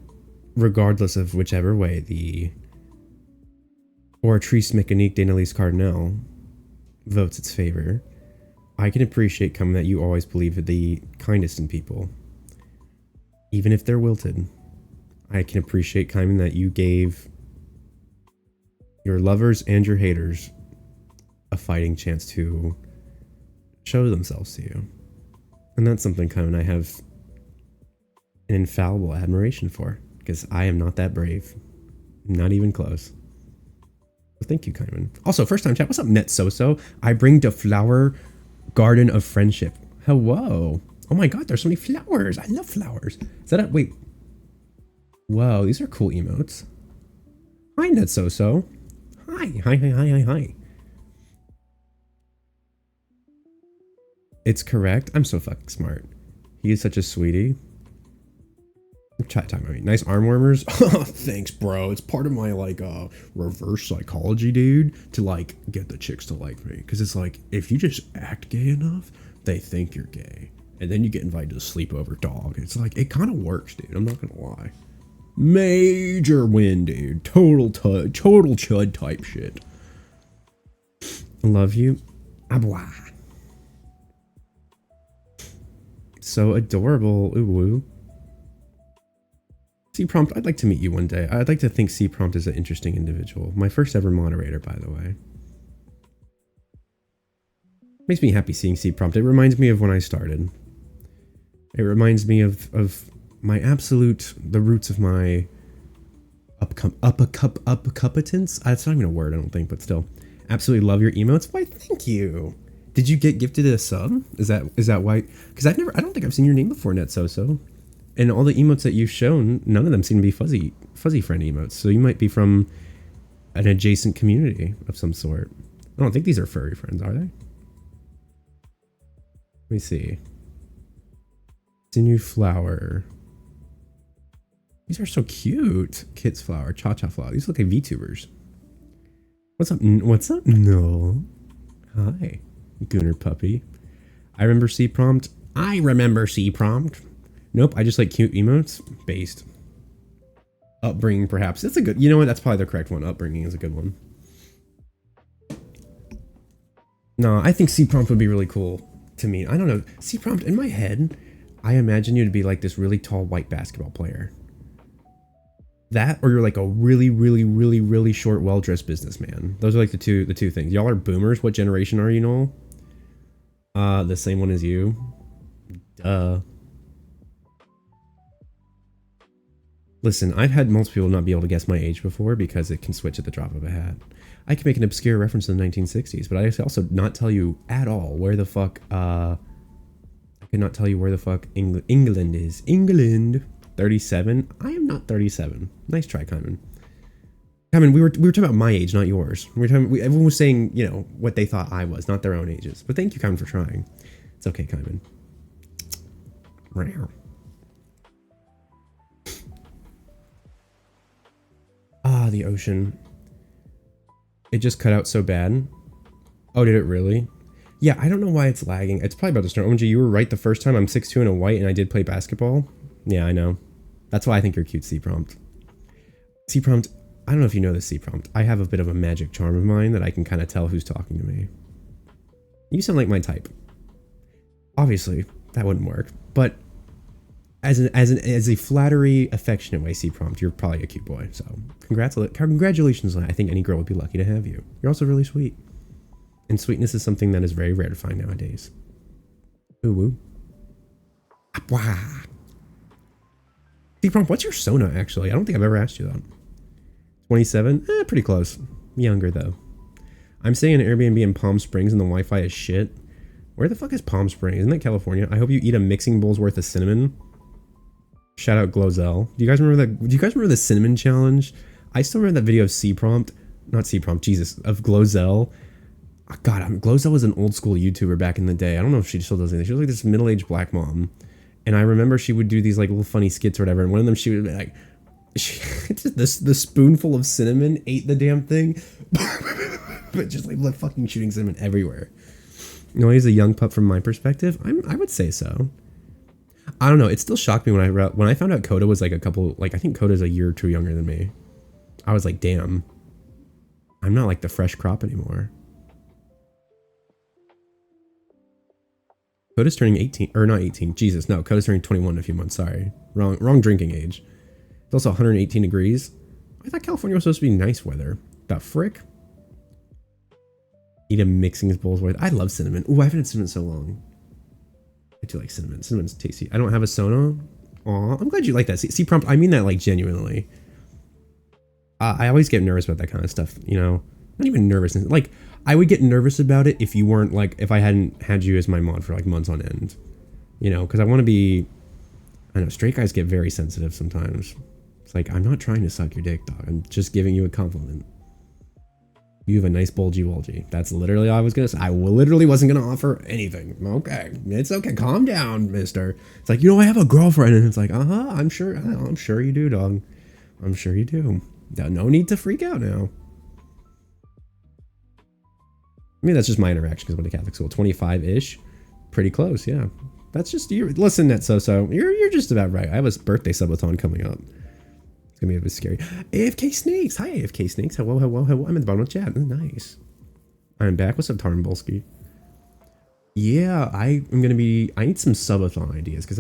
regardless of whichever way the Oratrice Mécanique d'Annalise Cardinal votes its favor, I can appreciate coming that you always believe the kindest in people. Even if they're wilted. I can appreciate, Kaiman, that you gave your lovers and your haters a fighting chance to show themselves to you. And that's something kind of I have an infallible admiration for, because I am not that brave. Not even close. So thank you, Kaiman. Also, first time chat. What's up, Net Soso? I bring the flower garden of friendship. Hello. Oh my god, there's so many flowers. I love flowers. Is that a wait? Whoa, these are cool emotes. Hi, Net Soso. Hi, hi, hi, hi, hi, hi. It's correct. I'm so fucking smart. He is such a sweetie. Chat time, I mean. Nice arm warmers. Thanks, bro. It's part of my, like, reverse psychology, dude, to, like, get the chicks to like me. Because it's like, if you just act gay enough, they think you're gay. And then you get invited to a sleepover, dog. It's like, it kind of works, dude. I'm not gonna lie. Major win, dude. Total chud type shit. I love you. Abwa. So adorable. Ooh woo. C-Prompt, I'd like to meet you one day. I'd like to think C-Prompt is an interesting individual. My first ever moderator, by the way. Makes me happy seeing C-Prompt. It reminds me of when I started. It reminds me of my the roots of my competence. That's not even a word, I don't think, but still. Absolutely love your emotes. Why, thank you. Did you get gifted a sub? Is that why? Because I don't think I've seen your name before, NetSoso. And all the emotes that you've shown, none of them seem to be fuzzy friend emotes. So you might be from an adjacent community of some sort. I don't think these are furry friends, are they? Let me see. Sinew flower. These are so cute. Kids flower, cha-cha flower. These look like VTubers. What's up? What's up? No. Hi, Gooner puppy. I remember C-Prompt. I remember C-Prompt. Nope, I just like cute emotes. Based. Upbringing, perhaps. That's a good... You know what? That's probably the correct one. Upbringing is a good one. No, I think C-Prompt would be really cool to me. I don't know. C-Prompt, in my head, I imagine you to be like this really tall white basketball player. That, or you're like a really, really, really, really short, well-dressed businessman. Those are like the two things. Y'all are boomers. What generation are you, Noel? The same one as you. Duh. Listen, I've had most people not be able to guess my age before because it can switch at the drop of a hat. I can make an obscure reference to the 1960s, but I also not tell you at all where the fuck, I cannot tell you where the fuck England is. England! 37? I am not 37. Nice try, Kyman. Kyman, we were talking about my age, not yours. Everyone was saying, you know, what they thought I was, not their own ages. But thank you, Kyman, for trying. It's okay, Kyman. Rare. Ah, the ocean. It just cut out so bad. Oh, did it really? Yeah, I don't know why it's lagging. It's probably about to start. OMG, you were right the first time. I'm 6'2" and a white, and I did play basketball. Yeah, I know. That's why I think you're cute, C-Prompt. C-Prompt, I don't know if you know this, C-Prompt. I have a bit of a magic charm of mine that I can kind of tell who's talking to me. You sound like my type. Obviously, that wouldn't work. But as a flattery, affectionate way, C-Prompt, you're probably a cute boy. So congratulations. I think any girl would be lucky to have you. You're also really sweet. And sweetness is something that is very rare to find nowadays. Ooh woo. Wah. C-Prompt, what's your Sona actually? I don't think I've ever asked you that. 27? Pretty close. Younger though. I'm staying in an Airbnb in Palm Springs and the Wi-Fi is shit. Where the fuck is Palm Springs? Isn't that California? I hope you eat a mixing bowl's worth of cinnamon. Shout out Glozell. Do you guys remember that? Do you guys remember the cinnamon challenge? I still remember that video of C-Prompt. Not C-Prompt, Jesus. Of Glozell. Oh, God, Glozell was an old school YouTuber back in the day. I don't know if she still does anything. She was like this middle-aged black mom. And I remember she would do these like little funny skits or whatever. And one of them she would be like, the spoonful of cinnamon ate the damn thing. But just like fucking shooting cinnamon everywhere. You know, he's a young pup from my perspective. I would say so. I don't know. It still shocked me when I found out Coda was like I think Coda's a year or two younger than me. I was like, damn. I'm not like the fresh crop anymore. Coda's turning 18, or not 18. Jesus, no. Coda's turning 21 in a few months. Sorry. Wrong drinking age. It's also 118 degrees. I thought California was supposed to be nice weather. The frick? Eat a mixing bowl's worth. I love cinnamon. Ooh, I haven't had cinnamon in so long. I do like cinnamon. Cinnamon's tasty. I don't have a Sono. Aw, I'm glad you like that. See, prompt. I mean that like genuinely. I always get nervous about that kind of stuff. You know, not even nervous. Like I would get nervous about it if you weren't like if I hadn't had you as my mod for like months on end. You know, because I want to be. I know straight guys get very sensitive sometimes. It's like I'm not trying to suck your dick, dog. I'm just giving you a compliment. You have a nice bulgy. That's literally all I was gonna say. I literally wasn't gonna offer anything. Okay, it's okay. Calm down, mister. It's like, you know, I have a girlfriend, and it's like, I'm sure you do, dog. I'm sure you do. No need to freak out now. I mean, that's just my interaction because I went to Catholic school. 25-ish, pretty close, yeah. That's just you. Listen, that so you're just about right. I have a birthday subathon coming up. It's gonna be a bit scary. AFK Snakes. Hi, AFK Snakes. Hello. I'm in the bottom of the chat. Nice. I'm back. What's up, Tarnbolski? Yeah, I need some subathon ideas because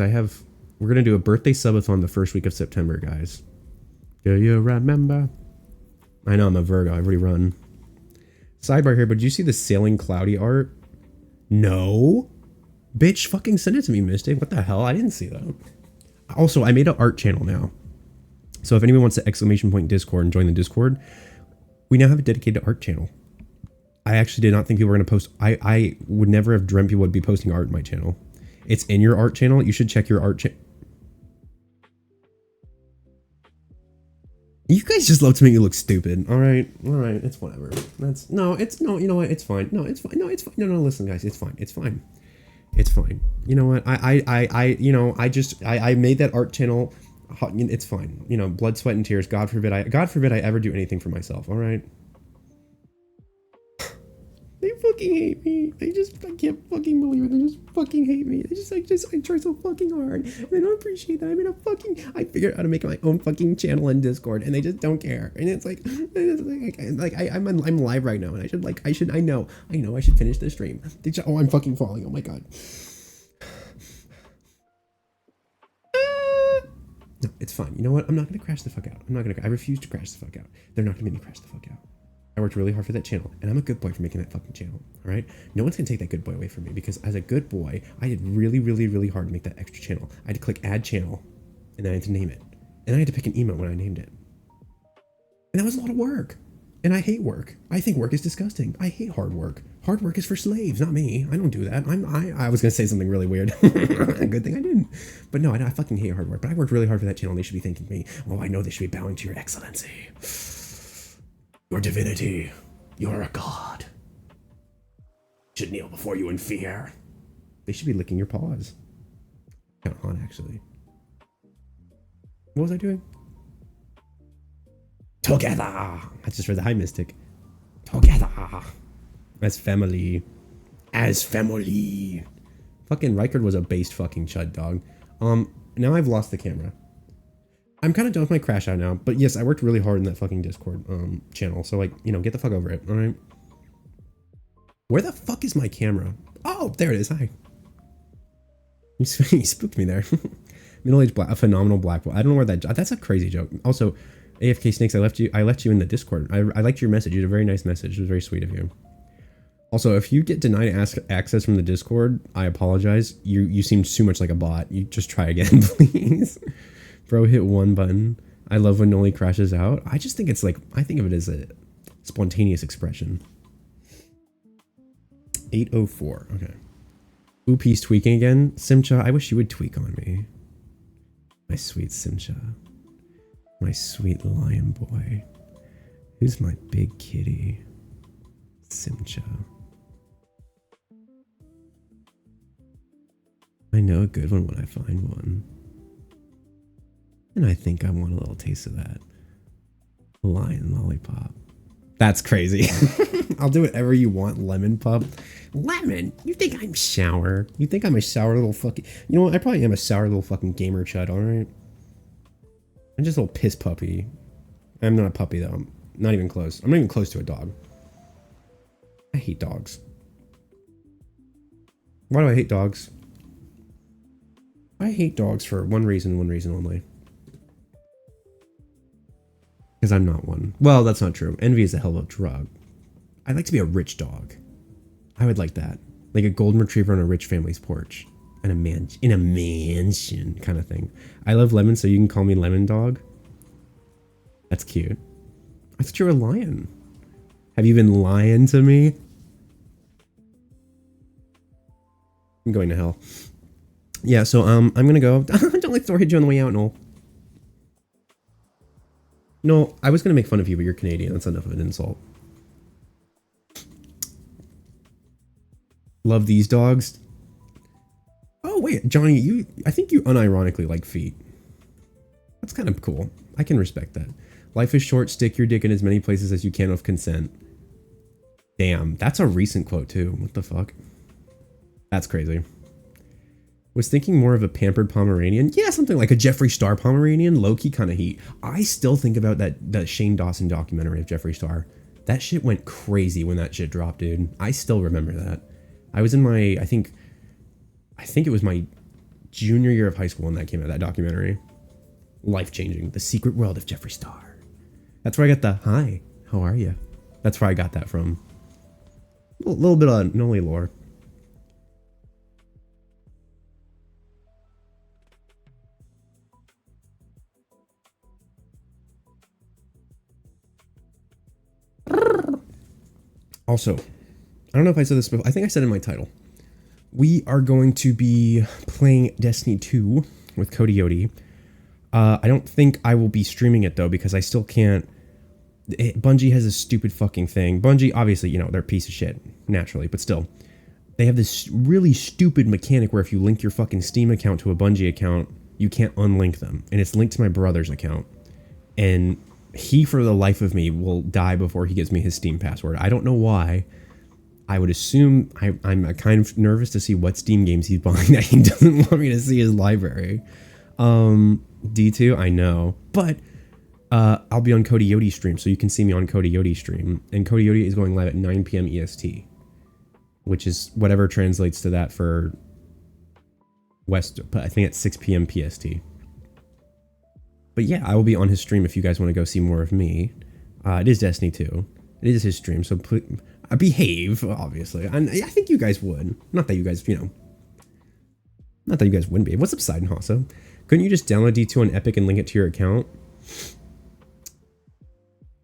we're gonna do a birthday subathon the first week of September, guys. Do you remember? I know I'm a Virgo. I've already run. Sidebar here, but did you see the Sailing Cloudy art? No. Bitch, fucking send it to me, Mystic. What the hell? I didn't see that. Also, I made an art channel now. So if anyone wants to ! Discord and join the Discord, we now have a dedicated art channel. I actually did not think people were going to post. I would never have dreamt people would be posting art in my channel. It's in your art channel. You should check your art channel. You guys just love to make me look stupid. All right. It's whatever. You know what? It's fine. No, it's fine. No, listen, guys. It's fine. It's fine. You know what? I made that art channel. It's fine. You know, blood, sweat, and tears. God forbid I ever do anything for myself. All right. They fucking hate me. I can't fucking believe it. They just fucking hate me. I try so fucking hard. And they don't appreciate that. I figured out how to make my own fucking channel in Discord and they just don't care. And it's like I'm live right now and I know I should finish the stream. I'm fucking falling. Oh my god. No, it's fine. You know what? I'm not gonna crash the fuck out. I refuse to crash the fuck out. They're not gonna make me crash the fuck out. I worked really hard for that channel, and I'm a good boy for making that fucking channel, alright? No one's gonna take that good boy away from me, because as a good boy, I did really, really, really hard to make that extra channel. I had to click add channel, and then I had to name it. And I had to pick an email when I named it. And that was a lot of work. And I hate work. I think work is disgusting. I hate hard work. Hard work is for slaves, not me. I don't do that. I was gonna say something really weird. Good thing I didn't. But no, I fucking hate hard work. But I worked really hard for that channel, and they should be thanking me. Oh, I know they should be bowing to your excellency. Your divinity. You're a god. Should kneel before you in fear. They should be licking your paws. Kind of hot, actually. What was I doing? Together. That's just for the high mystic. Together. As family. Fucking Reichard was a based fucking chud, dog. Now I've lost the camera. I'm kind of done with my crash out now, but yes, I worked really hard in that fucking Discord channel, so like, you know, get the fuck over it, alright? Where the fuck is my camera? Oh, there it is, hi. You spooked me there. Middle-aged black, a phenomenal black boy. I don't know where that's a crazy joke. Also, AFK Snakes, I left you in the Discord. I liked your message. You had a very nice message. It was very sweet of you. Also, if you get denied access from the Discord, I apologize. You seem too much like a bot. You just try again, please. Bro, hit one button. I love when Noli crashes out. I just think it's like, I think of it as a spontaneous expression. 804, okay. Ooh, he's tweaking again. Simcha, I wish you would tweak on me. My sweet Simcha. My sweet lion boy. Who's my big kitty? Simcha. I know a good one when I find one. And I think I want a little taste of that. Lion lollipop. That's crazy. I'll do whatever you want, lemon pup. Lemon? You think I'm sour? You think I'm a sour little fucking... You know what? I probably am a sour little fucking gamer chud, alright? I'm just a little piss puppy. I'm not a puppy, though. I'm not even close. I'm not even close to a dog. I hate dogs. Why do I hate dogs? I hate dogs for one reason only. Because I'm not one. Well, that's not true. Envy is a hell of a drug. I'd like to be a rich dog. I would like that. Like a golden retriever on a rich family's porch. In a mansion kind of thing. I love lemon, so you can call me Lemon Dog. That's cute. I thought you were a lion. Have you been lying to me? I'm going to hell. Yeah, so I'm gonna go. Don't let Thor hit you on the way out, Noel. No, I was gonna make fun of you, but you're Canadian. That's enough of an insult. Love these dogs. Oh wait, Johnny, I think you unironically like feet. That's kind of cool. I can respect that. Life is short, stick your dick in as many places as you can with consent. Damn, that's a recent quote too. What the fuck? That's crazy. Was thinking more of a pampered Pomeranian. Yeah, something like a Jeffree Star Pomeranian. Low-key kind of heat. I still think about that Shane Dawson documentary of Jeffree Star. That shit went crazy when that shit dropped, dude. I still remember that. I was in my, I think it was my junior year of high school when that came out, that documentary. Life-changing. The Secret World of Jeffree Star. That's where I got the, hi, how are you? That's where I got that from. A little bit of Noli lore. Also, I don't know if I said this before. I think I said it in my title. We are going to be playing Destiny 2 with Cody Yodi. I don't think I will be streaming it though, because I still can't. Bungie has a stupid fucking thing. Bungie, obviously, you know, they're a piece of shit, naturally, but still. They have this really stupid mechanic where if you link your fucking Steam account to a Bungie account, you can't unlink them. And it's linked to my brother's account. And he, for the life of me, will die before he gives me his Steam password. I don't know why. I would assume I'm kind of nervous to see what Steam games he's buying that he doesn't want me to see his library. D2, I know. But I'll be on Cody Yodi's stream, so you can see me on Cody Yodi's stream. And Cody Yodi is going live at 9 p.m. EST, which is whatever translates to that for West, but I think it's 6 p.m. PST. But yeah, I will be on his stream if you guys want to go see more of me. It is Destiny 2. It is his stream, so please, behave, obviously. And I think you guys would. Not that you guys, you know. Not that you guys wouldn't be. What's up, Side and Hosso? Couldn't you just download D2 on Epic and link it to your account?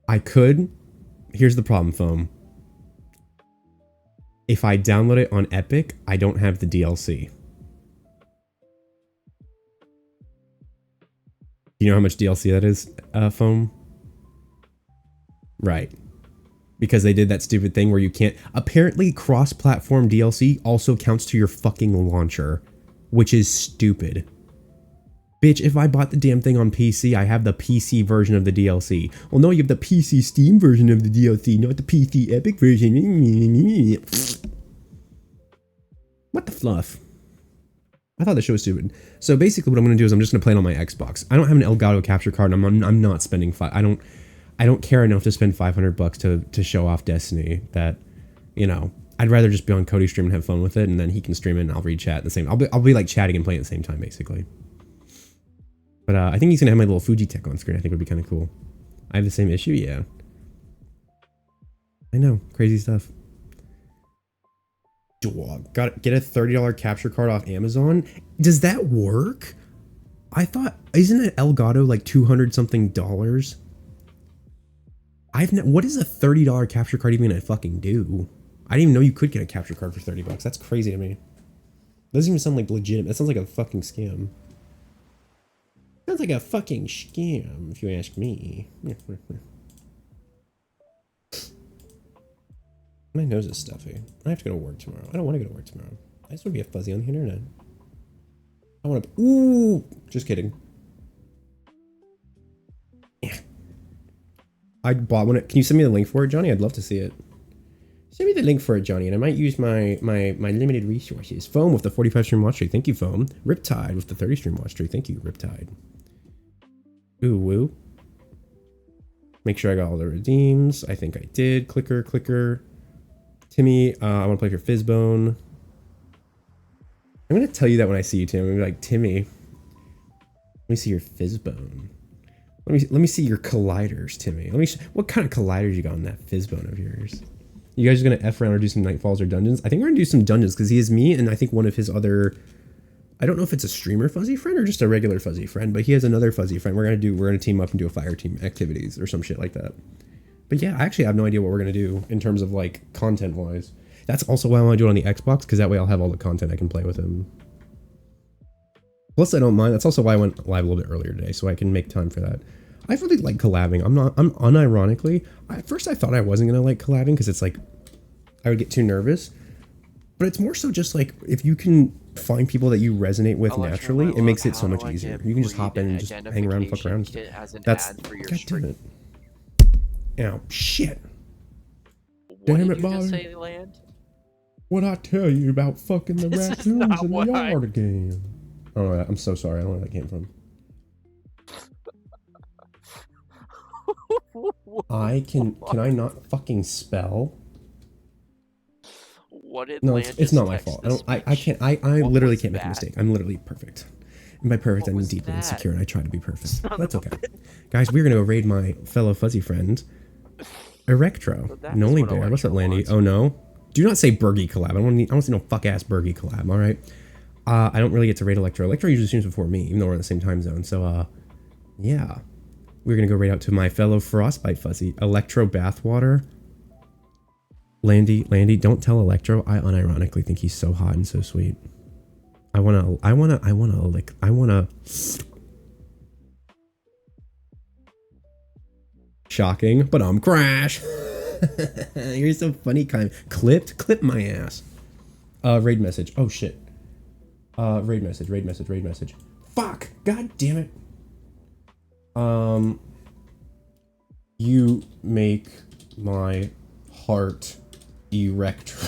I could. Here's the problem, Foam. If I download it on Epic, I don't have the DLC. You know how much DLC that is, Foam? Right. Because they did that stupid thing where you can't... Apparently, cross-platform DLC also counts to your fucking launcher, which is stupid. Bitch, if I bought the damn thing on PC, I have the PC version of the DLC. Well, no, you have the PC Steam version of the DLC, not the PC Epic version. What the fluff? I thought the show was stupid. So basically what I'm going to do is I'm just going to play it on my Xbox. I don't have an Elgato capture card, and I'm not spending I don't care enough to spend $500 to show off Destiny. That, you know, I'd rather just be on Cody's stream and have fun with it, and then he can stream it and I'll read chat at the same. I'll be like chatting and playing at the same time, basically. But I think he's going to have my little Fuji tech on screen. I think would be kind of cool. I have the same issue? Yeah. I know. Crazy stuff. Dog. Get a $30 capture card off Amazon? Does that work? I thought, isn't it Elgato like $200 something? What is a $30 capture card even gonna fucking do? I didn't even know you could get a capture card for $30. That's crazy to me. Doesn't even sound like legitimate. That sounds like a fucking scam. Sounds like a fucking scam, if you ask me. My nose is stuffy. I have to go to work tomorrow. I don't want to go to work tomorrow. I just want to be a fuzzy on the internet. I want to... Ooh! Just kidding. Yeah. I bought one. Can you send me the link for it, Johnny? I'd love to see it. Send me the link for it, Johnny, and I might use my limited resources. Foam with the 45 stream watch streak. Thank you, Foam. Riptide with the 30 stream watch streak. Thank you, Riptide. Ooh, woo. Make sure I got all the redeems. I think I did. Clicker. Timmy, I want to play for Fizzbone. I'm going to tell you that when I see you, Tim. I'm going to be like, Timmy, let me see your Fizzbone. Let me see your colliders, Timmy. What kind of colliders you got on that Fizzbone of yours? You guys are gonna F around or do some Nightfalls or dungeons? I think we're gonna do some dungeons because he is me and I think one of his other, I don't know if it's a streamer fuzzy friend or just a regular fuzzy friend, but he has another fuzzy friend. We're gonna team up and do a fire team activities or some shit like that. But yeah, I actually have no idea what we're gonna do in terms of like content wise. That's also why I want to do it on the Xbox, because that way I'll have all the content I can play with him. Plus I don't mind. That's also why I went live a little bit earlier today, so I can make time for that. I really like collabing. I'm unironically, at first I thought I wasn't gonna like collabing because it's like I would get too nervous. But it's more so just like if you can find people that you resonate with naturally, it makes it so much easier. You can just hop in and just hang around and fuck around. That's, god damn it. Ow, shit. Damn it, Bobby. What'd I tell you about fucking the raccoons in the yard again? Oh, I'm so sorry. I don't know where that came from. Can I not fucking spell? No, it's not my fault. I literally can't make a mistake. I'm literally perfect. And by perfect, I mean deeply insecure, and I try to be perfect. That's okay. Guys, we're gonna go raid my fellow fuzzy friend, Erectro. Noli Bear. What's up, Landy? Oh no. Do not say Bergie collab. I don't see no fuck ass Bergie collab, alright? I don't really get to raid Electro. Electro usually streams before me, even though we're in the same time zone. So, yeah. We're gonna go right out to my fellow Frostbite fuzzy. Electro Bathwater. Landy, don't tell Electro. I unironically think he's so hot and so sweet. I wanna shocking, but I'm Crash. You're so funny, kind. Clip my ass. Raid message. Oh shit. Raid message. Fuck. God damn it. You make my heart erectro.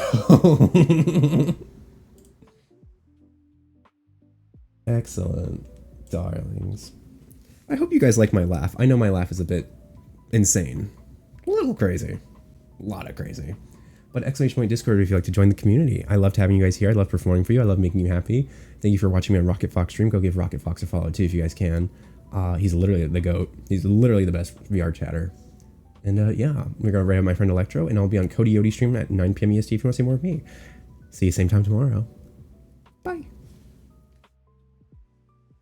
Excellent, darlings. I hope you guys like my laugh. I know my laugh is a bit insane. A little crazy. A lot of crazy. But ! Discord if you'd like to join the community. I loved having you guys here. I love performing for you. I love making you happy. Thank you for watching me on Rocket Fox stream. Go give Rocket Fox a follow too if you guys can. He's literally the GOAT. He's literally the best VR chatter. And yeah, we're going to raid my friend Electro, and I'll be on Cody Yodi stream at 9 PM EST if you want to see more of me. See you same time tomorrow. Bye.